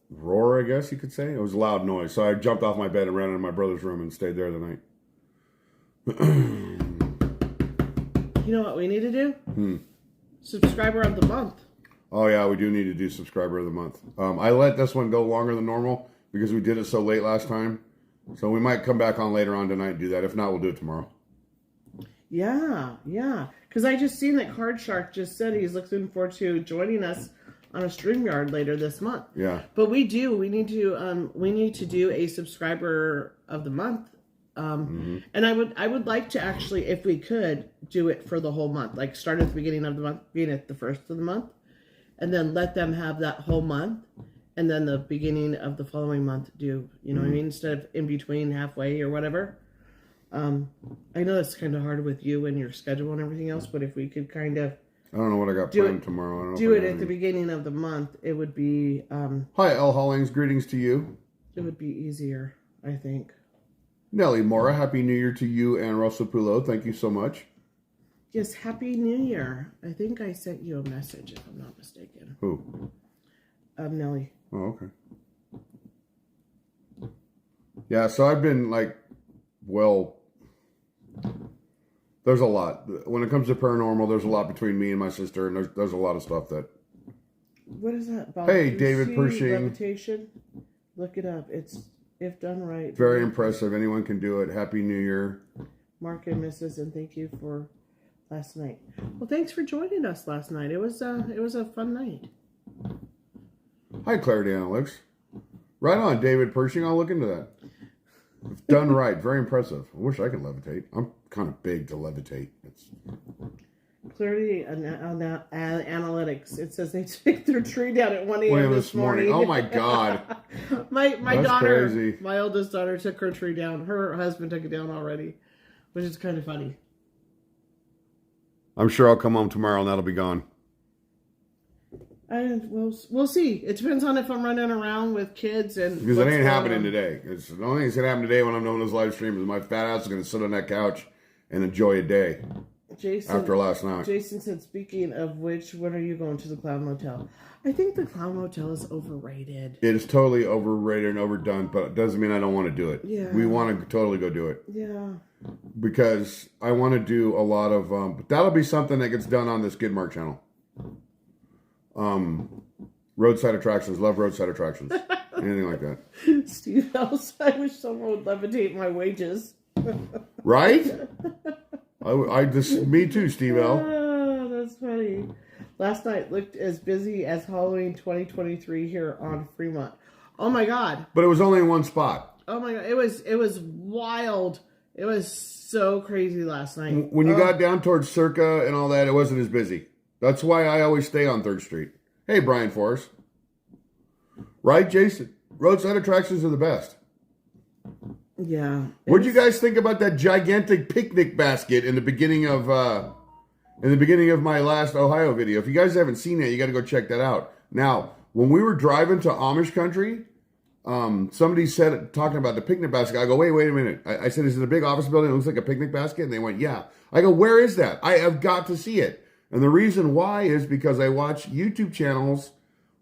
roar, I guess you could say. It was a loud noise. So I jumped off my bed and ran into my brother's room and stayed there the night. You know what we need to do? Subscriber of the month. Oh, yeah, we do need to do subscriber of the month. I let this one go longer than normal because we did it so late last time. So we might come back on later on tonight and do that. If not, we'll do it tomorrow. Yeah. Because I just seen that Card Shark just said he's looking forward to joining us on a StreamYard later this month. Yeah. But we need to do a subscriber of the month. And I would like to actually, if we could, do it for the whole month. Like start at the beginning of the month, being at the first of the month, and then let them have that whole month, and then the beginning of the following month do, you know what I mean? Instead of in between, halfway or whatever. I know that's kind of hard with you and your schedule and everything else, but if we could kind of I don't know what I got planned tomorrow. I don't know do it at the beginning of the month, it would be Hi, L. Hollings. Greetings to you. it would be easier, I think. Nellie Mora, Happy New Year to you and Russell Pulo. Thank you so much. Yes, Happy New Year. I think I sent you a message, if I'm not mistaken. Who? Nellie. Oh, okay. Yeah, so I've been there's a lot. When it comes to paranormal, there's a lot between me and my sister, and there's a lot of stuff that... What is that about? Hey, David Pershing. Levitation? Look it up. It's, if done right. Very impressive. Anyone can do it. Happy New Year. Mark and Mrs. and thank you for last night. Well, thanks for joining us last night. It was a fun night. Hi, Clarity Analytics. Right on, David Pershing. I'll look into that. If done right. Very impressive. I wish I could levitate. I'm kind of big to levitate. Clarity Analytics. It says they took their tree down at 1 a.m. this morning. Oh my God. my That's daughter, crazy. my oldest daughter, took her tree down. Her husband took it down already, which is kind of funny. I'm sure I'll come home tomorrow and that'll be gone. And we'll see. It depends on if I'm running around with kids and Because it ain't happening today. It's the only thing that's gonna happen today when I'm doing this live stream is my fat ass is gonna sit on that couch and enjoy a day. Jason, after last night. Jason said, speaking of which, when are you going to the Clown Motel? I think the Clown Motel is overrated. It is totally overrated and overdone, but it doesn't mean I don't want to do it. Yeah. We want to totally go do it. Yeah. Because I want to do a lot of... but that'll be something that gets done on this Skidmark channel. Roadside attractions. Love roadside attractions. Anything like that. Steve else, I wish someone would levitate my wages. Right? Me too, Steve L. Oh, that's funny. Last night looked as busy as Halloween 2023 here on Fremont. Oh my God. But it was only in one spot. Oh my God. It was wild. It was so crazy last night. When you got down towards Circa and all that, it wasn't as busy. That's why I always stay on 3rd Street. Hey, Brian Forrest. Right, Jason? Roadside attractions are the best. Yeah. What'd you guys think about that gigantic picnic basket in the beginning of my last Ohio video? If you guys haven't seen it, you got to go check that out. Now, when we were driving to Amish country, somebody said, talking about the picnic basket, I go, wait a minute. I said, is it a big office building that looks like a picnic basket? And they went, yeah. I go, where is that? I have got to see it. And the reason why is because I watch YouTube channels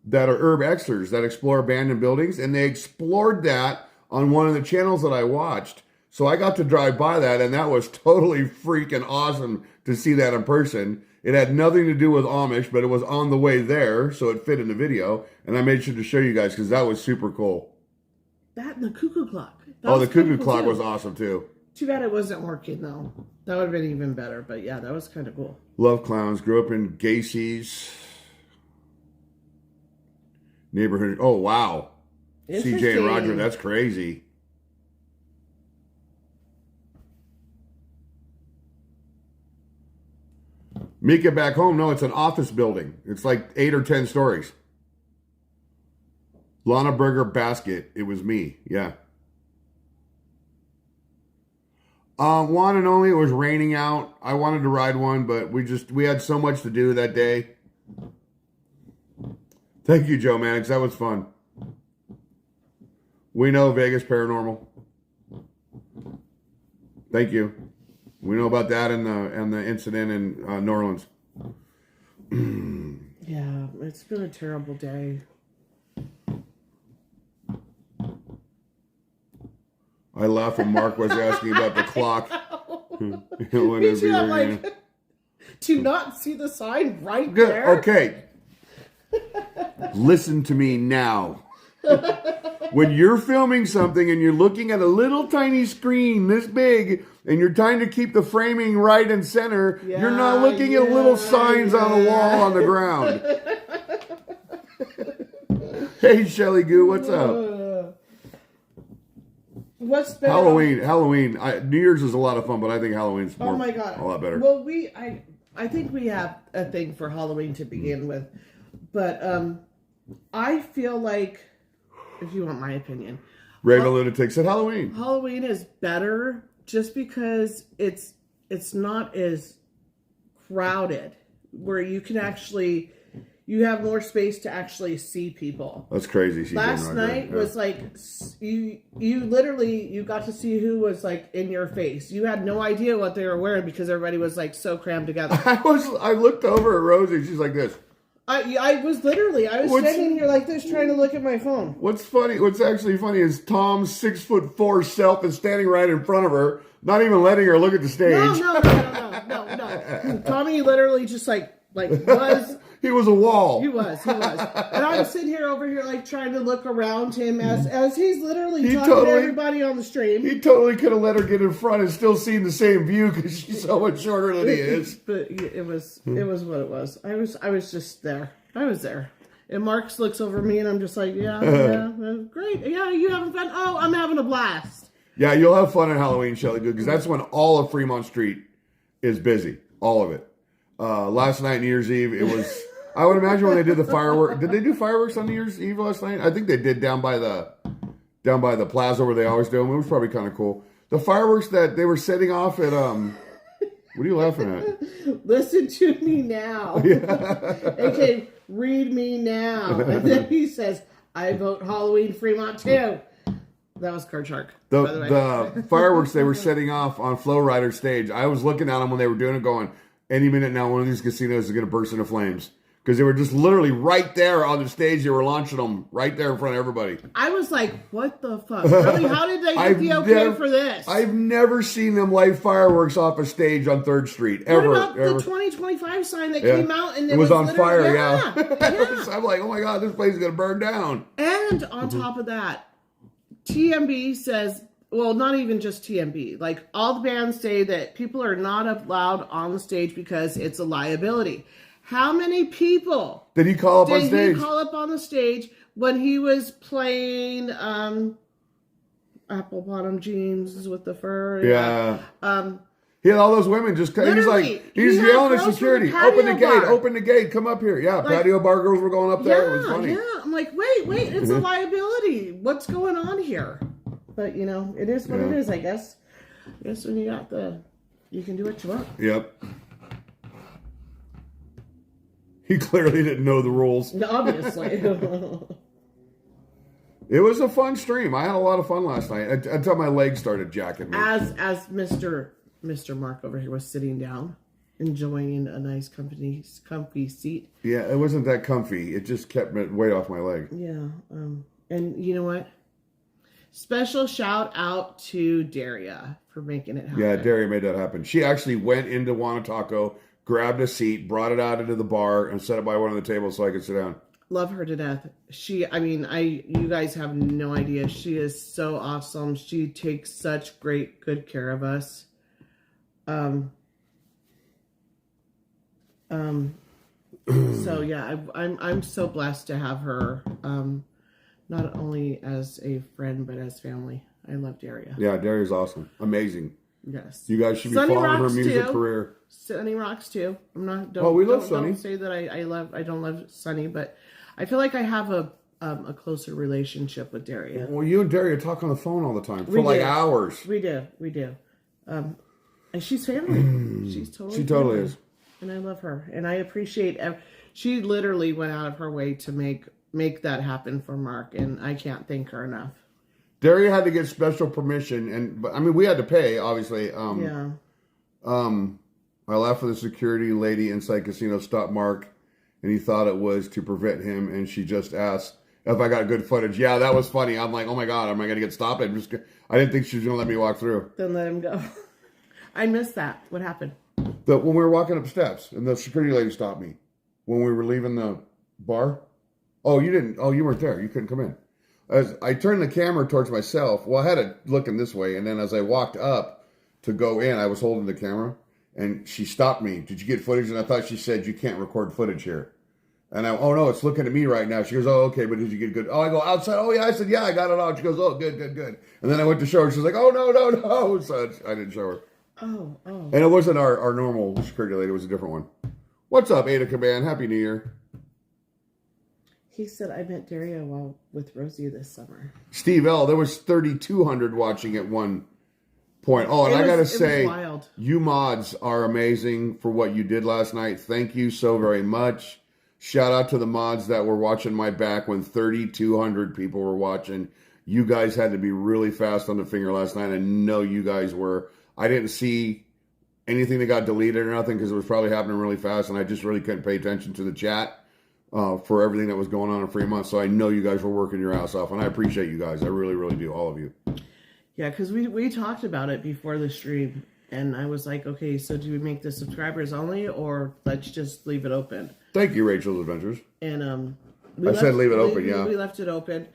that are urbexers that explore abandoned buildings, and they explored that on one of the channels that I watched. So I got to drive by that, and that was totally freaking awesome to see that in person. It had nothing to do with Amish, but it was on the way there, so it fit in the video. And I made sure to show you guys because that was super cool. That and the cuckoo clock. The cuckoo clock was awesome too. Too bad it wasn't working though. That would have been even better. But yeah, that was kind of cool. Love clowns. Grew up in Gacy's neighborhood. Oh, wow. CJ and Roger, that's crazy. Mika back home. No, it's an office building. It's like 8 or 10 stories. Lana Burger basket. It was me. Yeah. One and only, it was raining out. I wanted to ride one, but we had so much to do that day. Thank you, Joe Mannix. That was fun. We know Vegas Paranormal. Thank you. We know about that and the incident in New Orleans. Yeah, it's been a terrible day. I laughed when Mark was asking about the clock. Me too, I'm like, do you not see the sign right there? Okay. Listen to me now. when you're filming something and you're looking at a little tiny screen this big and you're trying to keep the framing right and center, you're not looking at little signs on the wall on the ground. Hey, Shelly Goo, what's up? What's better? Halloween. New Year's is a lot of fun, but I think Halloween's Oh my God. a lot better. Well, I think we have a thing for Halloween to begin with, but I feel like, if you want my opinion, Raven Lunatic said Halloween. Halloween is better just because it's not as crowded, where you can actually. You have more space to actually see people. That's crazy. Last night was like you literally you got to see who was like in your face. You had no idea what they were wearing because everybody was like so crammed together. I looked over at Rosie. She's like this. I was standing here like this trying to look at my phone. What's actually funny is Tom's 6'4" self is standing right in front of her, not even letting her look at the stage. No. Tommy literally just like was. He was a wall. He was. And I was sitting over here like trying to look around him as he's literally talking to everybody on the stream. He totally could have let her get in front and still seen the same view because she's so much shorter than he is. But it was what it was. I was just there. I was there. And Marks looks over me and I'm just like, yeah, great. Yeah, you having fun? Oh, I'm having a blast. Yeah, you'll have fun at Halloween, Shelly, because that's when all of Fremont Street is busy. All of it. Last night, New Year's Eve, it was... I would imagine when they did the fireworks. Did they do fireworks on New Year's Eve last night? I think they did down by the plaza where they always do them. It was probably kind of cool. The fireworks that they were setting off at what are you laughing at? Listen to me now. Okay, read me now. And then he says, "I vote Halloween Fremont too." That was Card Shark. The fireworks they were setting off on Flow Rider stage. I was looking at them when they were doing it, going, any minute now, one of these casinos is going to burst into flames. Because they were just literally right there on the stage. They were launching them right there in front of everybody. I was like, what the fuck? Really? How did they get the okay for this? I've never seen them light fireworks off a stage on 3rd Street. Ever. What about the 2025 sign that came out? And it was on fire, yeah. I'm like, oh my God, this place is going to burn down. And on top of that, TMB says, well, not even just TMB. Like, all the bands say that people are not allowed on the stage because it's a liability. How many people did he call up on stage? Did he call up on the stage when he was playing Apple Bottom Jeans with the fur? Yeah. He had all those women just... He's yelling at security. Open the gate. Come up here. Yeah, patio bar girls were going up there. It was funny. Yeah. I'm like, wait. It's a liability. What's going on here? But, you know, it is what it is, I guess. I guess when you got you can do what you want. Yep. He clearly didn't know the rules. Obviously. It was a fun stream. I had a lot of fun last night until my legs started jacking me. As Mr. Mark over here was sitting down, enjoying a nice comfy seat. Yeah, it wasn't that comfy. It just kept weight off my leg. Yeah. And you know what? Special shout out to Daria for making it happen. Yeah, Daria made that happen. She actually went into Wanataco, grabbed a seat, brought it out into the bar, and set it by one of the tables so I could sit down. Love her to death. You guys have no idea. She is so awesome. She takes such good care of us. So yeah, I'm so blessed to have her, not only as a friend, but as family. I love Daria. Yeah, Daria's awesome. Amazing. Yes. You guys should be following her music career. Sunny rocks too. I'm not. We love Sunny. Don't say that I don't love Sunny, but I feel like I have a closer relationship with Daria. Well, you and Daria talk on the phone all the time for hours. We do. And she's family. She totally is. And I love her, and I appreciate. She literally went out of her way to make that happen for Mark, and I can't thank her enough. Daria had to get special permission, but we had to pay, obviously. Yeah. I laughed for the security lady inside casino stopped Mark, and he thought it was to prevent him, and she just asked if I got good footage. Yeah, that was funny. I'm like, oh my God, am I going to get stopped? I didn't think she was going to let me walk through. Then let him go. I missed that. What happened? When we were walking up steps, and the security lady stopped me when we were leaving the bar. Oh, you didn't. Oh, you weren't there. You couldn't come in. as I turned the camera towards myself, well, I had it looking this way, and then as I walked up to go in, I was holding the camera, and she stopped me. Did you get footage? And I thought she said, you can't record footage here. And oh no, it's looking at me right now. She goes, oh, okay, but did you get good? Oh, I go, outside. Oh, yeah. I said, yeah, I got it all. She goes, oh, good. And then I went to show her. She's like, oh, no. So I didn't show her. Oh. And it wasn't our normal security lady. It was a different one. What's up, Ada Caban? Happy New Year. He said, I met Dario while with Rosie this summer. Steve L., there was 3,200 watching at one point. Oh, and I got to say, you mods are amazing for what you did last night. Thank you so very much. Shout out to the mods that were watching my back when 3,200 people were watching. You guys had to be really fast on the finger last night. I know you guys were. I didn't see anything that got deleted or nothing because it was probably happening really fast, and I just really couldn't pay attention to the chat for everything that was going on in Fremont. So I know you guys were working your ass off, and I appreciate you guys. I really, really do, all of you. Yeah, because we talked about it before the stream, and I was like, okay, so do we make the subscribers only, or let's just leave it open? Thank you, Rachel's Adventures. And I said leave it open, yeah. We left it open,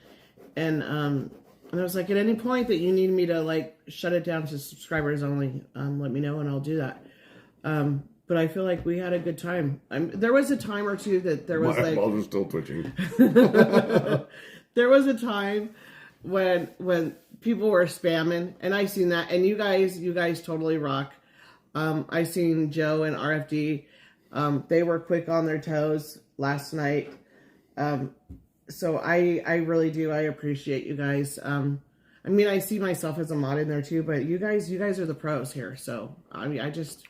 and I was like, at any point that you need me to like shut it down to subscribers only, let me know and I'll do that. But I feel like we had a good time. There was a time or two that there was my balls are still twitching. There was a time when people were spamming, and I seen that, and you guys totally rock. I seen Joe and RFD. They were quick on their toes last night. So I really do. I appreciate you guys. I mean, I see myself as a mod in there too, but you guys are the pros here. So I mean,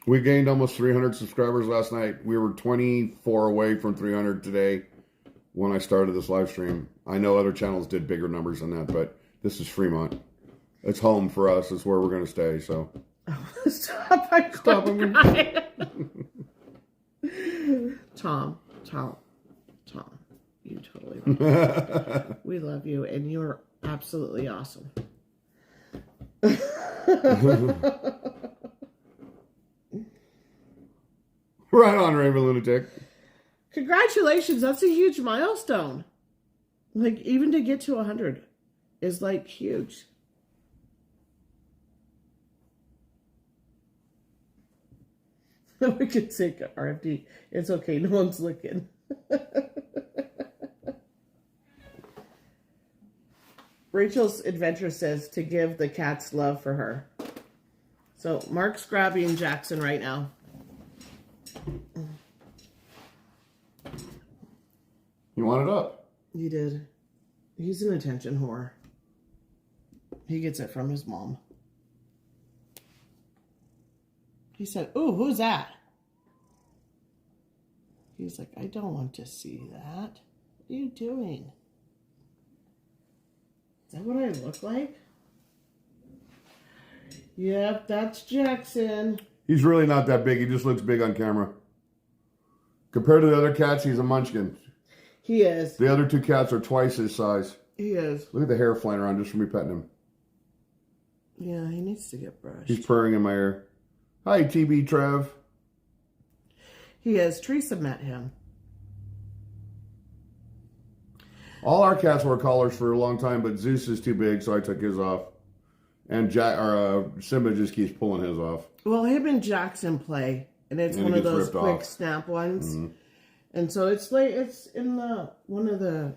we gained almost 300 subscribers last night. We were 24 away from 300 today when I started this live stream. I know other channels did bigger numbers than that, but this is Fremont. It's home for us. It's where we're going to stay. So stop! Tom, you totally love me. We love you, and you're absolutely awesome. Right on, Raven Lunatic. Congratulations, that's a huge milestone. Like, even to get to 100 is like huge. We could say RFD. It's okay, no one's looking. Rachel's Adventure says to give the cats love for her. So Mark's grabbing Jackson right now. You want it up? He did. He's an attention whore. He gets it from his mom. He said, "Ooh, who's that?" He's like, "I don't want to see that. What are you doing? Is that what I look like?" Yep, that's Jackson. He's really not that big. He just looks big on camera. Compared to the other cats, he's a munchkin. He is. The other two cats are twice his size. He is. Look at the hair flying around just from me petting him. Yeah, he needs to get brushed. He's purring in my ear. Hi, TB Trev. He is. Teresa met him. All our cats wore collars for a long time, but Zeus is too big, so I took his off. And Simba just keeps pulling his off. Well, him and Jackson play, and it's one of those quick snap ones. Mm-hmm. And so it's like it's in one of the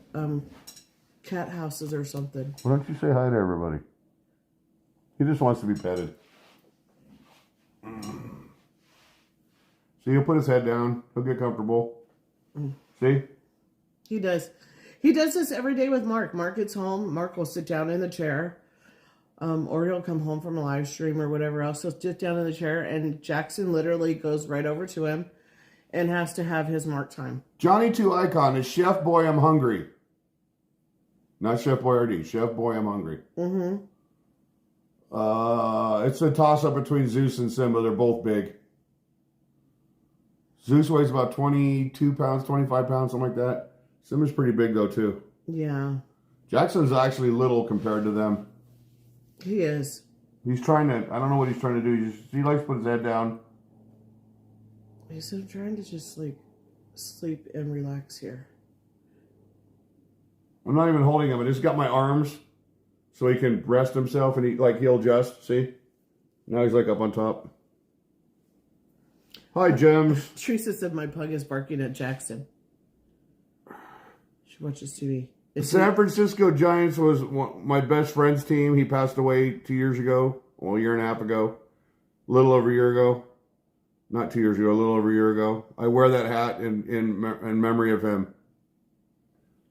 cat houses or something. Why don't you say hi to everybody? He just wants to be petted. See, he'll put his head down. He'll get comfortable. See? He does. He does this every day with Mark. Mark gets home. Mark will sit down in the chair. Or he'll come home from a live stream or whatever else. He'll sit down in the chair, and Jackson literally goes right over to him and has to have his Mark time. Johnny 2 Icon is Chef Boy, I'm hungry. Not Chef Boyardee. Chef Boy, I'm hungry. Mm-hmm. It's a toss-up between Zeus and Simba. They're both big. Zeus weighs about 22 pounds, 25 pounds, something like that. Simba's pretty big, though, too. Yeah. Jackson's actually little compared to them. He is. He's trying to, I don't know what he's trying to do. He likes to put his head down. He's trying to just, like, sleep and relax here. I'm not even holding him. I just got my arms so he can rest himself and he'll adjust. See? Now he's like up on top. Hi, Gems. Teresa said my pug is barking at Jackson. She watches TV. The San Francisco Giants was my best friend's team. He passed away 2 years ago. Well, a year and a half ago. A little over a year ago. Not 2 years ago, a little over a year ago. I wear that hat in memory of him.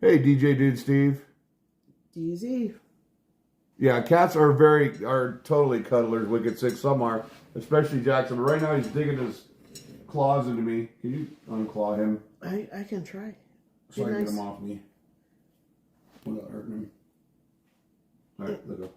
Hey, DJ Dude Steve. DZ. Yeah, cats are totally cuddlers, wicked sick. Some are, especially Jackson. But right now he's digging his claws into me. Can you unclaw him? I can try. So I can get him off me without hurting him. All right, let go.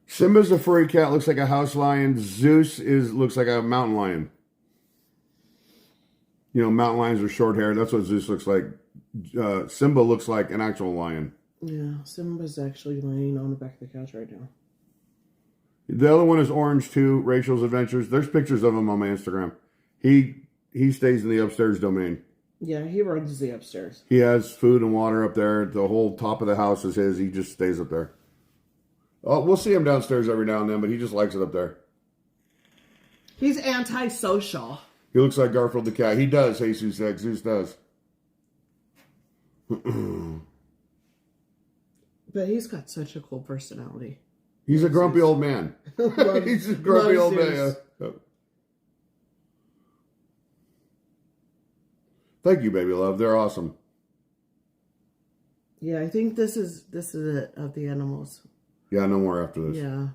Simba's a furry cat, looks like a house lion. Zeus looks like a mountain lion. You know, mountain lions are short hair. That's what Zeus looks like. Simba looks like an actual lion. Yeah, Simba's actually laying on the back of the couch right now. The other one is orange too, Rachel's Adventures. There's pictures of him on my Instagram. He stays in the upstairs domain. Yeah, he runs the upstairs. He has food and water up there. The whole top of the house is his. He just stays up there. Oh, we'll see him downstairs every now and then, but he just likes it up there. He's antisocial. He looks like Garfield the cat. He does, Jesus. Zeus does. But he's got such a cool personality. He's a grumpy old man. He's a grumpy old man. Yeah. Thank you, baby love. They're awesome. Yeah, I think this is it of the animals. Yeah, no more after this. Yeah.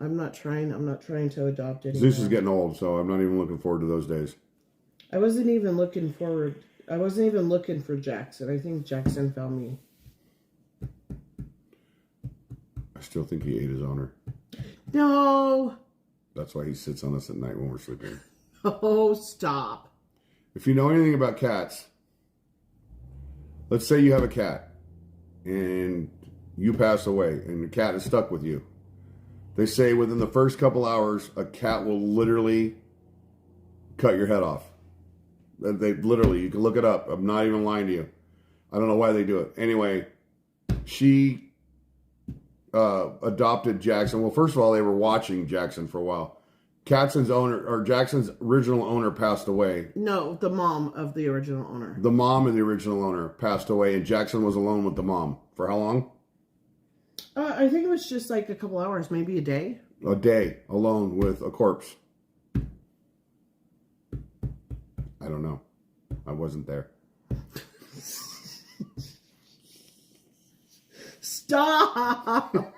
I'm not trying to adopt any. Zeus is getting old, so I'm not even looking forward to those days. I wasn't even looking for Jackson. I think Jackson found me. I still think he ate his owner. No. That's why he sits on us at night when we're sleeping. Oh, stop. If you know anything about cats, let's say you have a cat and you pass away and the cat is stuck with you. They say within the first couple hours, a cat will literally cut your head off. They literally, you can look it up. I'm not even lying to you. I don't know why they do it. Anyway, she adopted Jackson. Well, first of all, they were watching Jackson for a while. Jackson's original owner passed away. No, the mom of the original owner. The mom of the original owner passed away, and Jackson was alone with the mom. For how long? I think it was just like a couple hours, maybe a day. A day, alone with a corpse. I don't know. I wasn't there. Stop!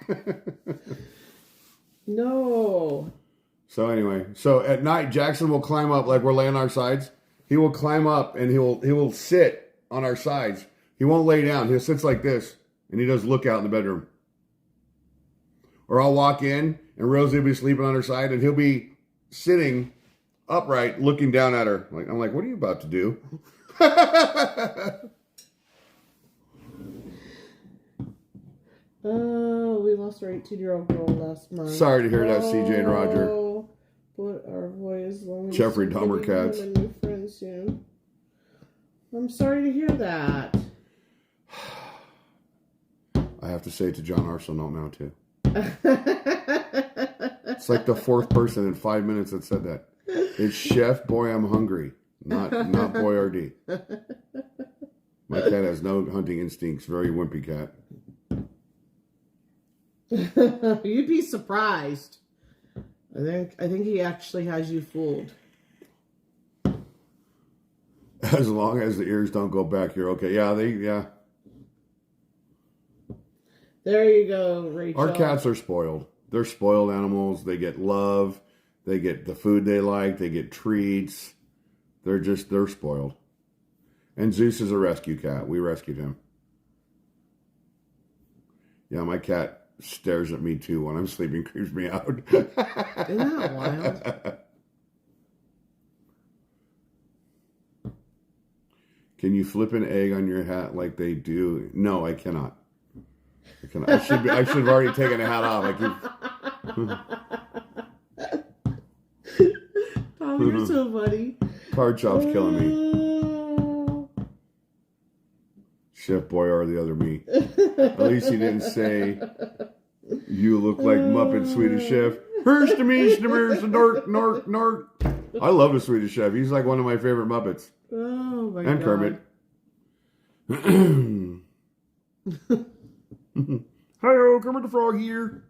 No. So anyway, at night, Jackson will climb up, like we're laying on our sides. He will climb up and he will sit on our sides. He won't lay down. He sits like this, and he does look out in the bedroom. Or I'll walk in, and Rosie will be sleeping on her side, and he'll be sitting upright, looking down at her. I'm like, what are you about to do? Oh, we lost our 18-year-old girl last month. Sorry to hear that, CJ and Roger. But our boy is lonely. Jeffrey Dahmer cats. Him a new friend soon. I'm sorry to hear that. I have to say it to John Arsenault now, too. It's like the fourth person in 5 minutes that said that. It's Chef Boy I'm Hungry, not Boy RD. My cat has no hunting instincts. Very wimpy cat. You'd be surprised. I think he actually has you fooled. As long as the ears don't go back, you're okay. Yeah. There you go, Rachel. Our cats are spoiled. They're spoiled animals. They get love. They get the food they like. They get treats. They're spoiled. And Zeus is a rescue cat. We rescued him. Yeah, my cat stares at me too when I'm sleeping, creeps me out. Isn't that wild? Can you flip an egg on your hat like they do? No, I cannot. I should have already taken the hat off. you're so funny. Card Chop's killing me. Chef Boyar, the other me. At least he didn't say, you look like Muppet Swedish Chef. Here's to me, Nork, Nork, Nork. I love the Swedish Chef. He's like one of my favorite Muppets. Oh my and God. Kermit. Hi-yo, Kermit the Frog here.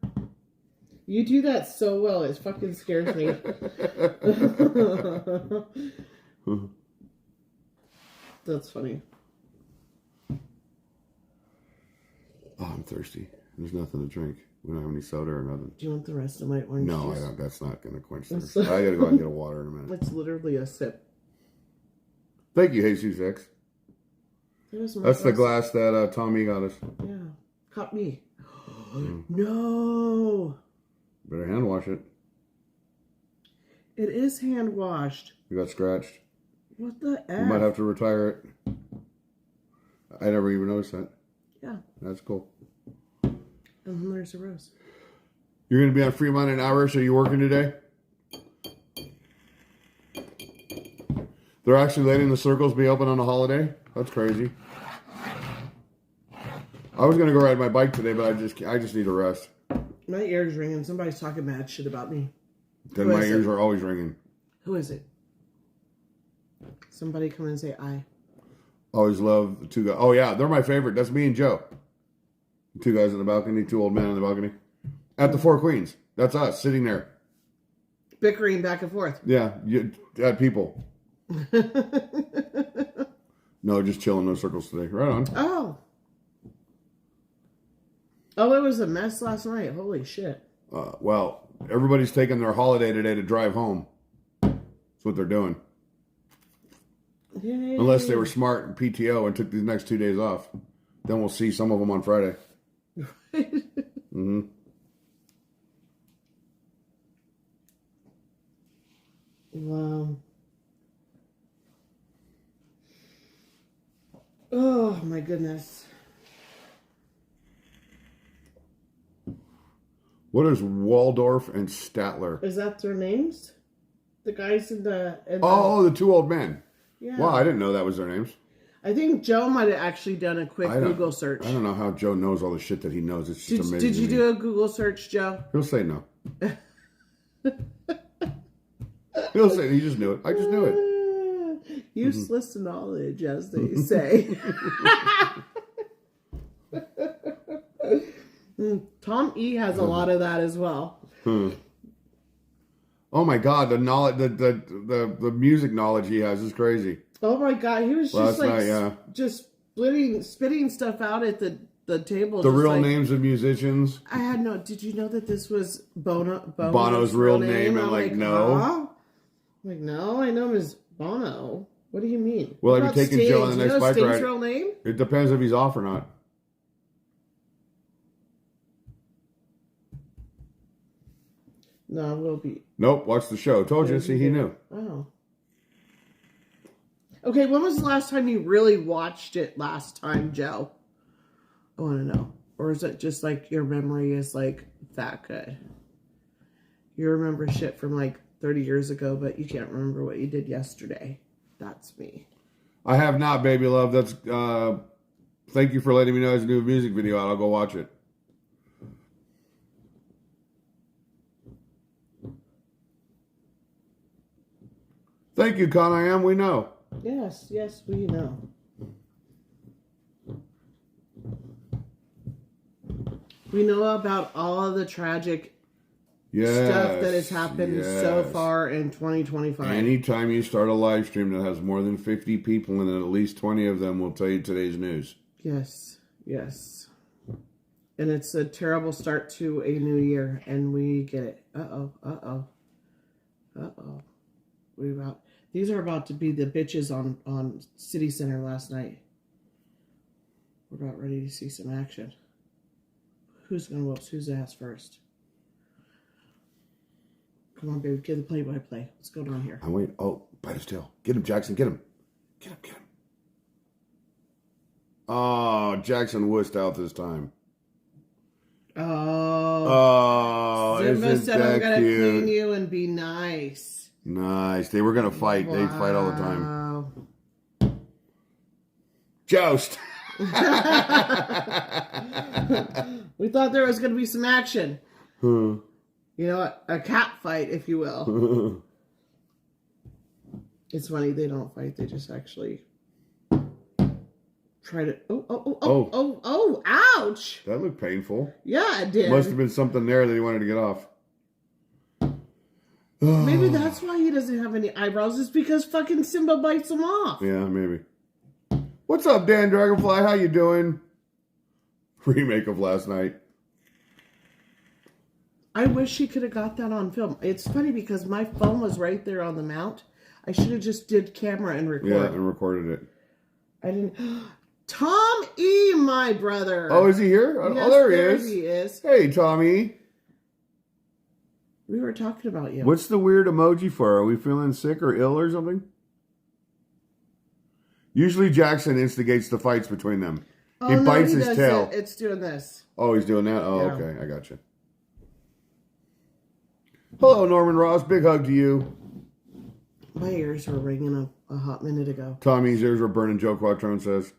You do that so well, it fucking scares me. That's funny. Oh, I'm thirsty. There's nothing to drink. We don't have any soda or nothing. Do you want the rest of my orange No, juice? I don't. That's not going to quench thirst. I got to go out and get a water in a minute. It's literally a sip. Thank you, Jesus X. That's the glass that Tommy got us. Yeah. Caught me. No. Better hand wash it. It is hand washed. You got scratched. What the F? You might have to retire it. I never even noticed that. Yeah. That's cool. And then there's a rose. You're going to be on Fremont in an hour, so you working today? They're actually letting the circles be open on a holiday? That's crazy. I was going to go ride my bike today, but I just need a rest. My ear's ringing. Somebody's talking mad shit about me. Then my ears are always ringing. Who is it? Somebody come and say I. Always love the two guys. Oh, yeah, they're my favorite. That's me and Joe. Two guys on the balcony, two old men on the balcony. At the Four Queens. That's us, sitting there. Bickering back and forth. Yeah, at people. No, just chilling, no circles today. Right on. Oh. Oh, it was a mess last night. Holy shit. Well, everybody's taking their holiday today to drive home. That's what they're doing. Yay. Unless they were smart and PTO and took these next 2 days off. Then we'll see some of them on Friday. Mm-hmm. Wow. Oh, my goodness. What is Waldorf and Statler? Is that their names? The guys in the... Oh, the two old men. Yeah. Wow, I didn't know that was their names. I think Joe might have actually done a quick Google search. I don't know how Joe knows all the shit that he knows. It's just amazing. Did you do a Google search, Joe? He'll say no. He'll say he just knew it. I just knew it. Useless knowledge, as they say. Tom E has a lot of that as well. Oh my God, the knowledge, the music knowledge he has is crazy. Oh my God, he was just Last night, just spitting stuff out at the table. The real names of musicians. I had no. Did you know that this was Bono's real name? And like, no. Huh? I'm like, no, I know him as Bono. What do you mean? Well, I'd be taking Joe on the next bike ride. Real name? It depends if he's off or not. No, we'll be. Nope, watch the show. Told you. See, he knew. Oh. Okay, when was the last time you really watched it last time, Joe? I want to know. Or is it just like your memory is like that good? You remember shit from like 30 years ago, but you can't remember what you did yesterday. That's me. I have not, baby love. That's thank you for letting me know there's a new music video out. I'll go watch it. Thank you, Con. I am. We know. Yes, we know. We know about all of the tragic stuff that has happened so far in 2025. Anytime you start a live stream that has more than 50 people in it, at least 20 of them will tell you today's news. Yes. And it's a terrible start to a new year, and we get it. Uh-oh. These are about to be the bitches on City Center last night. We're about ready to see some action. Who's going to whoop whose ass first? Come on, baby. Get the play-by-play. What's going on here? I'm waiting. Oh, bite his tail. Get him, Jackson. Get him. Get him. Oh, Jackson wussed out this time. Oh, Simba isn't said I'm that going to cute? clean you and be nice. Nice. They were gonna fight. They fight all the time. Wow. Joust. We thought there was going to be some action. Huh. You know, a cat fight, if you will. It's funny, they don't fight. They just actually try to... Oh, ouch! That looked painful. Yeah, it did. Must have been something there that he wanted to get off. Maybe that's why he doesn't have any eyebrows. It's because fucking Simba bites him off. Yeah, maybe. What's up, Dan Dragonfly? How you doing? Remake of last night. I wish he could have got that on film. It's funny because my phone was right there on the mount. I should have just did camera and record. Yeah, and recorded it. I didn't... Tom E., my brother. Oh, is he here? Yes, oh, there there he is. he is. Hey, Tommy. We were talking about you. What's the weird emoji for? Are we feeling sick or ill or something? Usually Jackson instigates the fights between them. He bites his tail. It's doing this. Oh, he's doing that? Oh, Yeah. Okay. I got you. Hello, Norman Ross. Big hug to you. My ears were ringing a hot minute ago. Tommy's ears were burning, Joe Quattrone says.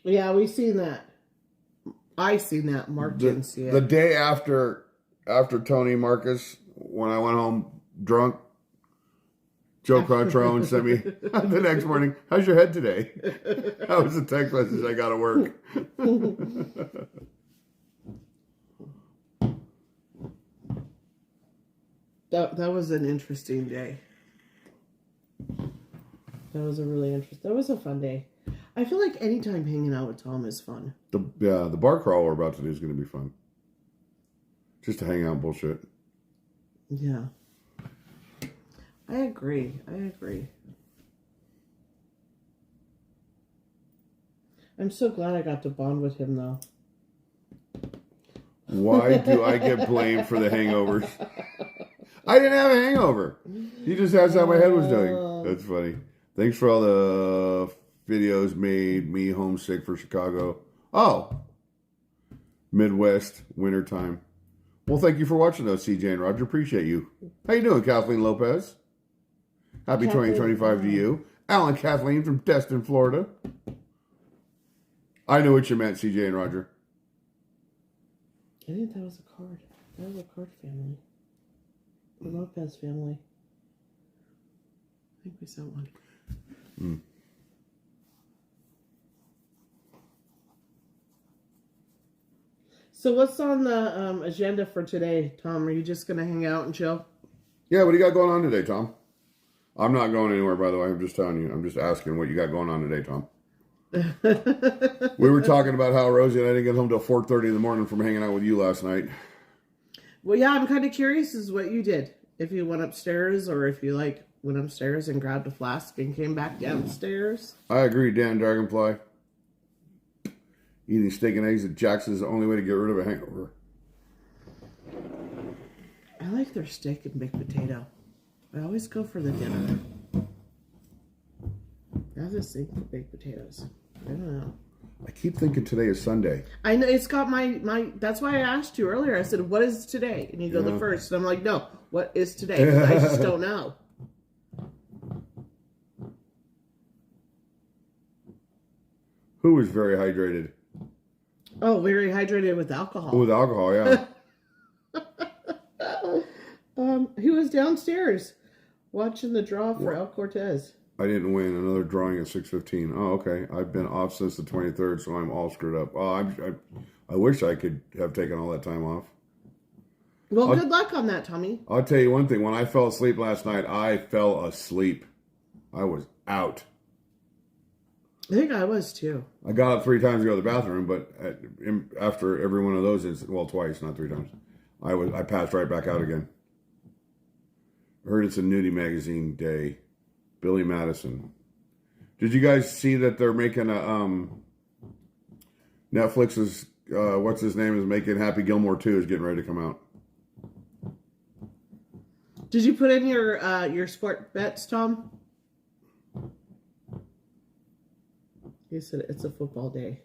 Yeah, we seen that. I seen that. Mark didn't see it. The day after Tony Marcus, when I went home drunk, Joe Quattrone sent me the next morning, how's your head today? That was a text message I got at work. That was an interesting day. That was a fun day. I feel like anytime hanging out with Tom is fun. The bar crawl we're about to do is going to be fun. Just to hang out and bullshit. Yeah. I agree. I'm so glad I got to bond with him, though. Why do I get blamed for the hangovers? I didn't have a hangover. He just asked how my head was doing. That's funny. Thanks for all the videos made me homesick for Chicago. Oh. Midwest, wintertime. Well, thank you for watching those, CJ and Roger. Appreciate you. How you doing, Kathleen Lopez? Happy 2025 to you. Alan Kathleen from Destin, Florida. I knew what you meant, CJ and Roger. I think that was a card. That was a card family. The Lopez family. I think we saw one. So what's on the agenda for today, Tom? Are you just going to hang out and chill? Yeah, what do you got going on today, Tom? I'm not going anywhere, by the way. I'm just telling you. I'm just asking what you got going on today, Tom. We were talking about how Rosie and I didn't get home till 4:30 in the morning from hanging out with you last night. Well, yeah, I'm kind of curious as what you did. If you went upstairs or if you went upstairs and grabbed a flask and came back downstairs. I agree, Dan Dragonfly. Eating steak and eggs at Jack's is the only way to get rid of a hangover. I like their steak and baked potato. I always go for the dinner. I have this thing for baked potatoes. I don't know. I keep thinking today is Sunday. I know it's got my. That's why I asked you earlier. I said, "What is today?" And you go the first. And I'm like, "No, what is today?" 'Cause I just don't know. Who is very hydrated? Oh, very hydrated with alcohol. With alcohol, yeah. He was downstairs watching the draw for El Cortez. I didn't win. Another drawing at 6:15. Oh, okay. I've been off since the 23rd, so I'm all screwed up. Oh, I wish I could have taken all that time off. Well, good luck on that, Tommy. I'll tell you one thing. When I fell asleep last night, I fell asleep. I was out. I think I was too. I got up 3 times to go to the bathroom, but after every one of those, well, twice, not 3 times, I passed right back out again. I heard it's a nudie magazine day. Billy Madison. Did you guys see that they're making a Netflix's what's his name is making Happy Gilmore 2 is getting ready to come out. Did you put in your sport bets, Tom? He said it's a football day.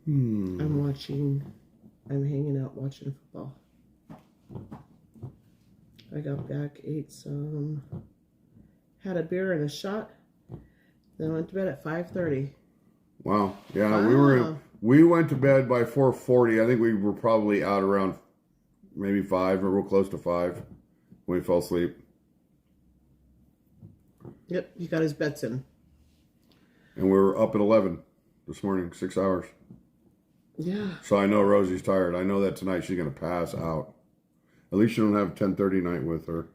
I'm watching I'm hanging out watching football. I got back, ate some, had a beer and a shot, then went to bed at 5:30. Wow. Yeah, Wow. we went to bed by 4:40. I think we were probably out around maybe 5 or real close to 5 when we fell asleep. Yep, he got his bets in. And we were up at 11 this morning, 6 hours. Yeah. So I know Rosie's tired. I know that tonight she's going to pass out. At least you don't have 10:30 night with her.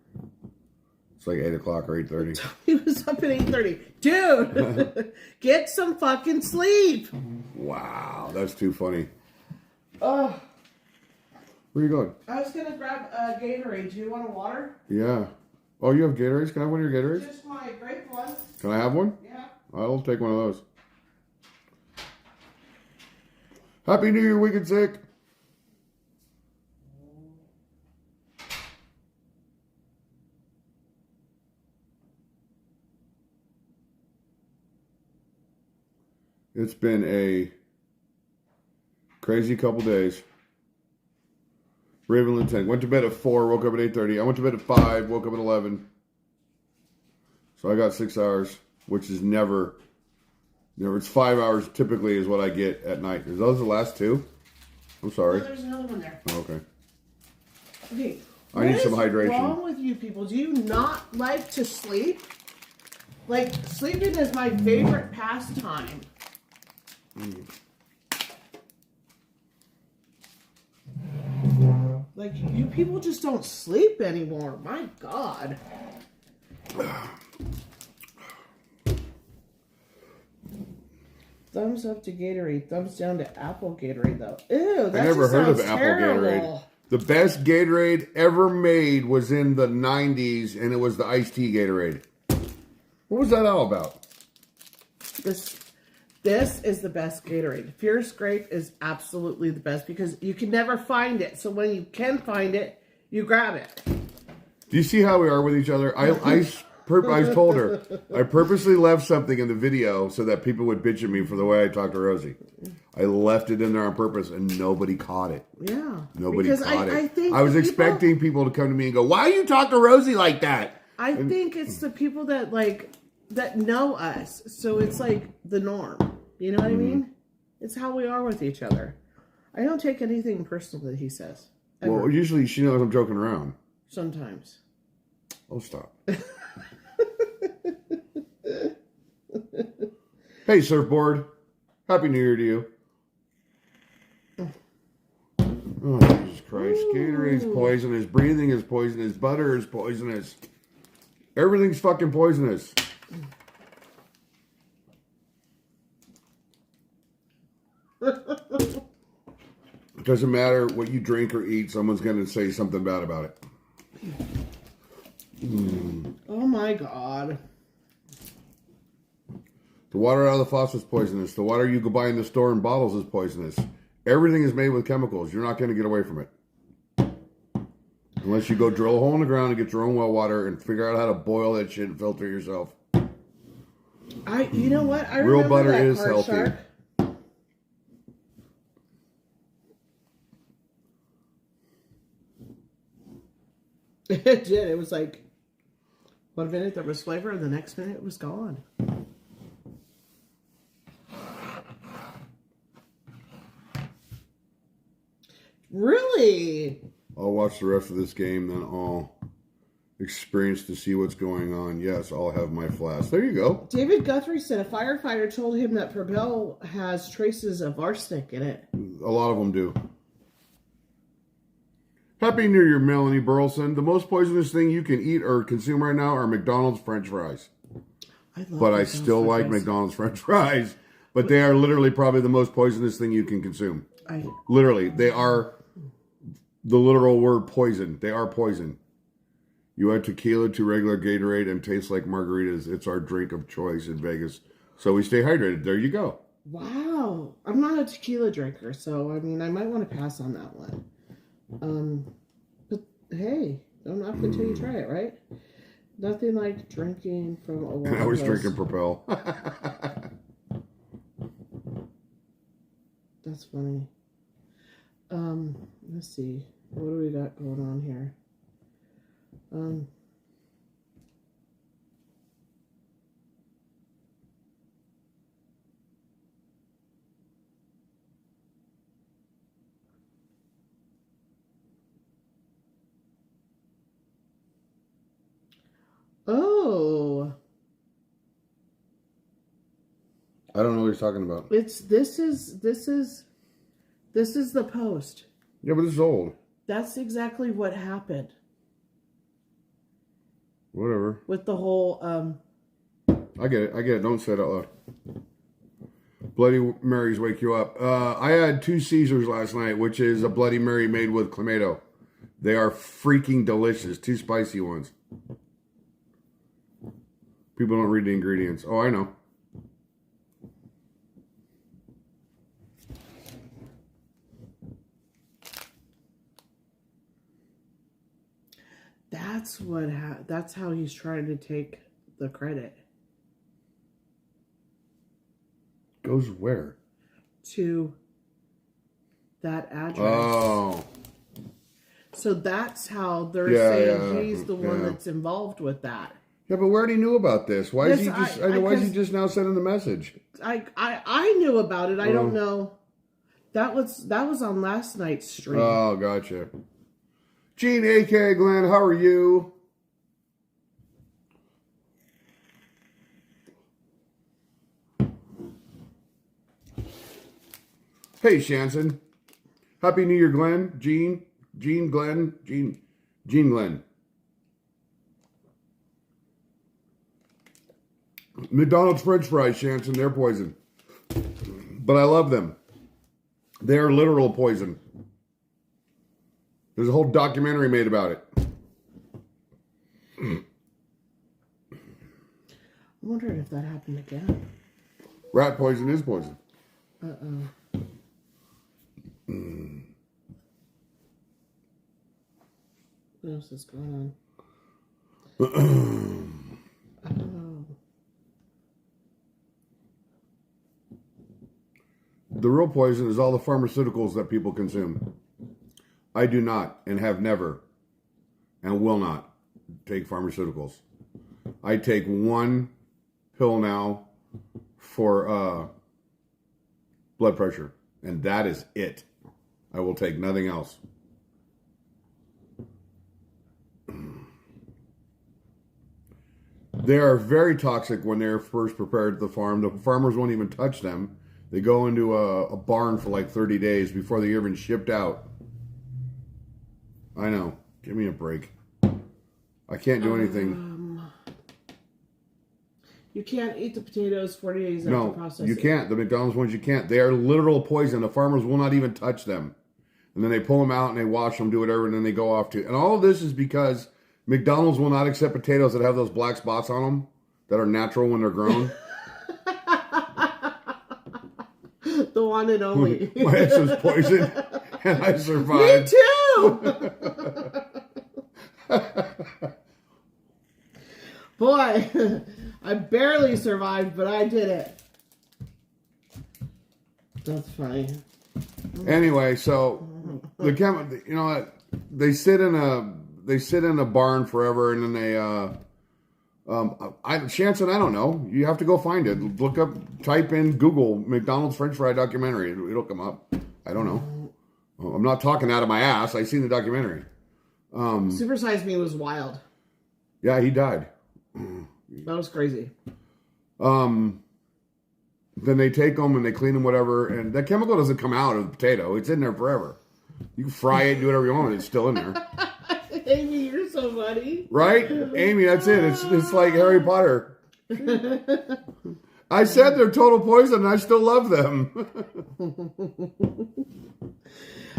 It's like 8 o'clock or 8:30. He was up at 8:30. Dude, get some fucking sleep. Wow, that's too funny. Oh, Where are you going? I was going to grab a Gatorade. Do you want a water? Yeah. Oh, you have Gatorades? Can I have one of your Gatorades? Just my grape one. Can I have one? Yeah. I'll take one of those. Happy New Year, Wicked Sick. It's been a crazy couple days. Raven Lieutenant. Went to bed at 4, woke up at 8:30. I went to bed at 5, woke up at 11. So I got 6 hours, which is never, it's 5 hours typically is what I get at night. Are those the last 2? I'm sorry. Oh, there's another one there. Oh, okay. Okay. I need some hydration. What's wrong with you people? Do you not like to sleep? Like, sleeping is my favorite pastime. Like, you people just don't sleep anymore. My God. Thumbs up to Gatorade. Thumbs down to Apple Gatorade, though. Ew, that I never just heard of sounds Apple terrible. Gatorade. The best Gatorade ever made was in the 90s, and it was the iced tea Gatorade. What was that all about? This is the best Gatorade. Fierce Grape is absolutely the best because you can never find it. So when you can find it, you grab it. Do you see how we are with each other? I told her I purposely left something in the video so that people would bitch at me for the way I talked to Rosie. I left it in there on purpose, and nobody caught it. Yeah, Nobody caught it. I think I was expecting people to come to me and go, "Why you talk to Rosie like that?" I think it's the people that that know us, so it's like the norm. You know what I mean? It's how we are with each other. I don't take anything personal that he says. Ever. Well, usually she knows I'm joking around. Sometimes. Oh, stop. Hey, surfboard. Happy New Year to you. Oh, Jesus Christ. Gatorade's poisonous. Breathing is poisonous. Butter is poisonous. Everything's fucking poisonous. It doesn't matter what you drink or eat, someone's going to say something bad about it. Oh my God. The water out of the faucet is poisonous. The water you go buy in the store in bottles is poisonous. Everything is made with chemicals. You're not going to get away from it. Unless you go drill a hole in the ground and get your own well water and figure out how to boil that shit and filter it yourself. You know what? I Real remember butter that is Hard healthy. Shark. It did. It was like 1 minute there was flavor, and the next minute it was gone. Really? I'll watch the rest of this game, then I'll experience to see what's going on. Yes, I'll have my flask. There you go. David Guthrie said a firefighter told him that Propel has traces of arsenic in it. A lot of them do. Happy New Year, Melanie Burleson. The most poisonous thing you can eat or consume right now are McDonald's French fries. I still like McDonald's French fries. But they are literally probably the most poisonous thing you can consume. Literally, they are the literal word poison. They are poison. You add tequila to regular Gatorade and tastes like margaritas. It's our drink of choice in Vegas. So we stay hydrated. There you go. Wow. I'm not a tequila drinker, so I mean, I might want to pass on that one. But hey, don't knock until you try it, right? Nothing like drinking from a water I was hose. drinking Propel. That's funny. Let's see. What do we got going on here? Oh, I don't know what he's talking about. this is the post. Yeah, but this is old. That's exactly what happened Whatever. with the whole I get it. Don't say it out loud. Bloody Marys wake you up. I had 2 Caesars last night, which is a Bloody Mary made with clamato. They are freaking delicious. 2 spicy ones. People don't read the ingredients. Oh, I know. That's how he's trying to take the credit. Goes where? To that address. Oh. So that's how they're saying yeah, he's the one yeah. that's involved with that. Yeah, but we already knew about this. Why is Yes, he just? Why is he just now sending the message? I knew about it. I don't know. That was on last night's stream. Oh, gotcha. Gene, A.K. Glenn, how are you? Hey, Shanson. Happy New Year, Glenn. Gene, Glenn. McDonald's French fries, Shanson, they're poison. But I love them. They're literal poison. There's a whole documentary made about it. I'm wondering if that happened again. Rat poison is poison. What else is going on? The real poison is all the pharmaceuticals that people consume. I do not and have never and will not take pharmaceuticals. I take 1 pill now for blood pressure, and that is it. I will take nothing else. They are very toxic when they're first prepared at the farm. The farmers won't even touch them. They go into a barn for like 30 days before they're even shipped out. I know. Give me a break. I can't do anything. You can't eat the potatoes 40 days after processing. No, you can't. The McDonald's ones, you can't. They are literal poison. The farmers will not even touch them. And then they pull them out and they wash them, do whatever, and then they go off to... And all of this is because McDonald's will not accept potatoes that have those black spots on them that are natural when they're grown. The one and only. My ex was poisoned, and I survived. Me too! Boy, I barely survived, but I did it. That's funny. Anyway, so you know what? They sit in a barn forever, and then they Shanson, I don't know. You have to go find it. Look up, type in Google McDonald's French fry documentary. It'll come up. I don't know. I'm not talking out of my ass. I seen the documentary. Super Size Me was wild. Yeah, he died. That was crazy. Then they take them and they clean them, whatever, and that chemical doesn't come out of the potato. It's in there forever. You can fry it, do whatever you want. It's still in there. Amy, you're so funny. Right? Amy, that's it. It's like Harry Potter. I said they're total poison, and I still love them.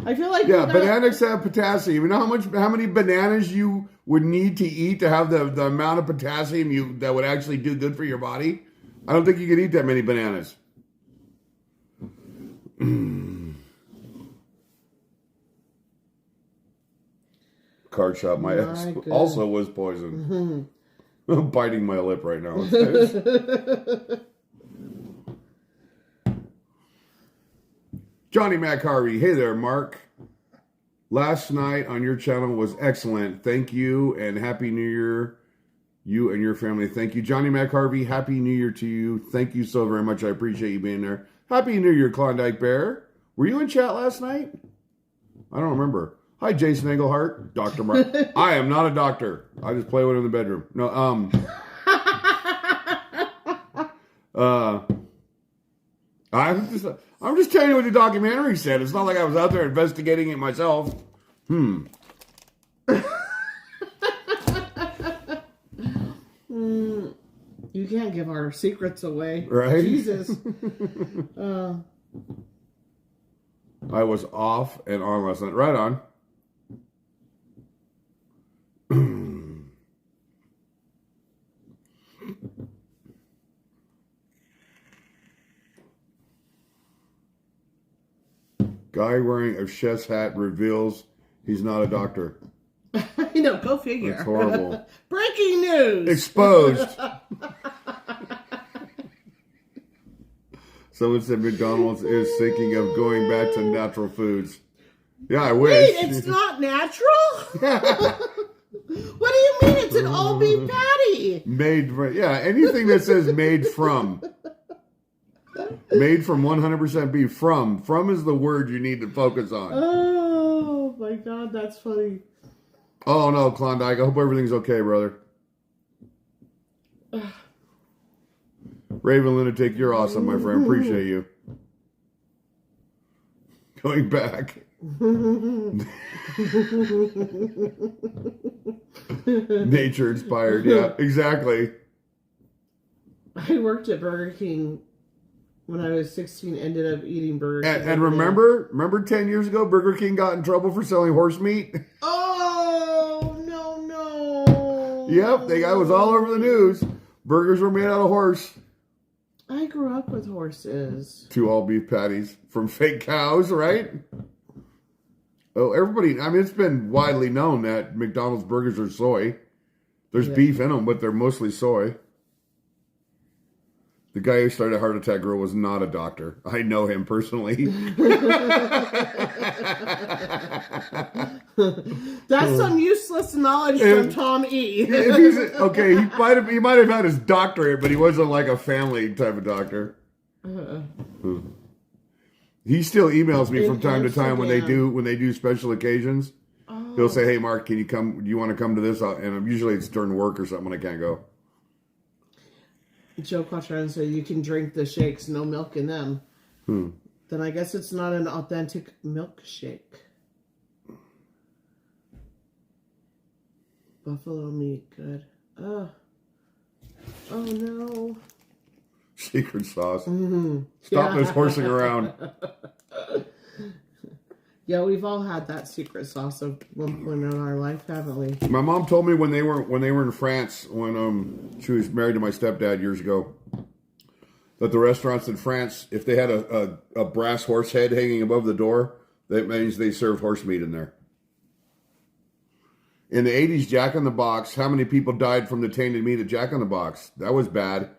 I feel like bananas have potassium. You know how many bananas you would need to eat to have the amount of potassium that would actually do good for your body? I don't think you could eat that many bananas. Card shop. My ex also was poisoned. I'm biting my lip right now. Johnny Mac Harvey. Hey there, Mark. Last night on your channel was excellent. Thank you and Happy New Year. You and your family. Thank you. Johnny Mac Harvey, Happy New Year to you. Thank you so very much. I appreciate you being there. Happy New Year, Klondike Bear. Were you in chat last night? I don't remember. Hi, Jason Englehart. Dr. Mark. I am not a doctor. I just play with him in the bedroom. No, I'm just telling you what the documentary said. It's not like I was out there investigating it myself. You can't give our secrets away. Right? Jesus. I was off and on last night. Right on. Guy wearing a chef's hat reveals he's not a doctor. You know, go figure. That's horrible. Breaking news. Exposed. Someone said McDonald's is thinking of going back to natural foods. Yeah, I wish. Wait, it's not natural? What do you mean it's an all beef patty? Made from, yeah, anything that says made from. Made from 100% beef. From is the word you need to focus on. Oh my God, that's funny. Oh no, Klondike. I hope everything's okay, brother. Raven Lunatic, you're awesome, my friend. Appreciate you. Going back. Nature inspired. Yeah, exactly. I worked at Burger King when I was 16, ended up eating Burger King. And remember 10 years ago, Burger King got in trouble for selling horse meat? Oh, no. Yep, it was all over the news. Burgers were made out of horse. I grew up with horses. 2 all beef patties from fake cows, right? Oh, everybody, I mean, it's been widely known that McDonald's burgers are soy. There's beef in them, but they're mostly soy. The guy who started Heart Attack Girl was not a doctor. I know him personally. That's some useless knowledge from Tom E. Okay, he might have had his doctorate, but he wasn't like a family type of doctor. He still emails me from time to time when they do special occasions. Oh. He'll say, "Hey, Mark, can you come? Do you want to come to this?" And usually it's during work or something when I can't go. Joe Quattron said you can drink the shakes, no milk in them. Then I guess it's not an authentic milkshake. Buffalo meat, good. Oh no. Secret sauce. Stop this horsing around. Yeah, we've all had that secret sauce at one point in our life, haven't we? My mom told me when they were in France, when she was married to my stepdad years ago, that the restaurants in France, if they had a brass horse head hanging above the door, that means they served horse meat in there. In the 80s, Jack in the Box, how many people died from the tainted meat at Jack in the Box? That was bad.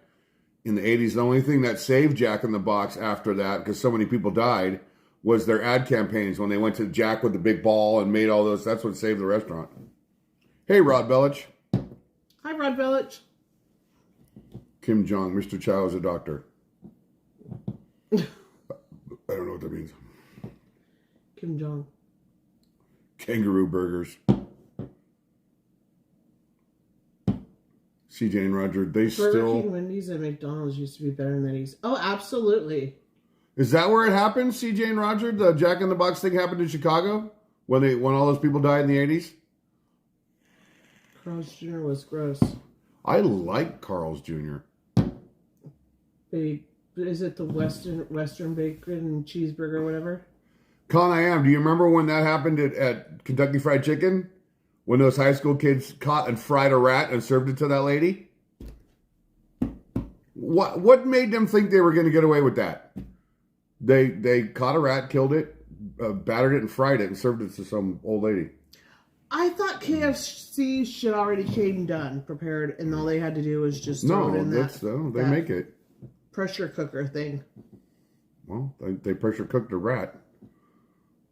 In the 80s, the only thing that saved Jack in the Box after that, because so many people died, was their ad campaigns when they went to Jack with the big ball and made all those. That's what saved the restaurant. Hey, Rod Bellich. Hi, Rod Bellich. Kim Jong, Mr. Chow is a doctor. I don't know what that means. Kim Jong. Kangaroo burgers. CJ and Roger, Burger King, Wendy's, and McDonald's used to be better than these. Oh, absolutely. Is that where it happened, CJ and Roger? The Jack in the Box thing happened in Chicago when all those people died in the 80s? Carl's Jr. was gross. I like Carl's Jr. Is it the Western bacon and cheeseburger or whatever? Con I am. Do you remember when that happened at Kentucky Fried Chicken? When those high school kids caught and fried a rat and served it to that lady? What made them think they were going to get away with that? They caught a rat, killed it, battered it, and fried it, and served it to some old lady. I thought KFC shit already came done, prepared, and all they had to do was just throw it in that. They make it pressure cooker thing. Well, they pressure cooked a rat.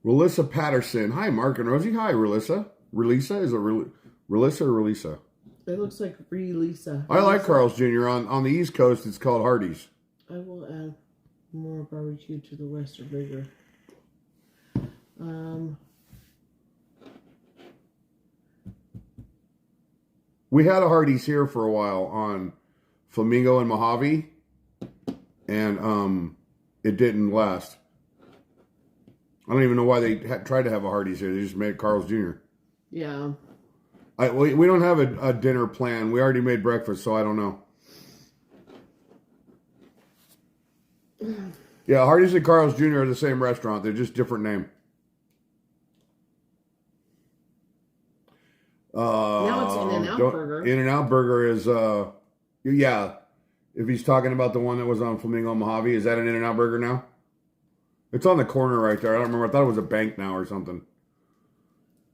Relissa Patterson. Hi, Mark and Rosie. Hi, Relissa. Relisa? Is it Relissa or Relisa? It looks like Lisa. I like Carl's Jr. On the East Coast, it's called Hardee's. I will add more barbecue to the Western burger. We had a Hardee's here for a while on Flamingo and Mojave, and it didn't last. I don't even know why they tried to have a Hardee's here. They just made Carl's Jr. Yeah. We don't have a dinner plan. We already made breakfast, so I don't know. Yeah, Hardee's and Carl's Jr. are the same restaurant. They're just different name. Now it's In-N-Out Burger. In-N-Out Burger is, yeah. If he's talking about the one that was on Flamingo and Mojave, is that an In-N-Out Burger now? It's on the corner right there. I don't remember. I thought it was a bank now or something.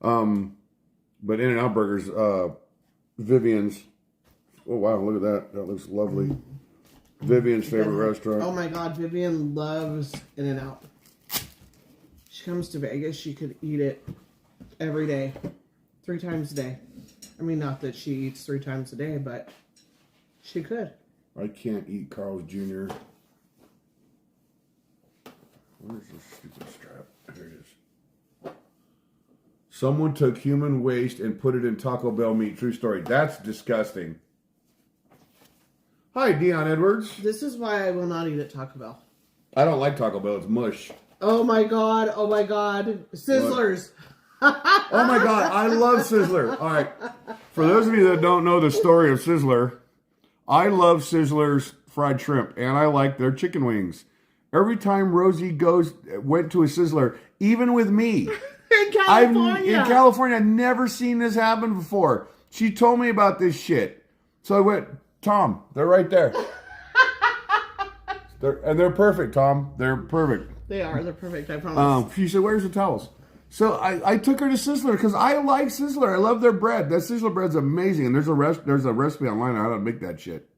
But In-N-Out Burger's, Vivian's. Oh, wow, look at that. That looks lovely. Vivian's favorite restaurant. Oh, my God. Vivian loves In-N-Out. She comes to Vegas. She could eat it every day. 3 times a day. I mean, not that she eats 3 times a day, but she could. I can't eat Carl's Jr. Where's this stupid strap? Here it is. Someone took human waste and put it in Taco Bell meat. True story. That's disgusting. Hi, Dion Edwards. This is why I will not eat at Taco Bell. I don't like Taco Bell. It's mush. Oh, my God. Oh, my God. Sizzlers. Oh, my God. I love Sizzler. All right. For those of you that don't know the story of Sizzler, I love Sizzler's fried shrimp, and I like their chicken wings. Every time Rosie went to a Sizzler, even with me, In California. In California, I've never seen this happen before. She told me about this shit. So I went, Tom, they're right there. They're perfect, Tom. They're perfect. They are. They're perfect, I promise. She said, where's the towels? So I took her to Sizzler because I like Sizzler. I love their bread. That Sizzler bread's amazing. And there's a recipe online on how to make that shit.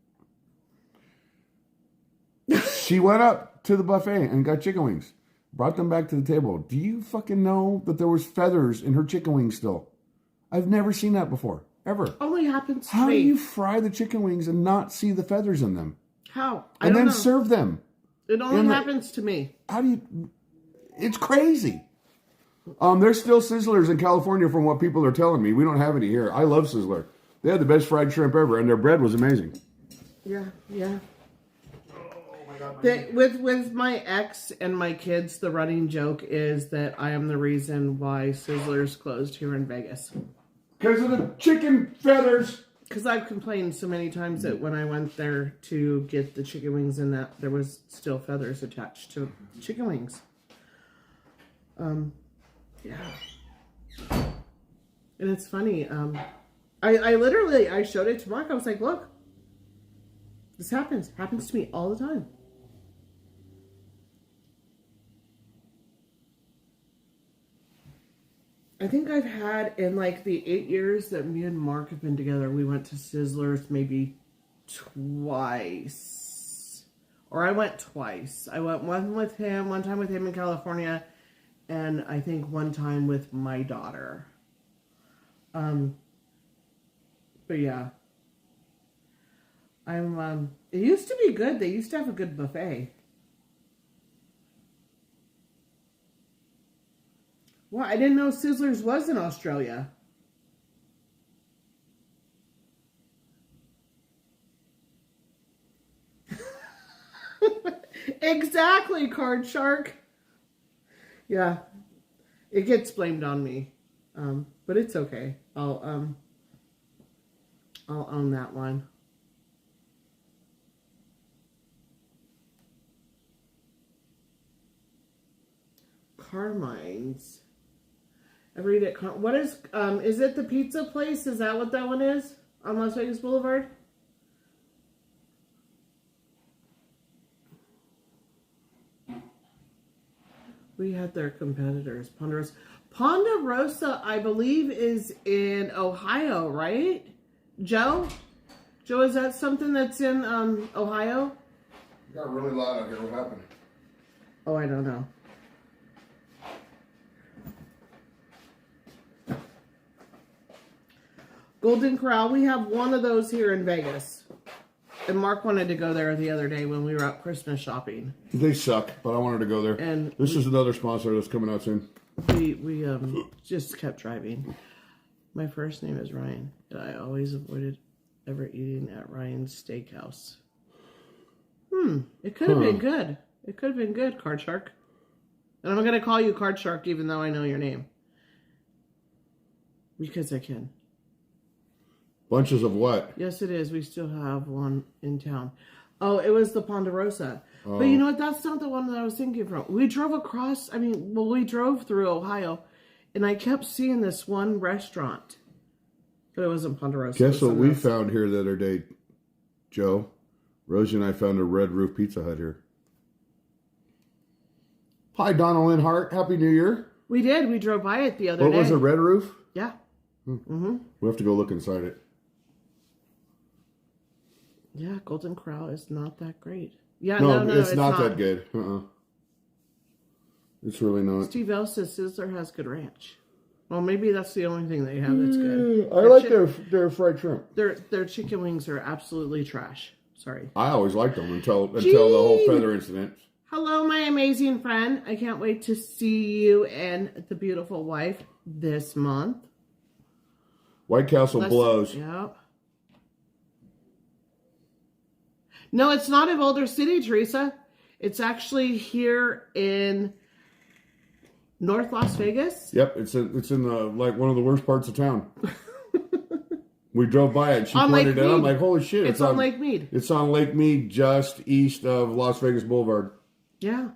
She went up to the buffet and got chicken wings. Brought them back to the table. Do you fucking know that there was feathers in her chicken wings still? I've never seen that before. Ever. Only happens to How me. do you fry the chicken wings and not see the feathers in them? How? And then serve them. It only happens to me. How do you... It's crazy. There's still Sizzlers in California from what people are telling me. We don't have any here. I love Sizzler. They had the best fried shrimp ever, and their bread was amazing. Yeah. With my ex and my kids, the running joke is that I am the reason why Sizzlers closed here in Vegas. Because of the chicken feathers. Because I've complained so many times that when I went there to get the chicken wings and that there was still feathers attached to chicken wings. Yeah. And it's funny. I showed it to Mark. I was like, look, this happens to me all the time. I think I've had, in like the 8 years that me and Mark have been together, we went to Sizzlers maybe twice. Or I went twice. I went one time with him in California, and I think one time with my daughter. But yeah. It used to be good. They used to have a good buffet. Well, I didn't know Sizzlers was in Australia. Exactly, Card Shark. Yeah, it gets blamed on me, but it's okay. I'll own that one. Carmine's. I read it. What is it the pizza place? Is that what that one is? On Las Vegas Boulevard? We had their competitors. Ponderosa, I believe, is in Ohio, right? Joe? Joe, is that something that's in Ohio? You got really loud out here. What happened? Oh, I don't know. Golden Corral. We have one of those here in Vegas. And Mark wanted to go there the other day when we were out Christmas shopping. They suck, but I wanted to go there. And this is another sponsor that's coming out soon. We just kept driving. My first name is Ryan, and I always avoided ever eating at Ryan's Steakhouse. It could have been good. It could have been good, Card Shark. And I'm going to call you Card Shark even though I know your name. Because I can. Bunches of what? Yes, it is. We still have one in town. Oh, it was the Ponderosa. Oh. But you know what? That's not the one that I was thinking from. We drove across, we drove through Ohio, and I kept seeing this one restaurant. But it wasn't Ponderosa. Guess what we found here the other day, Joe? Rosie and I found a Red Roof Pizza Hut here. Hi, Donna Lynn Hart. Happy New Year. We did. We drove by it the other day. What was it, Red Roof? Yeah. We'll have to go look inside it. Yeah, Golden Corral is not that great. Yeah, no, it's not that good. It's really not. Steve L says Sizzler has good ranch. Well, maybe that's the only thing they have that's good. I like their fried shrimp. Their chicken wings are absolutely trash. Sorry. I always liked them until the whole feather incident. Hello, my amazing friend. I can't wait to see you and the beautiful wife this month. White Castle blows. Yep. No, it's not in Boulder City, Teresa. It's actually here in North Las Vegas. Yep, it's in the one of the worst parts of town. We drove by it. She pointed it out. I'm like, holy shit! It's on Lake Mead. It's on Lake Mead, just east of Las Vegas Boulevard. Yeah.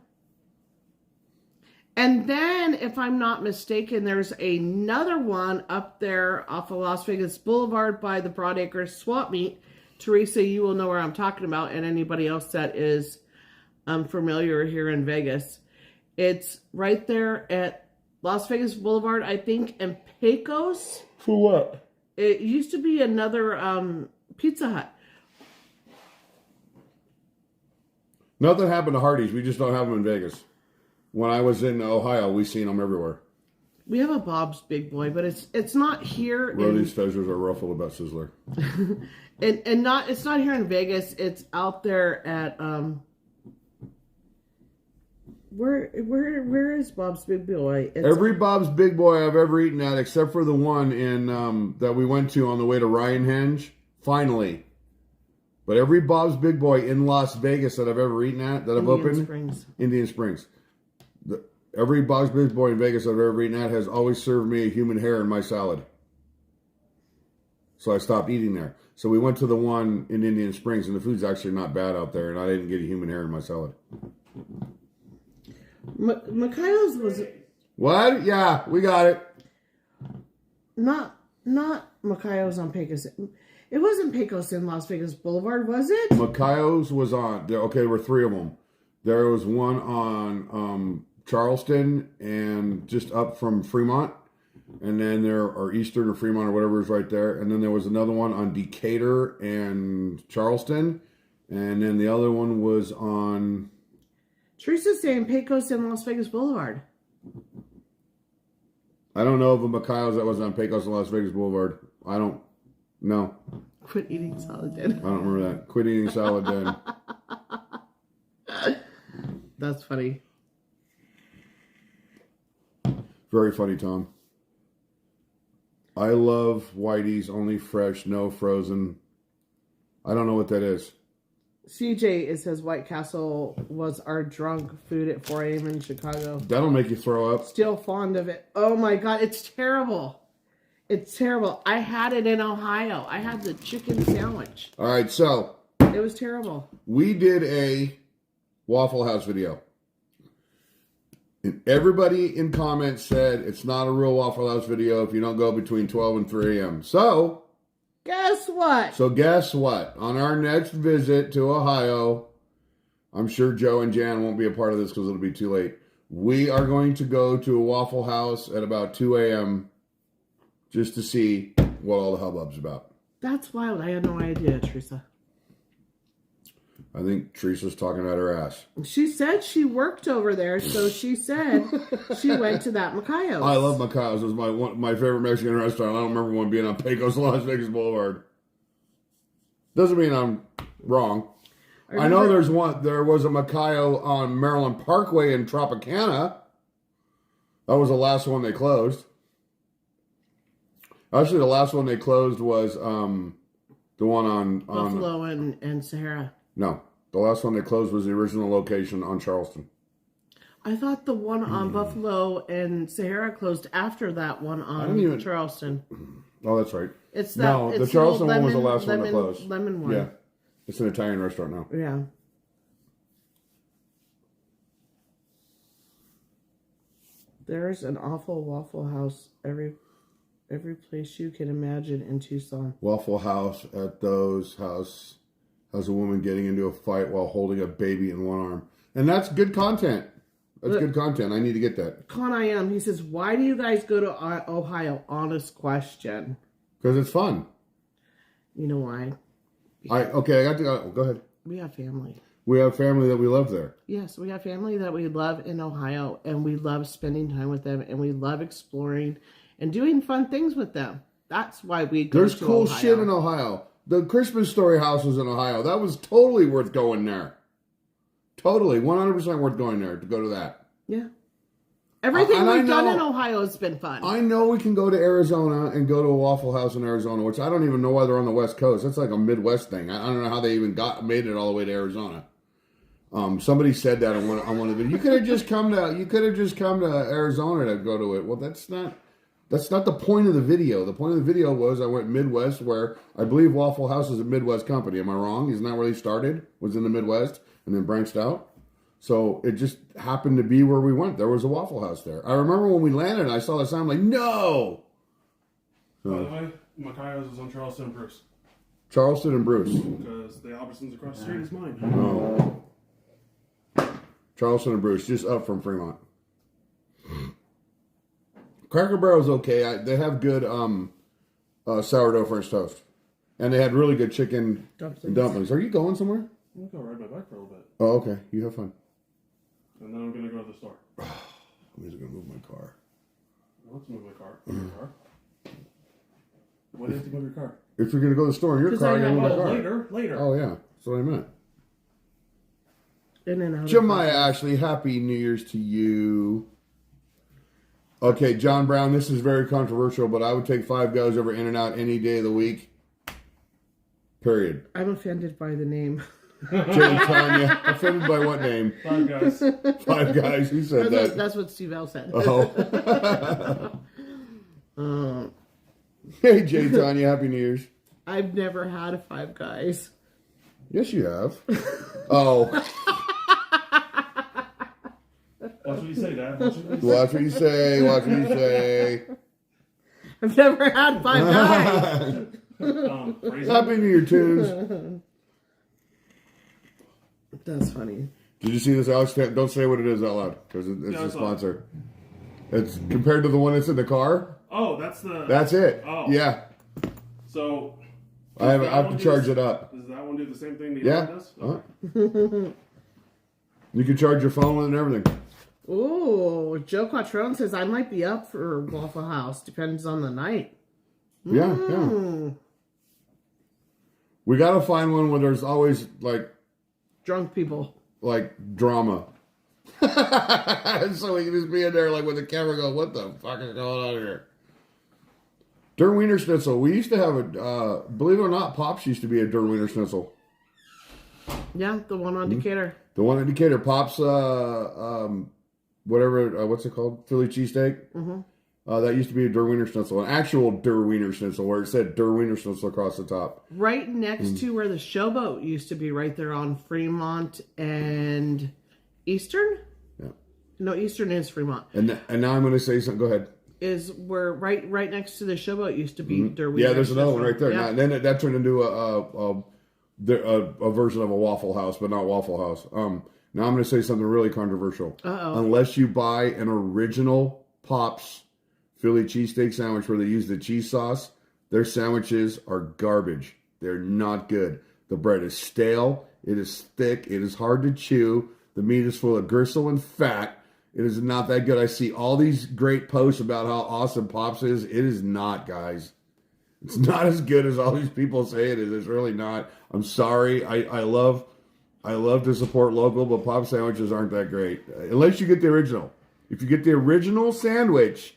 And then, if I'm not mistaken, there's another one up there off of Las Vegas Boulevard by the Broadacre Swap Meet. Teresa, you will know where I'm talking about, and anybody else that is familiar here in Vegas. It's right there at Las Vegas Boulevard, I think, and Pecos. For what? It used to be another Pizza Hut. Nothing happened to Hardee's. We just don't have them in Vegas. When I was in Ohio, we seen them everywhere. We have a Bob's Big Boy, but it's not here. Rosie's feathers are ruffled about Sizzler. and it's not here in Vegas. It's out there at where is Bob's Big Boy? Every Bob's Big Boy I've ever eaten at, except for the one in that we went to on the way to Ryan Henge. Finally. But every Bob's Big Boy in Las Vegas that I've ever eaten at, that I've opened, Indian Springs. Every Bob's Big Boy in Vegas I've ever eaten at has always served me a human hair in my salad. So I stopped eating there. So we went to the one in Indian Springs, and the food's actually not bad out there, and I didn't get a human hair in my salad. Mikhail's was... What? Yeah, we got it. Not Mikhail's on Pecos. It wasn't Pecos in Las Vegas Boulevard, was it? Mikhail's was on... there were three of them. There was one on Charleston and just up from Fremont. And then there are Eastern or Fremont or whatever is right there. And then there was another one on Decatur and Charleston. And then the other one was on... Teresa's saying Pecos and Las Vegas Boulevard. I don't know of a Mikhail's that was on Pecos and Las Vegas Boulevard. I don't know. Quit eating salad then. I don't remember that. Quit eating salad then. That's funny. Very funny, Tom. I love Whitey's, only fresh, no frozen. I don't know what that is. CJ, it says White Castle was our drunk food at 4 a.m. in Chicago. That'll make you throw up. Still fond of it. Oh my God, it's terrible. It's terrible. I had it in Ohio. I had the chicken sandwich. All right, so. It was terrible. We did a Waffle House video. And everybody in comments said it's not a real Waffle House video if you don't go between 12 and 3 a.m. So, guess what? On our next visit to Ohio, I'm sure Joe and Jan won't be a part of this because it'll be too late. We are going to go to a Waffle House at about 2 a.m. just to see what all the hubbub's about. That's wild. I had no idea, Teresa. I think Teresa's talking about her ass. She said she worked over there, so she said she went to that Macayo's. I love Macayo's. It was my favorite Mexican restaurant. I don't remember one being on Pecos, Las Vegas Boulevard. Doesn't mean I'm wrong. I know there was a Macayo on Maryland Parkway in Tropicana. That was the last one they closed. Actually, the last one they closed was the one on Buffalo and Sahara. No, the last one they closed was the original location on Charleston. I thought the one on Buffalo and Sahara closed after that one on Charleston. Oh, that's right. It's that. No, the Charleston one was the last one that closed. Lemon one. Yeah, it's an Italian restaurant now. Yeah. There's an awful Waffle House every place you can imagine in Tucson. Waffle House at those house has a woman getting into a fight while holding a baby in one arm. And that's good content. That's good content. I need to get that. Con I am. He says, why do you guys go to Ohio? Honest question. Because it's fun. You know why? I got to go. Go ahead. We have family. We have family that we love there. Yes, we have family that we love in Ohio, and we love spending time with them, and we love exploring and doing fun things with them. That's why we go There's to cool Ohio. shit in Ohio. The Christmas Story house was in Ohio. That was totally worth going there. Totally, 100% worth going there to go to that. Yeah. Everything we've done in Ohio has been fun. I know we can go to Arizona and go to a Waffle House in Arizona, which I don't even know why they're on the West Coast. That's like a Midwest thing. I don't know how they even made it all the way to Arizona. Somebody said that on one of the videos. You could have just come to Arizona to go to it. Well, that's not the point of the video. The point of the video was I went Midwest, where I believe Waffle House is a Midwest company. Am I wrong? Isn't that where they started? Was in the Midwest and then branched out? So it just happened to be where we went. There was a Waffle House there. I remember when we landed, I saw the sign. I'm like, no! By the way, Macayo's is on Charleston and Bruce. Charleston and Bruce. Because the Albertsons across the street is mine. Oh. Charleston and Bruce, just up from Fremont. Cracker Barrel's okay. They have good sourdough French toast. And they had really good chicken dumplings. Are you going somewhere? I'm going to go ride my bike for a little bit. Oh, okay. You have fun. And then I'm going to go to the store. I'm just going to move my car. Let's move my car. Move your car. Why do you have to move your car? If you're going to go to the store in your car, you move my car. Later. Oh, yeah. That's what I meant. In and out. Jemiah Ashley, Happy New Year's to you. Okay, John Brown, this is very controversial, but I would take Five Guys over In-N-Out any day of the week. Period. I'm offended by the name. Jay Tanya, offended by what name? Five Guys. Five Guys, who said that? That's what Steve L said. Oh. Hey, Jay Tanya, Happy New Year's. I've never had a Five Guys. Yes, you have. Oh. Watch what you say, Dad. Watch Watch what you say. Watch what you say. I've never had Five Guys. Happy New Year, tunes. That's funny. Did you see this, Alex? Don't say what it is out loud, because it's a sponsor. It's compared to the one that's in the car. Oh, that's the... That's it. Oh. Yeah. So... I have to charge it up. Does that one do the same thing the Yeah. other one does? Okay. You can charge your phone with it and everything. Ooh, Joe Quattrone says I might be up for Waffle House. Depends on the night. Yeah, yeah. We got to find one where there's always, Drunk people. Drama. So we can just be in there, with the camera going, what the fuck is going on here? Der Wiener Schnitzel. We used to have believe it or not, Pops used to be a Der Wiener Schnitzel. Yeah, the one on Decatur. The one in Decatur. Pops, whatever, what's it called? Philly cheesesteak? Mm-hmm. That used to be a Der Wiener Schnitzel. An actual Der Wiener Schnitzel, where it said Der Wiener Schnitzel across the top. Right next to where the Showboat used to be, right there on Fremont and Eastern? Yeah. No, Eastern is Fremont. And now I'm going to say something. Go ahead. Is where right next to the Showboat used to be Der Wiener. Yeah, there's another one right there. Yeah. Now, then that turned into a version of a Waffle House, but not Waffle House. Now I'm going to say something really controversial. Uh-oh. Unless you buy an original Pops Philly cheesesteak sandwich where they use the cheese sauce, their sandwiches are garbage. They're not good. The bread is stale. It is thick. It is hard to chew. The meat is full of gristle and fat. It is not that good. I see all these great posts about how awesome Pops is. It is not, guys. It's not as good as all these people say it is. It's really not. I'm sorry. I love to support local, but Pop sandwiches aren't that great. Unless you get the original. If you get the original sandwich,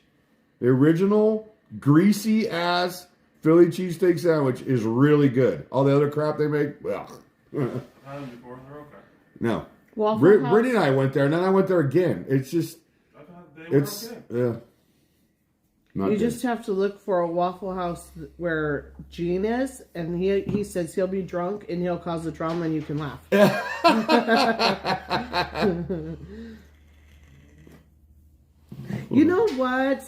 the original greasy ass Philly cheesesteak sandwich is really good. All the other crap they make, well. Had them before, they're okay. No. Waffle House. Brittany and I went there, and then I went there again. It's just, I thought they were okay. yeah. Not You good. just have to look for a Waffle House where Gene is, and he says he'll be drunk and he'll cause a drama and you can laugh. You know what?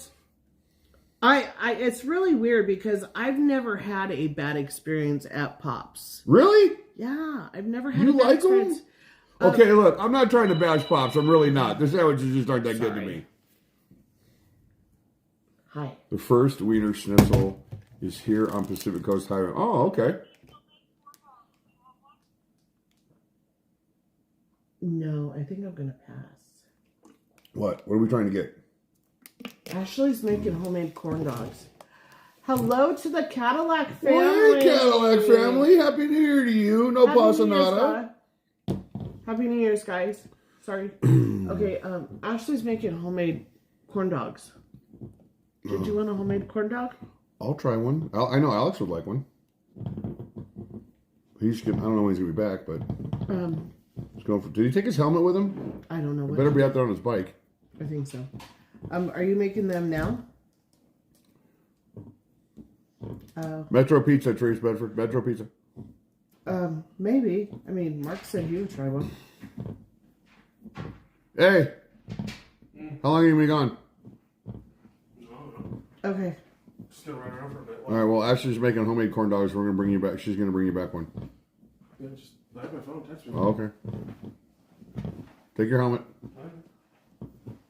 I it's really weird because I've never had a bad experience at Pops. Really? Yeah, I've never had You a bad like 'em? experience. Okay, look, I'm not trying to bash Pops. I'm really not. The sandwiches just aren't that good to Sorry. me. Hi. The first Wiener Schnitzel is here on Pacific Coast Highway. Oh, okay. No, I think I'm gonna pass. What? What are we trying to get? Ashley's making homemade corn dogs. Hello to the Cadillac Well, family. hey, Cadillac family. Happy New Year to you. No Happy New Year's, pasanada. Happy New Year's, guys. Sorry. Okay, Ashley's making homemade corn dogs. Did you want a homemade corn dog? I'll try one. I know Alex would like one. He's gonna, I don't know when he's going to be back, but he's going for, did he take his helmet with him? I don't know. He What better be out there on his bike. I think so. Are you making them now? Metro Pizza, Trace Bedford. Metro Pizza. Maybe. I mean, Mark said he would try one. Hey, how long have you been gone? Okay. Just gonna run around for a bit. All right, well, Ashley's making homemade corn dogs. We're going to bring you back. She's going to bring you back one. Yeah, just I have my phone. Text me. Oh, okay. Take your helmet.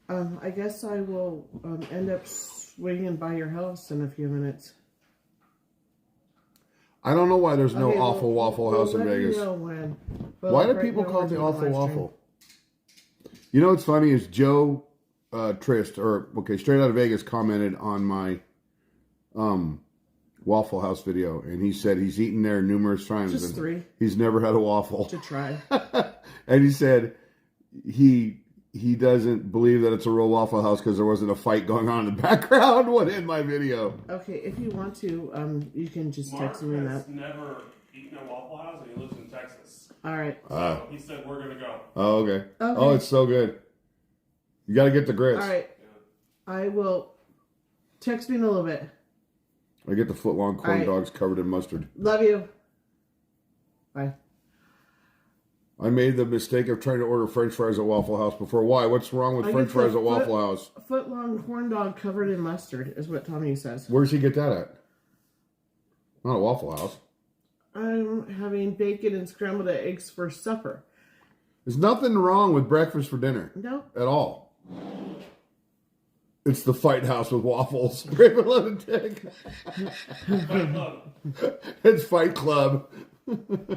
I guess I will end up swinging by your house in a few minutes. I don't know why there's no Okay, awful Waffle House in let me Vegas. know when. But Why do right people now call we're it the doing a awful live stream. waffle? You know what's funny is Joe Trist, straight out of Vegas, commented on my Waffle House video, and he said he's eaten there numerous times. Just and 3 He's never had a waffle. to try. And he said he doesn't believe that it's a real Waffle House because there wasn't a fight going on in the background when in my video. Okay, if you want to, you can just Mark text me has that. never eaten a Waffle House, and he lives in Texas. All right. So he said we're gonna go. Oh, okay. Okay. Oh, it's so good. You got to get the grits. All right. I will text me in a little bit. I get the foot-long corn All right. dogs covered in mustard. Love you. Bye. I made the mistake of trying to order French fries at Waffle House before. Why? What's wrong with I French get the fries at Waffle House? Foot long corn dog covered in mustard is what Tommy says. Where's he get that at? Not a Waffle House. I'm having bacon and scrambled eggs for supper. There's nothing wrong with breakfast for dinner No. at all. It's the Fight House with waffles. Raven Lunatic. It's Fight Club.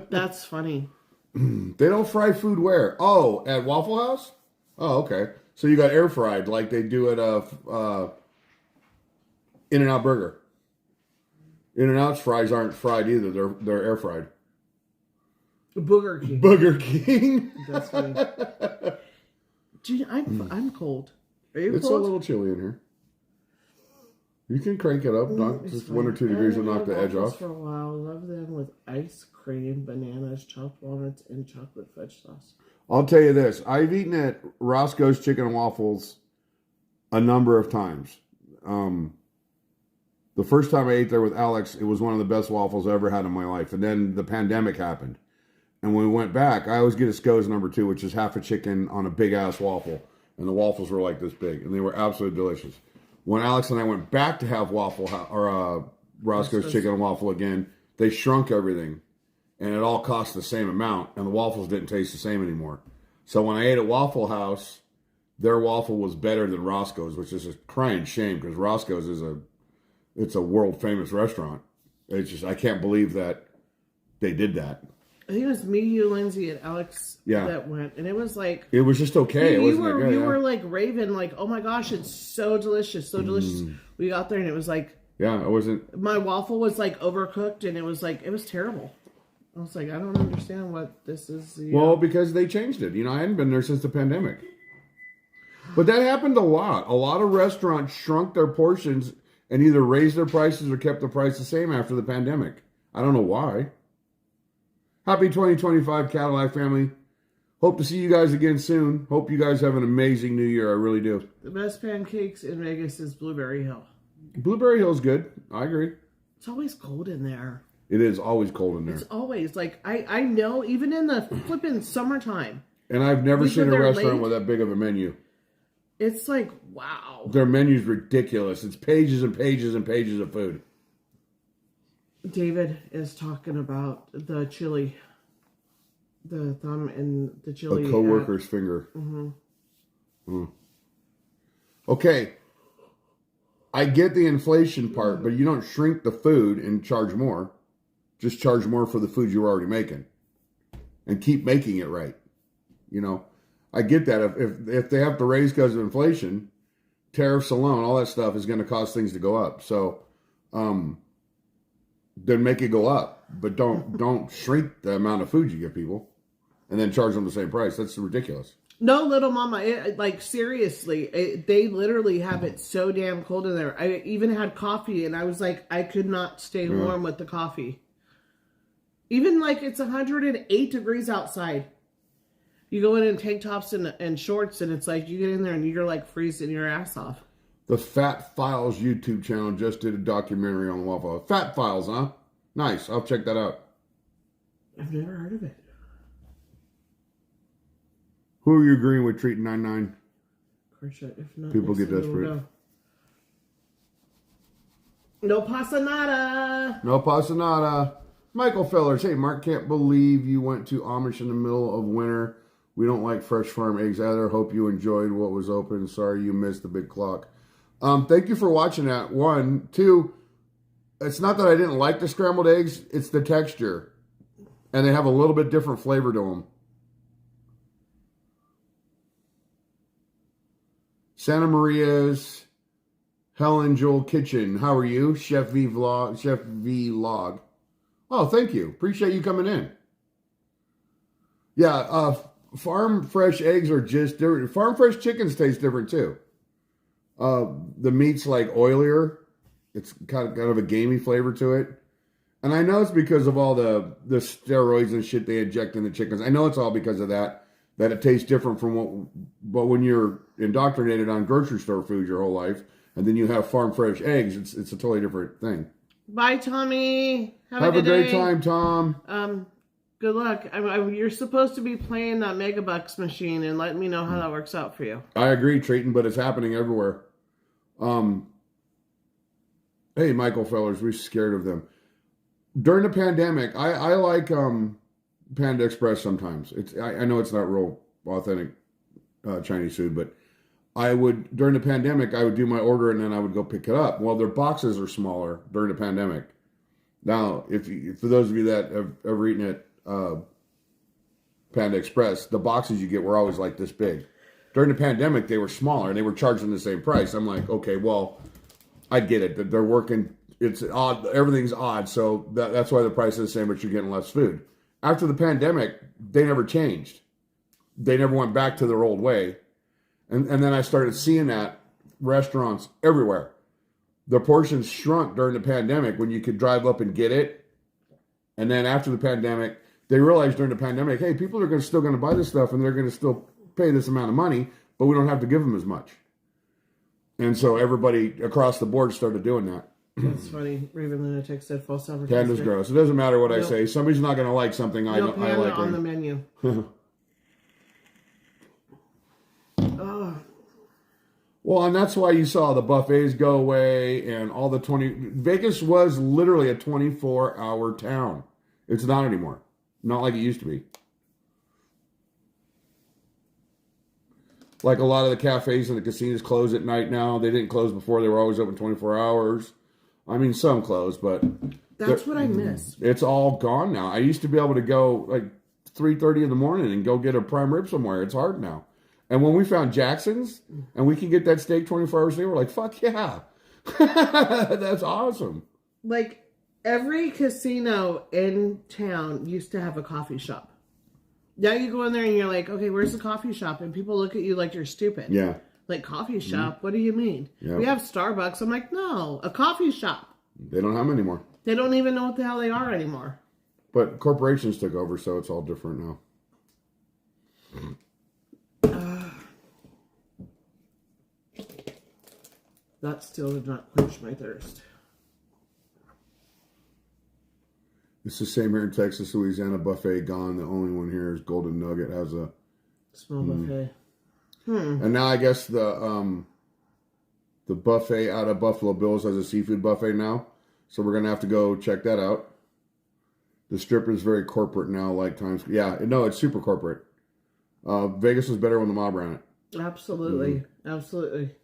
That's funny. They don't fry food where? Oh, at Waffle House? Oh, okay. So you got air fried like they do at In-N-Out Burger. In-N-Out's fries aren't fried either. They're air fried. Booger King. Burger King. That's funny. Gee, I'm cold. Are you It's cold? a little chilly in here. You can crank it up. Knock It's just fine. 1 or 2 degrees will I knock the had edge waffles off. For a while, love them with ice cream, bananas, chopped walnuts, and chocolate fudge sauce. I'll tell you this. I've eaten at Roscoe's Chicken and Waffles a number of times. The first time I ate there with Alex, it was one of the best waffles I ever had in my life. And then the pandemic happened. And when we went back, I always get a Sco's #2, which is half a chicken on a big-ass waffle. And the waffles were like this big. And they were absolutely delicious. When Alex and I went back to have Roscoe's Chicken and Waffle again, they shrunk everything. And it all cost the same amount. And the waffles didn't taste the same anymore. So when I ate at Waffle House, their waffle was better than Roscoe's, which is a crying shame because Roscoe's is it's a world famous restaurant. It's just I can't believe that they did that. I think it was me, you, Lindsay, and Alex that went, and it was like it was just okay. It wasn't that good. You were like raving, like, oh my gosh, it's so delicious, so delicious. We got there and it was like, yeah, it wasn't. My waffle was like overcooked, and it was terrible. I was like, I don't understand what this is. Well, because they changed it. I hadn't been there since the pandemic. But that happened a lot. A lot of restaurants shrunk their portions and either raised their prices or kept the price the same after the pandemic. I don't know why. Happy 2025, Cadillac family. Hope to see you guys again soon. Hope you guys have an amazing new year. I really do. The best pancakes in Vegas is Blueberry Hill. Blueberry Hill's good. I agree. It's always cold in there. It is always cold in there. It's always like I know, even in the flipping summertime. And I've never seen a restaurant with that big of a menu. It's like, wow. Their menu's ridiculous. It's pages and pages and pages of food. David is talking about the chili. The thumb and the chili. A coworker's finger. Okay. I get the inflation part, but you don't shrink the food and charge more. Just charge more for the food you're already making. And keep making it right. I get that. If they have to raise because of inflation, tariffs alone, all that stuff is going to cause things to go up. So, then make it go up, but don't shrink the amount of food you give people, and then charge them the same price. That's ridiculous. No, little mama, seriously, they literally have it so damn cold in there. I even had coffee, and I was like, I could not stay warm with the coffee. Even it's 108 degrees outside. You go in tank tops and shorts, and it's like you get in there and you're like freezing your ass off. The Fat Files YouTube channel just did a documentary on Waffle. Fat Files, huh? Nice. I'll check that out. I've never heard of it. Who are you agreeing with treating 9-9? If not, people get desperate. No pasa nada. No pasa nada. Michael Fellers. Hey, Mark, can't believe you went to Amish in the middle of winter. We don't like fresh farm eggs either. Hope you enjoyed what was open. Sorry you missed the big clock. Thank you for watching that. 1, 2, it's not that I didn't like the scrambled eggs. It's the texture. And they have a little bit different flavor to them. Santa Maria's Helen Joel Kitchen. How are you? Chef V Log. Oh, thank you. Appreciate you coming in. Yeah, farm fresh eggs are just different. Farm fresh chickens taste different too. The meat's oilier. It's kind of a gamey flavor to it. And I know it's because of all the steroids and shit they inject in the chickens. I know it's all because of that it tastes different from but when you're indoctrinated on grocery store food your whole life, and then you have farm fresh eggs, it's a totally different thing. Bye, Tommy. Have a great time, Tom. Good luck. You're supposed to be playing that Megabucks machine and letting me know how that works out for you. I agree, Trayton, but it's happening everywhere. Hey, Michael Fellers, we're scared of them. During the pandemic, I like Panda Express sometimes. I know it's not real authentic Chinese food, but during the pandemic, I would do my order and then I would go pick it up. Well, their boxes are smaller during the pandemic. Now, for those of you that have ever eaten at Panda Express, the boxes you get were always like this big. During the pandemic, they were smaller and they were charging the same price. I'm like, okay, well, I get it. That they're working. It's odd. Everything's odd. So that's why the price is the same, but you're getting less food. After the pandemic, they never changed. They never went back to their old way. And then I started seeing that restaurants everywhere. The portions shrunk during the pandemic when you could drive up and get it. And then after the pandemic, they realized during the pandemic, hey, people are still going to buy this stuff and they're going to still pay this amount of money, but we don't have to give them as much. And so everybody across the board started doing that. That's funny. Raven Lunatic said false advertising. Panda's gross. It doesn't matter what I say. Somebody's not going to like something I like. On the menu. Well, and that's why you saw the buffets go away and all the Vegas was literally a 24-hour town. It's not anymore. Not like it used to be. Like a lot of the cafes and the casinos close at night now. They didn't close before. They were always open 24 hours. I mean, some closed, but That's what I miss. It's all gone now. I used to be able to go like 3:30 in the morning and go get a prime rib somewhere. It's hard now. And when we found Jackson's and we can get that steak 24 hours a day, we're like, fuck yeah. That's awesome. Like, every casino in town used to have a coffee shop. Now you go in there and you're like, okay, where's the coffee shop? And people look at you like you're stupid. Yeah. Like, coffee shop? What do you mean? Yeah. We have Starbucks. I'm like, no, a coffee shop. They don't have them anymore. They don't even know what the hell they are anymore. But corporations took over, so it's all different now. That still did not quench my thirst. It's the same here in Texas, Louisiana. Buffet gone. The only one here is Golden Nugget has a Small buffet. And now I guess the buffet out of Buffalo Bills has a seafood buffet now. So we're gonna have to go check that out. The strip is very corporate now, like Times. Yeah, no, it's super corporate. Vegas was better when the mob ran it. Absolutely. Absolutely.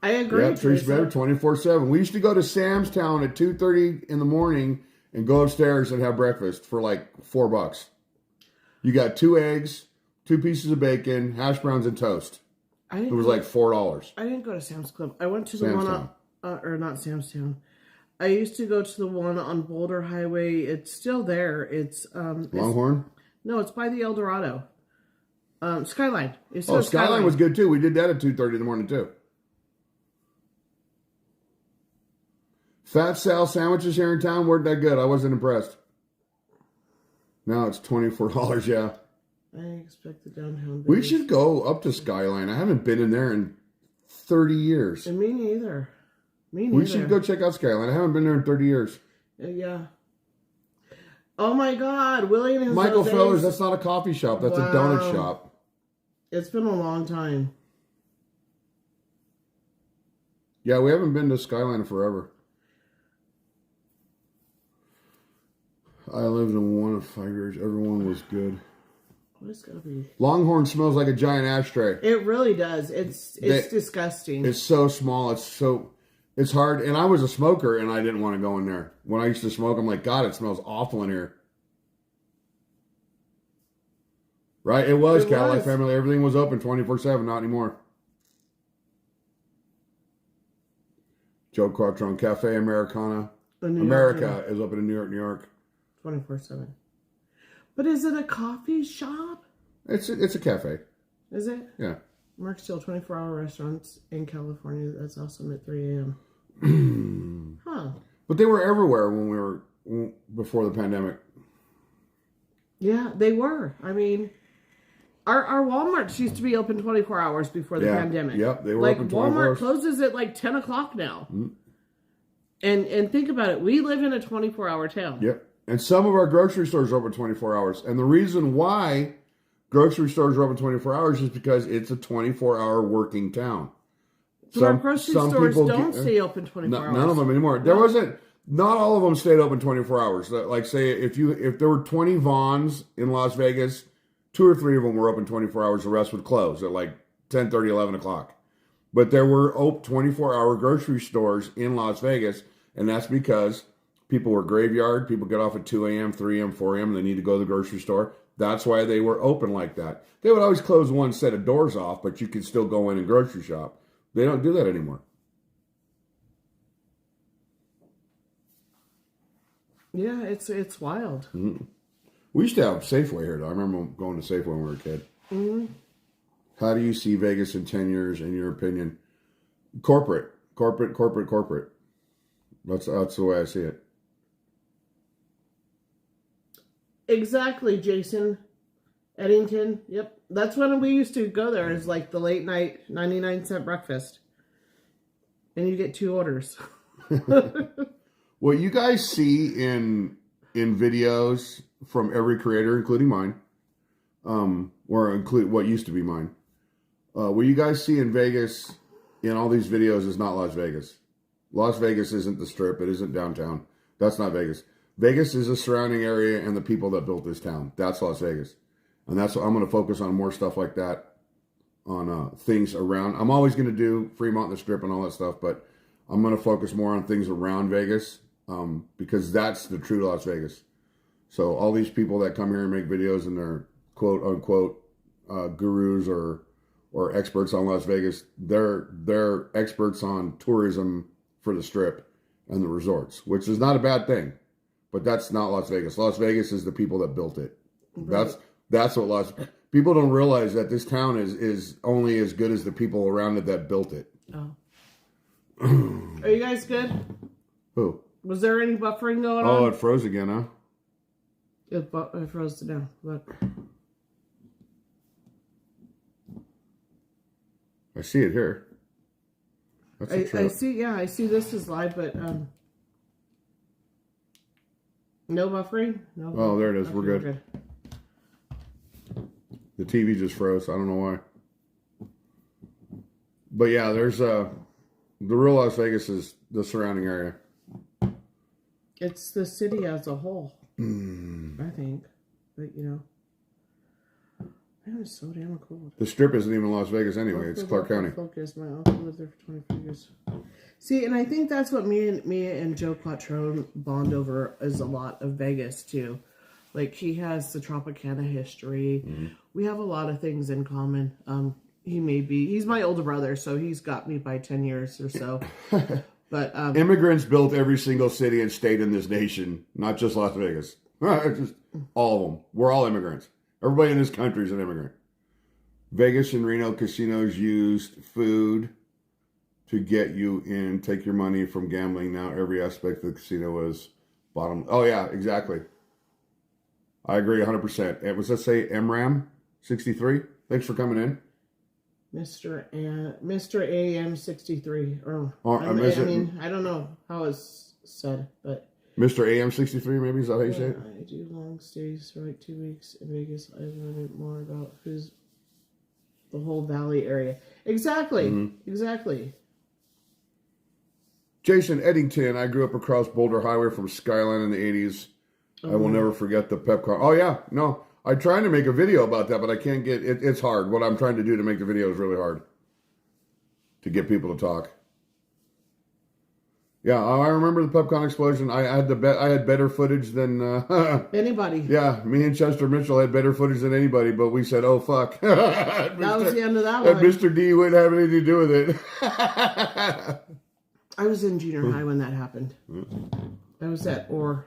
I agree. Yeah, treats better 24/7. We used to go to Sam's Town at 2:30 in the morning and go upstairs and have breakfast for like $4. You got 2 eggs, 2 pieces of bacon, hash browns, and toast. It was like $4. I didn't go to Sam's Club. I went to the Sam's one on, or not Sam's Town. I used to go to the one on Boulder Highway. It's still there. It's Longhorn? No, it's by the El Dorado. Skyline. It's Oh, Skyline was good too. We did that at 2:30 in the morning too. Fat Sal sandwiches here in town weren't that good. I wasn't impressed. Now it's $24, yeah. I expect the downtown. We should go up to Skyline. I haven't been in there in 30 years. And me neither. Me neither. We should go check out Skyline. I haven't been there in 30 years. Yeah. Oh my God, Willie and his Michael Jose's. Feller's, that's not a coffee shop. That's a donut shop. It's been a long time. Yeah, we haven't been to Skyline in forever. I lived in one of 5 years. Everyone was good. What is gonna be? Longhorn smells like a giant ashtray. It really does. It's disgusting. It's so small. It's hard. And I was a smoker and I didn't want to go in there. When I used to smoke, I'm like, God, it smells awful in here. Right? It was Cadillac Family. Everything was open 24/7. Not anymore. Joe Quattron Cafe Americana. America is open in New York. 24/7. But is it a coffee shop? It's a cafe. Is it? Yeah. Mark Still 24-hour restaurants in California. That's awesome at 3 a.m. Huh. But they were everywhere before the pandemic. Yeah, they were. I mean, our Walmarts used to be open 24 hours before the pandemic. Yep, they were like open 24 Walmart hours. closes at like 10 o'clock now. And think about it. We live in a 24-hour town. Yep. And some of our grocery stores are open 24 hours. And the reason why grocery stores are open 24 hours is because it's a 24-hour working town. But our grocery stores don't stay open 24 hours. None of them anymore. Not all of them stayed open 24 hours. Like say if there were 20 Vons in Las Vegas, 2 or 3 of them were open 24 hours. The rest would close at like 10:30, 11 o'clock. But there were 24-hour grocery stores in Las Vegas, and that's because people were graveyard. People get off at 2 a.m., 3 a.m., 4 a.m., and they need to go to the grocery store. That's why they were open like that. They would always close one set of doors off, but you could still go in and grocery shop. They don't do that anymore. Yeah, it's wild. Mm-hmm. We used to have Safeway here, though. I remember going to Safeway when we were a kid. Mm-hmm. How do you see Vegas in 10 years, in your opinion? Corporate. That's the way I see it. Exactly, Jason. Eddington. Yep. That's when we used to go there. It's like the late night 99-cent breakfast. And you get 2 orders. What you guys see in videos from every creator, including mine, or include what used to be mine, what you guys see in Vegas in all these videos is not Las Vegas. Las Vegas isn't the Strip. It isn't downtown. That's not Vegas. Vegas is the surrounding area and the people that built this town. That's Las Vegas. And that's what I'm going to focus on, more stuff like that things around. I'm always going to do Fremont and the Strip and all that stuff, but I'm going to focus more on things around Vegas because that's the true Las Vegas. So all these people that come here and make videos and they're quote unquote gurus or experts on Las Vegas, they're experts on tourism for the Strip and the resorts, which is not a bad thing, but that's not Las Vegas. Las Vegas is the people that built it. Right. That's what people don't realize, that this town is only as good as the people around it that built it. Oh. Are you guys good? Who? Was there any buffering going on? Oh, it froze again, huh? It froze down. Look. I see it here. I see. Yeah, I see. This is live, but no buffering. No. Oh, there it is. We're good. The TV just froze. I don't know why. But yeah, there's the real Las Vegas is the surrounding area. It's the city as a whole. I think, but you know, man, it's so damn cold. The Strip isn't even Las Vegas anyway. It's Clark County. Focus. My uncle lived there for 25 years. See, and I think that's what me and Joe Quattrone bond over, is a lot of Vegas too. Like, he has the Tropicana history. Mm-hmm. We have a lot of things in common. He's my older brother, so he's got me by 10 years or so. But immigrants built every single city and state in this nation, not just Las Vegas. Just all of them. We're all immigrants. Everybody in this country is an immigrant. Vegas and Reno casinos used food to get you in, take your money from gambling. Now every aspect of the casino is bottom. Oh yeah, exactly. I agree 100%. It was, let's say, MRAM 63. Thanks for coming in. Mr. AM 63. I don't know how it's said, but Mr. AM 63, maybe, is that how you say it? I do long stays for like 2 weeks in Vegas. I learned more about the whole valley area. Exactly. Mm-hmm. Exactly. Jason Eddington, I grew up across Boulder Highway from Skyline in the 80s. I will never forget the pep car. Oh, yeah. No, I'm trying to make a video about that, but I can't get it. It's hard. What I'm trying to do to make the video is really hard to get people to talk. Yeah, I remember the PepCon explosion. I had better footage than anybody. Yeah, me and Chester Mitchell had better footage than anybody, but we said, "Oh fuck." That was the end of that one. Mr. D wouldn't have anything to do with it. I was in junior high when that happened. I was at or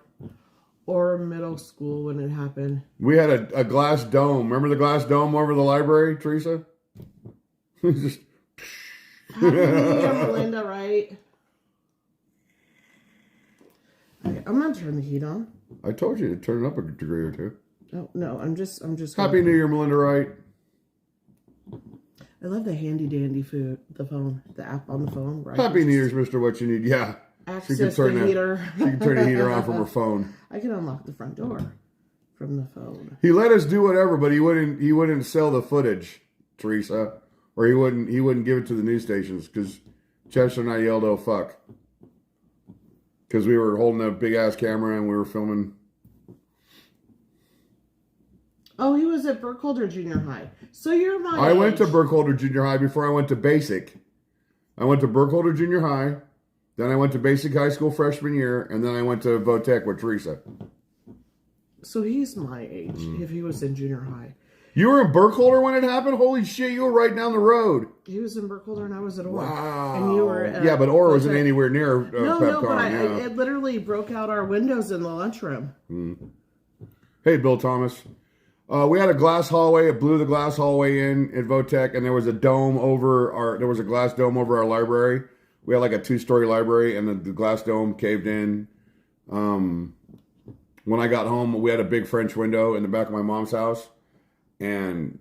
middle school when it happened. We had a glass dome. Remember the glass dome over the library, Teresa? Just Happy New Year, Melinda, right? Okay, I'm gonna turn the heat on. I told you to turn it up a degree or two. Oh no, I'm just. Happy New Year, Melinda, right? I love the handy dandy the phone, the app on the phone. Right? Happy New Year's, Mr. What You Need. Yeah. Access the heater. She can turn the heater on from her phone. I can unlock the front door from the phone. He let us do whatever, but he wouldn't sell the footage, Teresa, or he wouldn't give it to the news stations because Chester and I yelled, "Oh fuck," because we were holding a big ass camera and we were filming. Oh, he was at Burkholder Junior High. So you're my I age. went to Burkholder Junior High before I went to basic. I went to Burkholder Junior High. Then I went to basic high school freshman year, and then I went to Votech with Teresa. So he's my age, if he was in junior high. You were in Burkholder when it happened? Holy shit, you were right down the road. He was in Burkholder and I was at Ora. Wow. And you were at yeah, but Ora wasn't anywhere near No, but it literally broke out our windows in the lunchroom. Hey, Bill Thomas. We had a glass hallway. It blew the glass hallway in at Votech, and there was a dome over there was a glass dome over our library. We had like a 2-story library, and the glass dome caved in. When I got home, we had a big French window in the back of my mom's house, and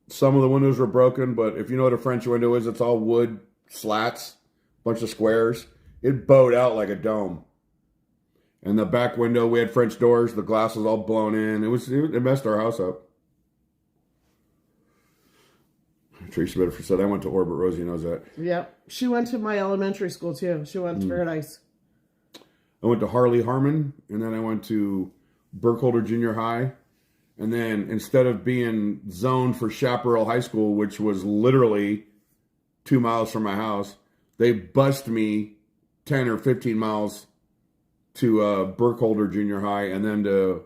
some of the windows were broken, but if you know what a French window is, it's all wood slats, bunch of squares. It bowed out like a dome. And the back window, we had French doors. The glass was all blown in. It messed our house up. Teresa Bedford said, I went to Orbit. Rosie knows that. Yep. She went to my elementary school, too. She went to Paradise. I went to Harley Harmon, and then I went to Burkholder Junior High. And then instead of being zoned for Chaparral High School, which was literally 2 miles from my house, they bused me 10 or 15 miles to Burkholder Junior High and then to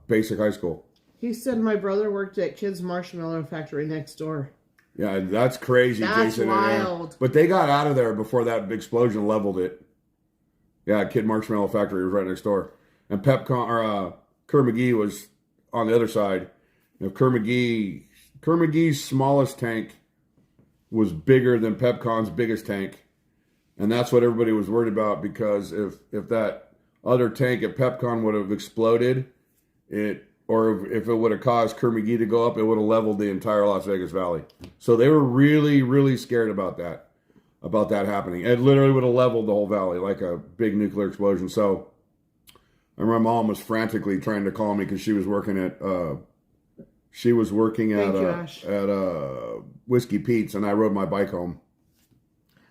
basic high school. He said my brother worked at Kids Marshmallow Factory next door. Yeah, that's crazy, That's Jason. wild. But they got out of there before that explosion leveled it. Yeah, Kid Marshmallow Factory was right next door. And Kerr McGee was on the other side. Kerr McGee's smallest tank was bigger than Pepcon's biggest tank. And that's what everybody was worried about, because if that other tank at Pepcon would have exploded, or if it would have caused Kerr McGee to go up, it would have leveled the entire Las Vegas Valley. So they were really, really scared about that happening. It literally would have leveled the whole valley like a big nuclear explosion. So I remember my mom was frantically trying to call me because she was working at Whiskey Pete's, and I rode my bike home.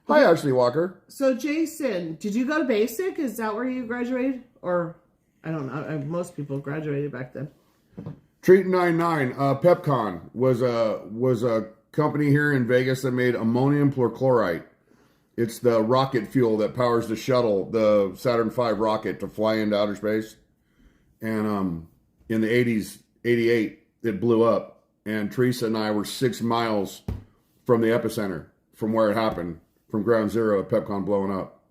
Hi, Ashley Walker. So, Jason, did you go to basic? Is that where you graduated? Or, I don't know. Most people graduated back then. Treat 99, Pepcon was a company here in Vegas that made ammonium perchlorate. It's the rocket fuel that powers the shuttle, the Saturn V rocket, to fly into outer space. And in the 80s, 88, it blew up. And Teresa and I were 6 miles from the epicenter, from where it happened, from ground zero at Pepcon blowing up.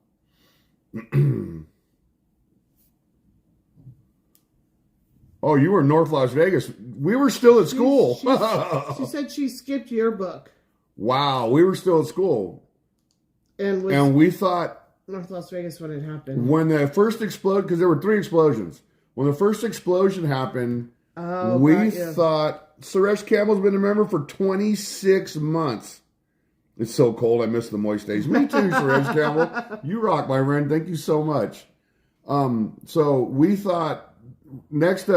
Oh, you were in North Las Vegas. We were still at school. She said she skipped your book. Wow, we were still at school. And we thought... North Las Vegas when it happened. When the first explode, because there were 3 explosions. When the first explosion happened, we thought... Suresh Campbell's been a member for 26 months. It's so cold, I miss the moist days. Me too, Suresh Campbell. You rock, my friend. Thank you so much. So we thought... Next to,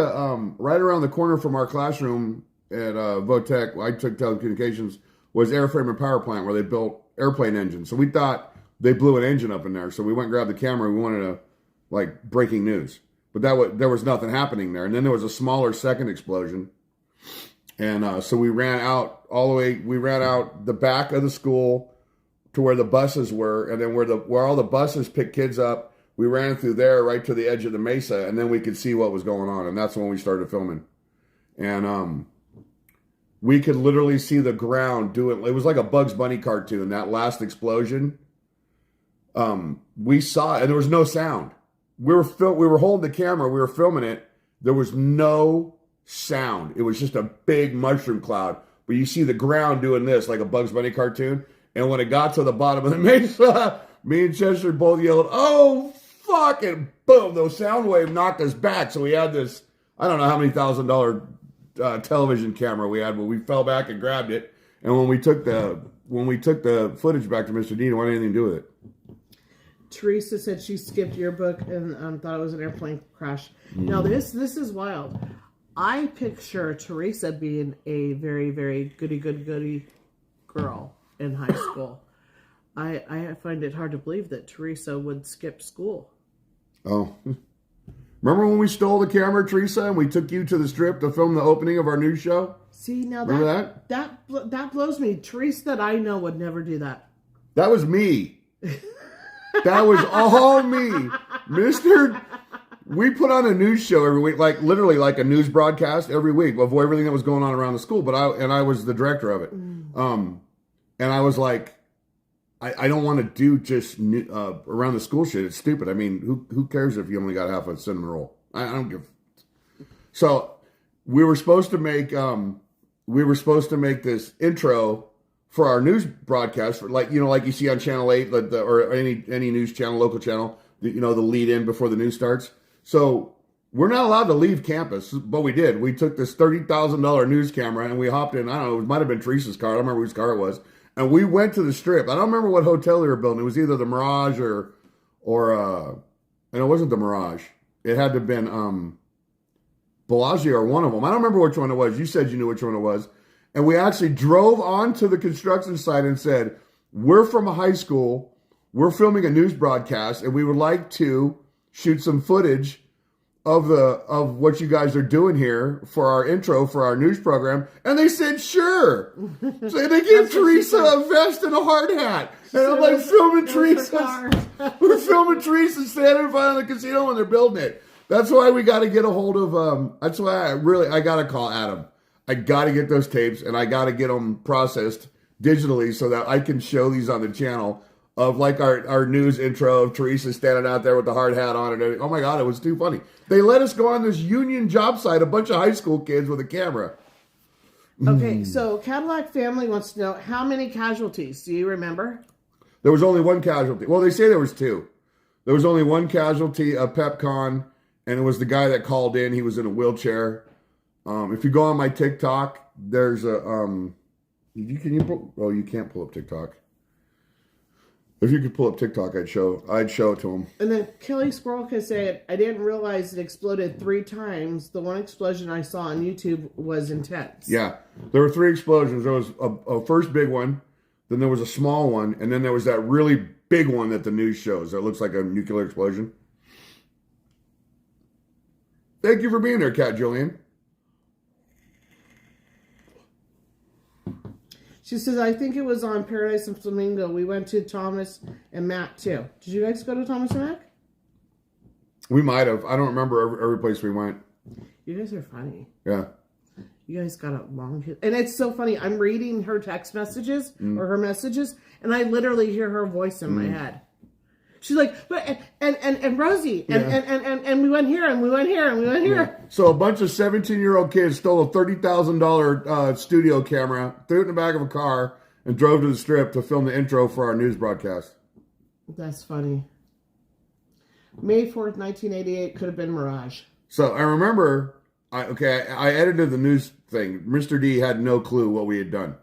right around the corner from our classroom at Votech, I took telecommunications, was Airframe and Power Plant, where they built airplane engines. So we thought they blew an engine up in there. So we went and grabbed the camera, and we wanted to, like, breaking news. But there was nothing happening there. And then there was a smaller second explosion. And so we ran out the back of the school to where the buses were, and then where all the buses pick kids up. We ran through there right to the edge of the mesa, and then we could see what was going on, and that's when we started filming. And we could literally see the ground doing. It was like a Bugs Bunny cartoon. That last explosion, we saw it, and there was no sound. We were holding the camera, we were filming it. There was no sound. It was just a big mushroom cloud. But you see the ground doing this like a Bugs Bunny cartoon. And when it got to the bottom of the mesa, me and Chester both yelled, "Oh, fuck," and boom, the sound wave knocked us back. So we had this, I don't know how many $1,000 television camera we had, but we fell back and grabbed it. And when we took the footage back to Mr. Dean, it wanted anything to do with it. Teresa said she skipped your book and thought it was an airplane crash. Now this is wild. I picture Teresa being a very, very goody girl in high school. I find it hard to believe that Teresa would skip school. Oh. Remember when we stole the camera, Teresa, and we took you to the Strip to film the opening of our news show? See, now remember that blows me. Teresa that I know would never do that. That was me. That was all me. We put on a news show every week, like literally like a news broadcast every week of everything that was going on around the school. But I was the director of it. And I was like, I don't want to do just around the school shit. It's stupid. I mean, who cares if you only got half a cinnamon roll? I don't give. So we were supposed to make this intro for our news broadcast, for like you see on Channel 8, or any news channel, local channel. The lead in before the news starts. So we're not allowed to leave campus, but we did. We took this $30,000 news camera and we hopped in. I don't know. It might have been Teresa's car. I don't remember whose car it was. And we went to the Strip. I don't remember what hotel they were building. It was either the Mirage or and it wasn't the Mirage. It had to have been Bellagio or one of them. I don't remember which one it was. You said you knew which one it was. And we actually drove onto the construction site and said, "We're from a high school. We're filming a news broadcast, and we would like to shoot some footage of what you guys are doing here for our intro for our news program, and they said sure. So they gave Teresa a vest and a hard hat, and I'm like filming Teresa. We're filming Teresa standing in front of the casino when they're building it. That's why we got to get a hold of. That's why I got to call Adam. I got to get those tapes and I got to get them processed digitally so that I can show these on the channel. Of like our news intro of Teresa standing out there with the hard hat on and everything. Oh my God, it was too funny. They let us go on this union job site, a bunch of high school kids with a camera. Okay, so Cadillac family wants to know how many casualties. Do you remember? There was only one casualty. Well, they say there was two. There was only one casualty of PepCon, and it was the guy that called in. He was in a wheelchair. If you go on my TikTok, there's a you can't pull up TikTok. If you could pull up TikTok, I'd show it to him. And then Kelly Squirrel could say, I didn't realize it exploded 3 times. The one explosion I saw on YouTube was intense. Yeah. There were 3 explosions. There was a first big one, then there was a small one, and then there was that really big one that the news shows that looks like a nuclear explosion. Thank you for being there, Kat Julian. She says, I think it was on Paradise and Flamingo. We went to Thomas and Matt, too. Did you guys go to Thomas and Matt? We might have. I don't remember every place we went. You guys are funny. Yeah. You guys got a long... And it's so funny. I'm reading her text messages or her messages, and I literally hear her voice in my head. She's like, but and Rosie, and we went here, and we went here, and we went here. Yeah. So a bunch of 17-year-old kids stole a $30,000 studio camera, threw it in the back of a car, and drove to the Strip to film the intro for our news broadcast. That's funny. May 4th, 1988 could have been Mirage. So I remember, I edited the news thing. Mr. D had no clue what we had done.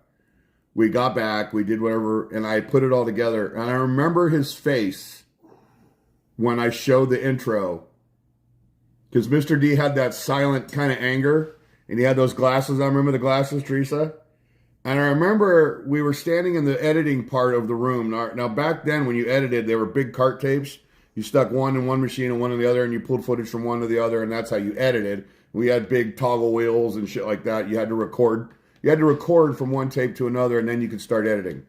We got back, we did whatever, and I put it all together. And I remember his face when I showed the intro, because Mr. D had that silent kind of anger, and he had those glasses. I remember the glasses, Teresa. And I remember we were standing in the editing part of the room. Now back then, when you edited, they were big cart tapes. You stuck one in one machine and one in the other, and you pulled footage from one to the other, and that's how you edited. We had big toggle wheels and shit like that. You had to record. You had to record from one tape to another, and then you could start editing.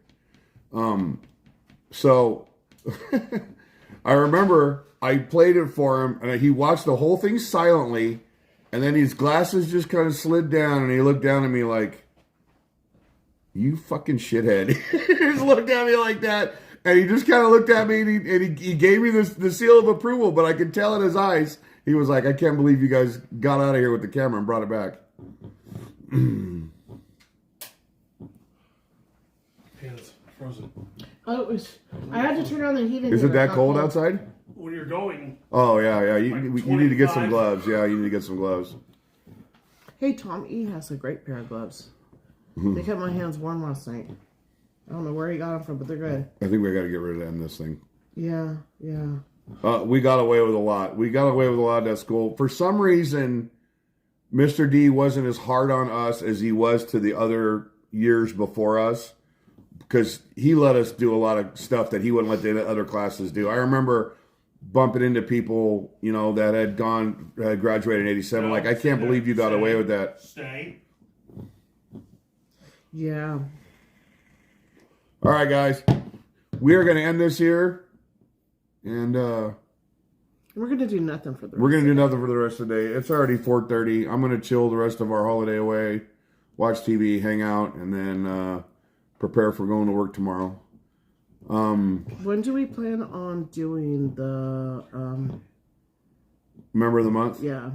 So I remember I played it for him, and he watched the whole thing silently, and then his glasses just kind of slid down, and he looked down at me like, you fucking shithead. He just looked at me like that, and he just kind of looked at me, and he gave me the seal of approval, but I could tell in his eyes, he was like, I can't believe you guys got out of here with the camera and brought it back. Hands frozen. Oh, it was. I had to turn on the heating. Is it that cold outside? When you're going. Oh, yeah. You need to get some 25. gloves. Yeah, you need to get some gloves. Hey, Tom E. has a great pair of gloves. They kept my hands warm last night. I don't know where he got them from, but they're good. I think we got to get rid of this thing. Yeah. We got away with a lot. We got away with a lot at school. For some reason, Mr. D wasn't as hard on us as he was to the other years before us, because he let us do a lot of stuff that he wouldn't let the other classes do. I remember bumping into people, that had graduated in 87. No, like, I can't believe you got away with that. Stay. Yeah. All right, guys. We are going to end this here. And we're going to do nothing for the rest. We're going to do nothing for the rest of the day. It's already 4:30. I'm going to chill the rest of our holiday away, watch TV, hang out, and then prepare for going to work tomorrow. When do we plan on doing the Member of the month? Yeah.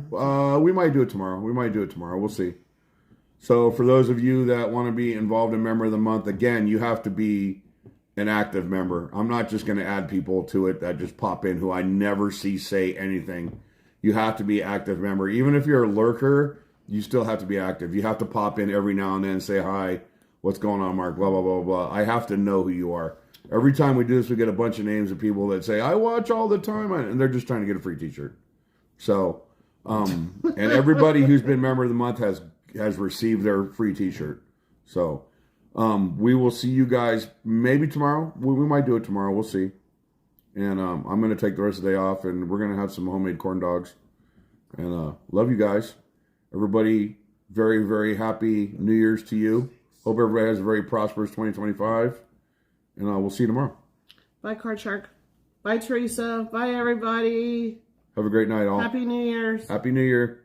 We might do it tomorrow. We'll see. So for those of you that want to be involved in Member of the Month, again, you have to be an active member. I'm not just going to add people to it that just pop in who I never see say anything. You have to be an active member. Even if you're a lurker, you still have to be active. You have to pop in every now and then and say, hi, what's going on, Mark? Blah, blah, blah, blah. I have to know who you are. Every time we do this, we get a bunch of names of people that say, I watch all the time, and they're just trying to get a free t-shirt. So, and everybody who's been Member of the Month has received their free t-shirt. So, we will see you guys maybe tomorrow. We might do it tomorrow. We'll see. And I'm going to take the rest of the day off, and we're going to have some homemade corn dogs. And love you guys. Everybody, very, very happy New Year's to you. Hope everybody has a very prosperous 2025. And we'll see you tomorrow. Bye, Card Shark. Bye, Teresa. Bye, everybody. Have a great night, all. Happy New Year's. Happy New Year.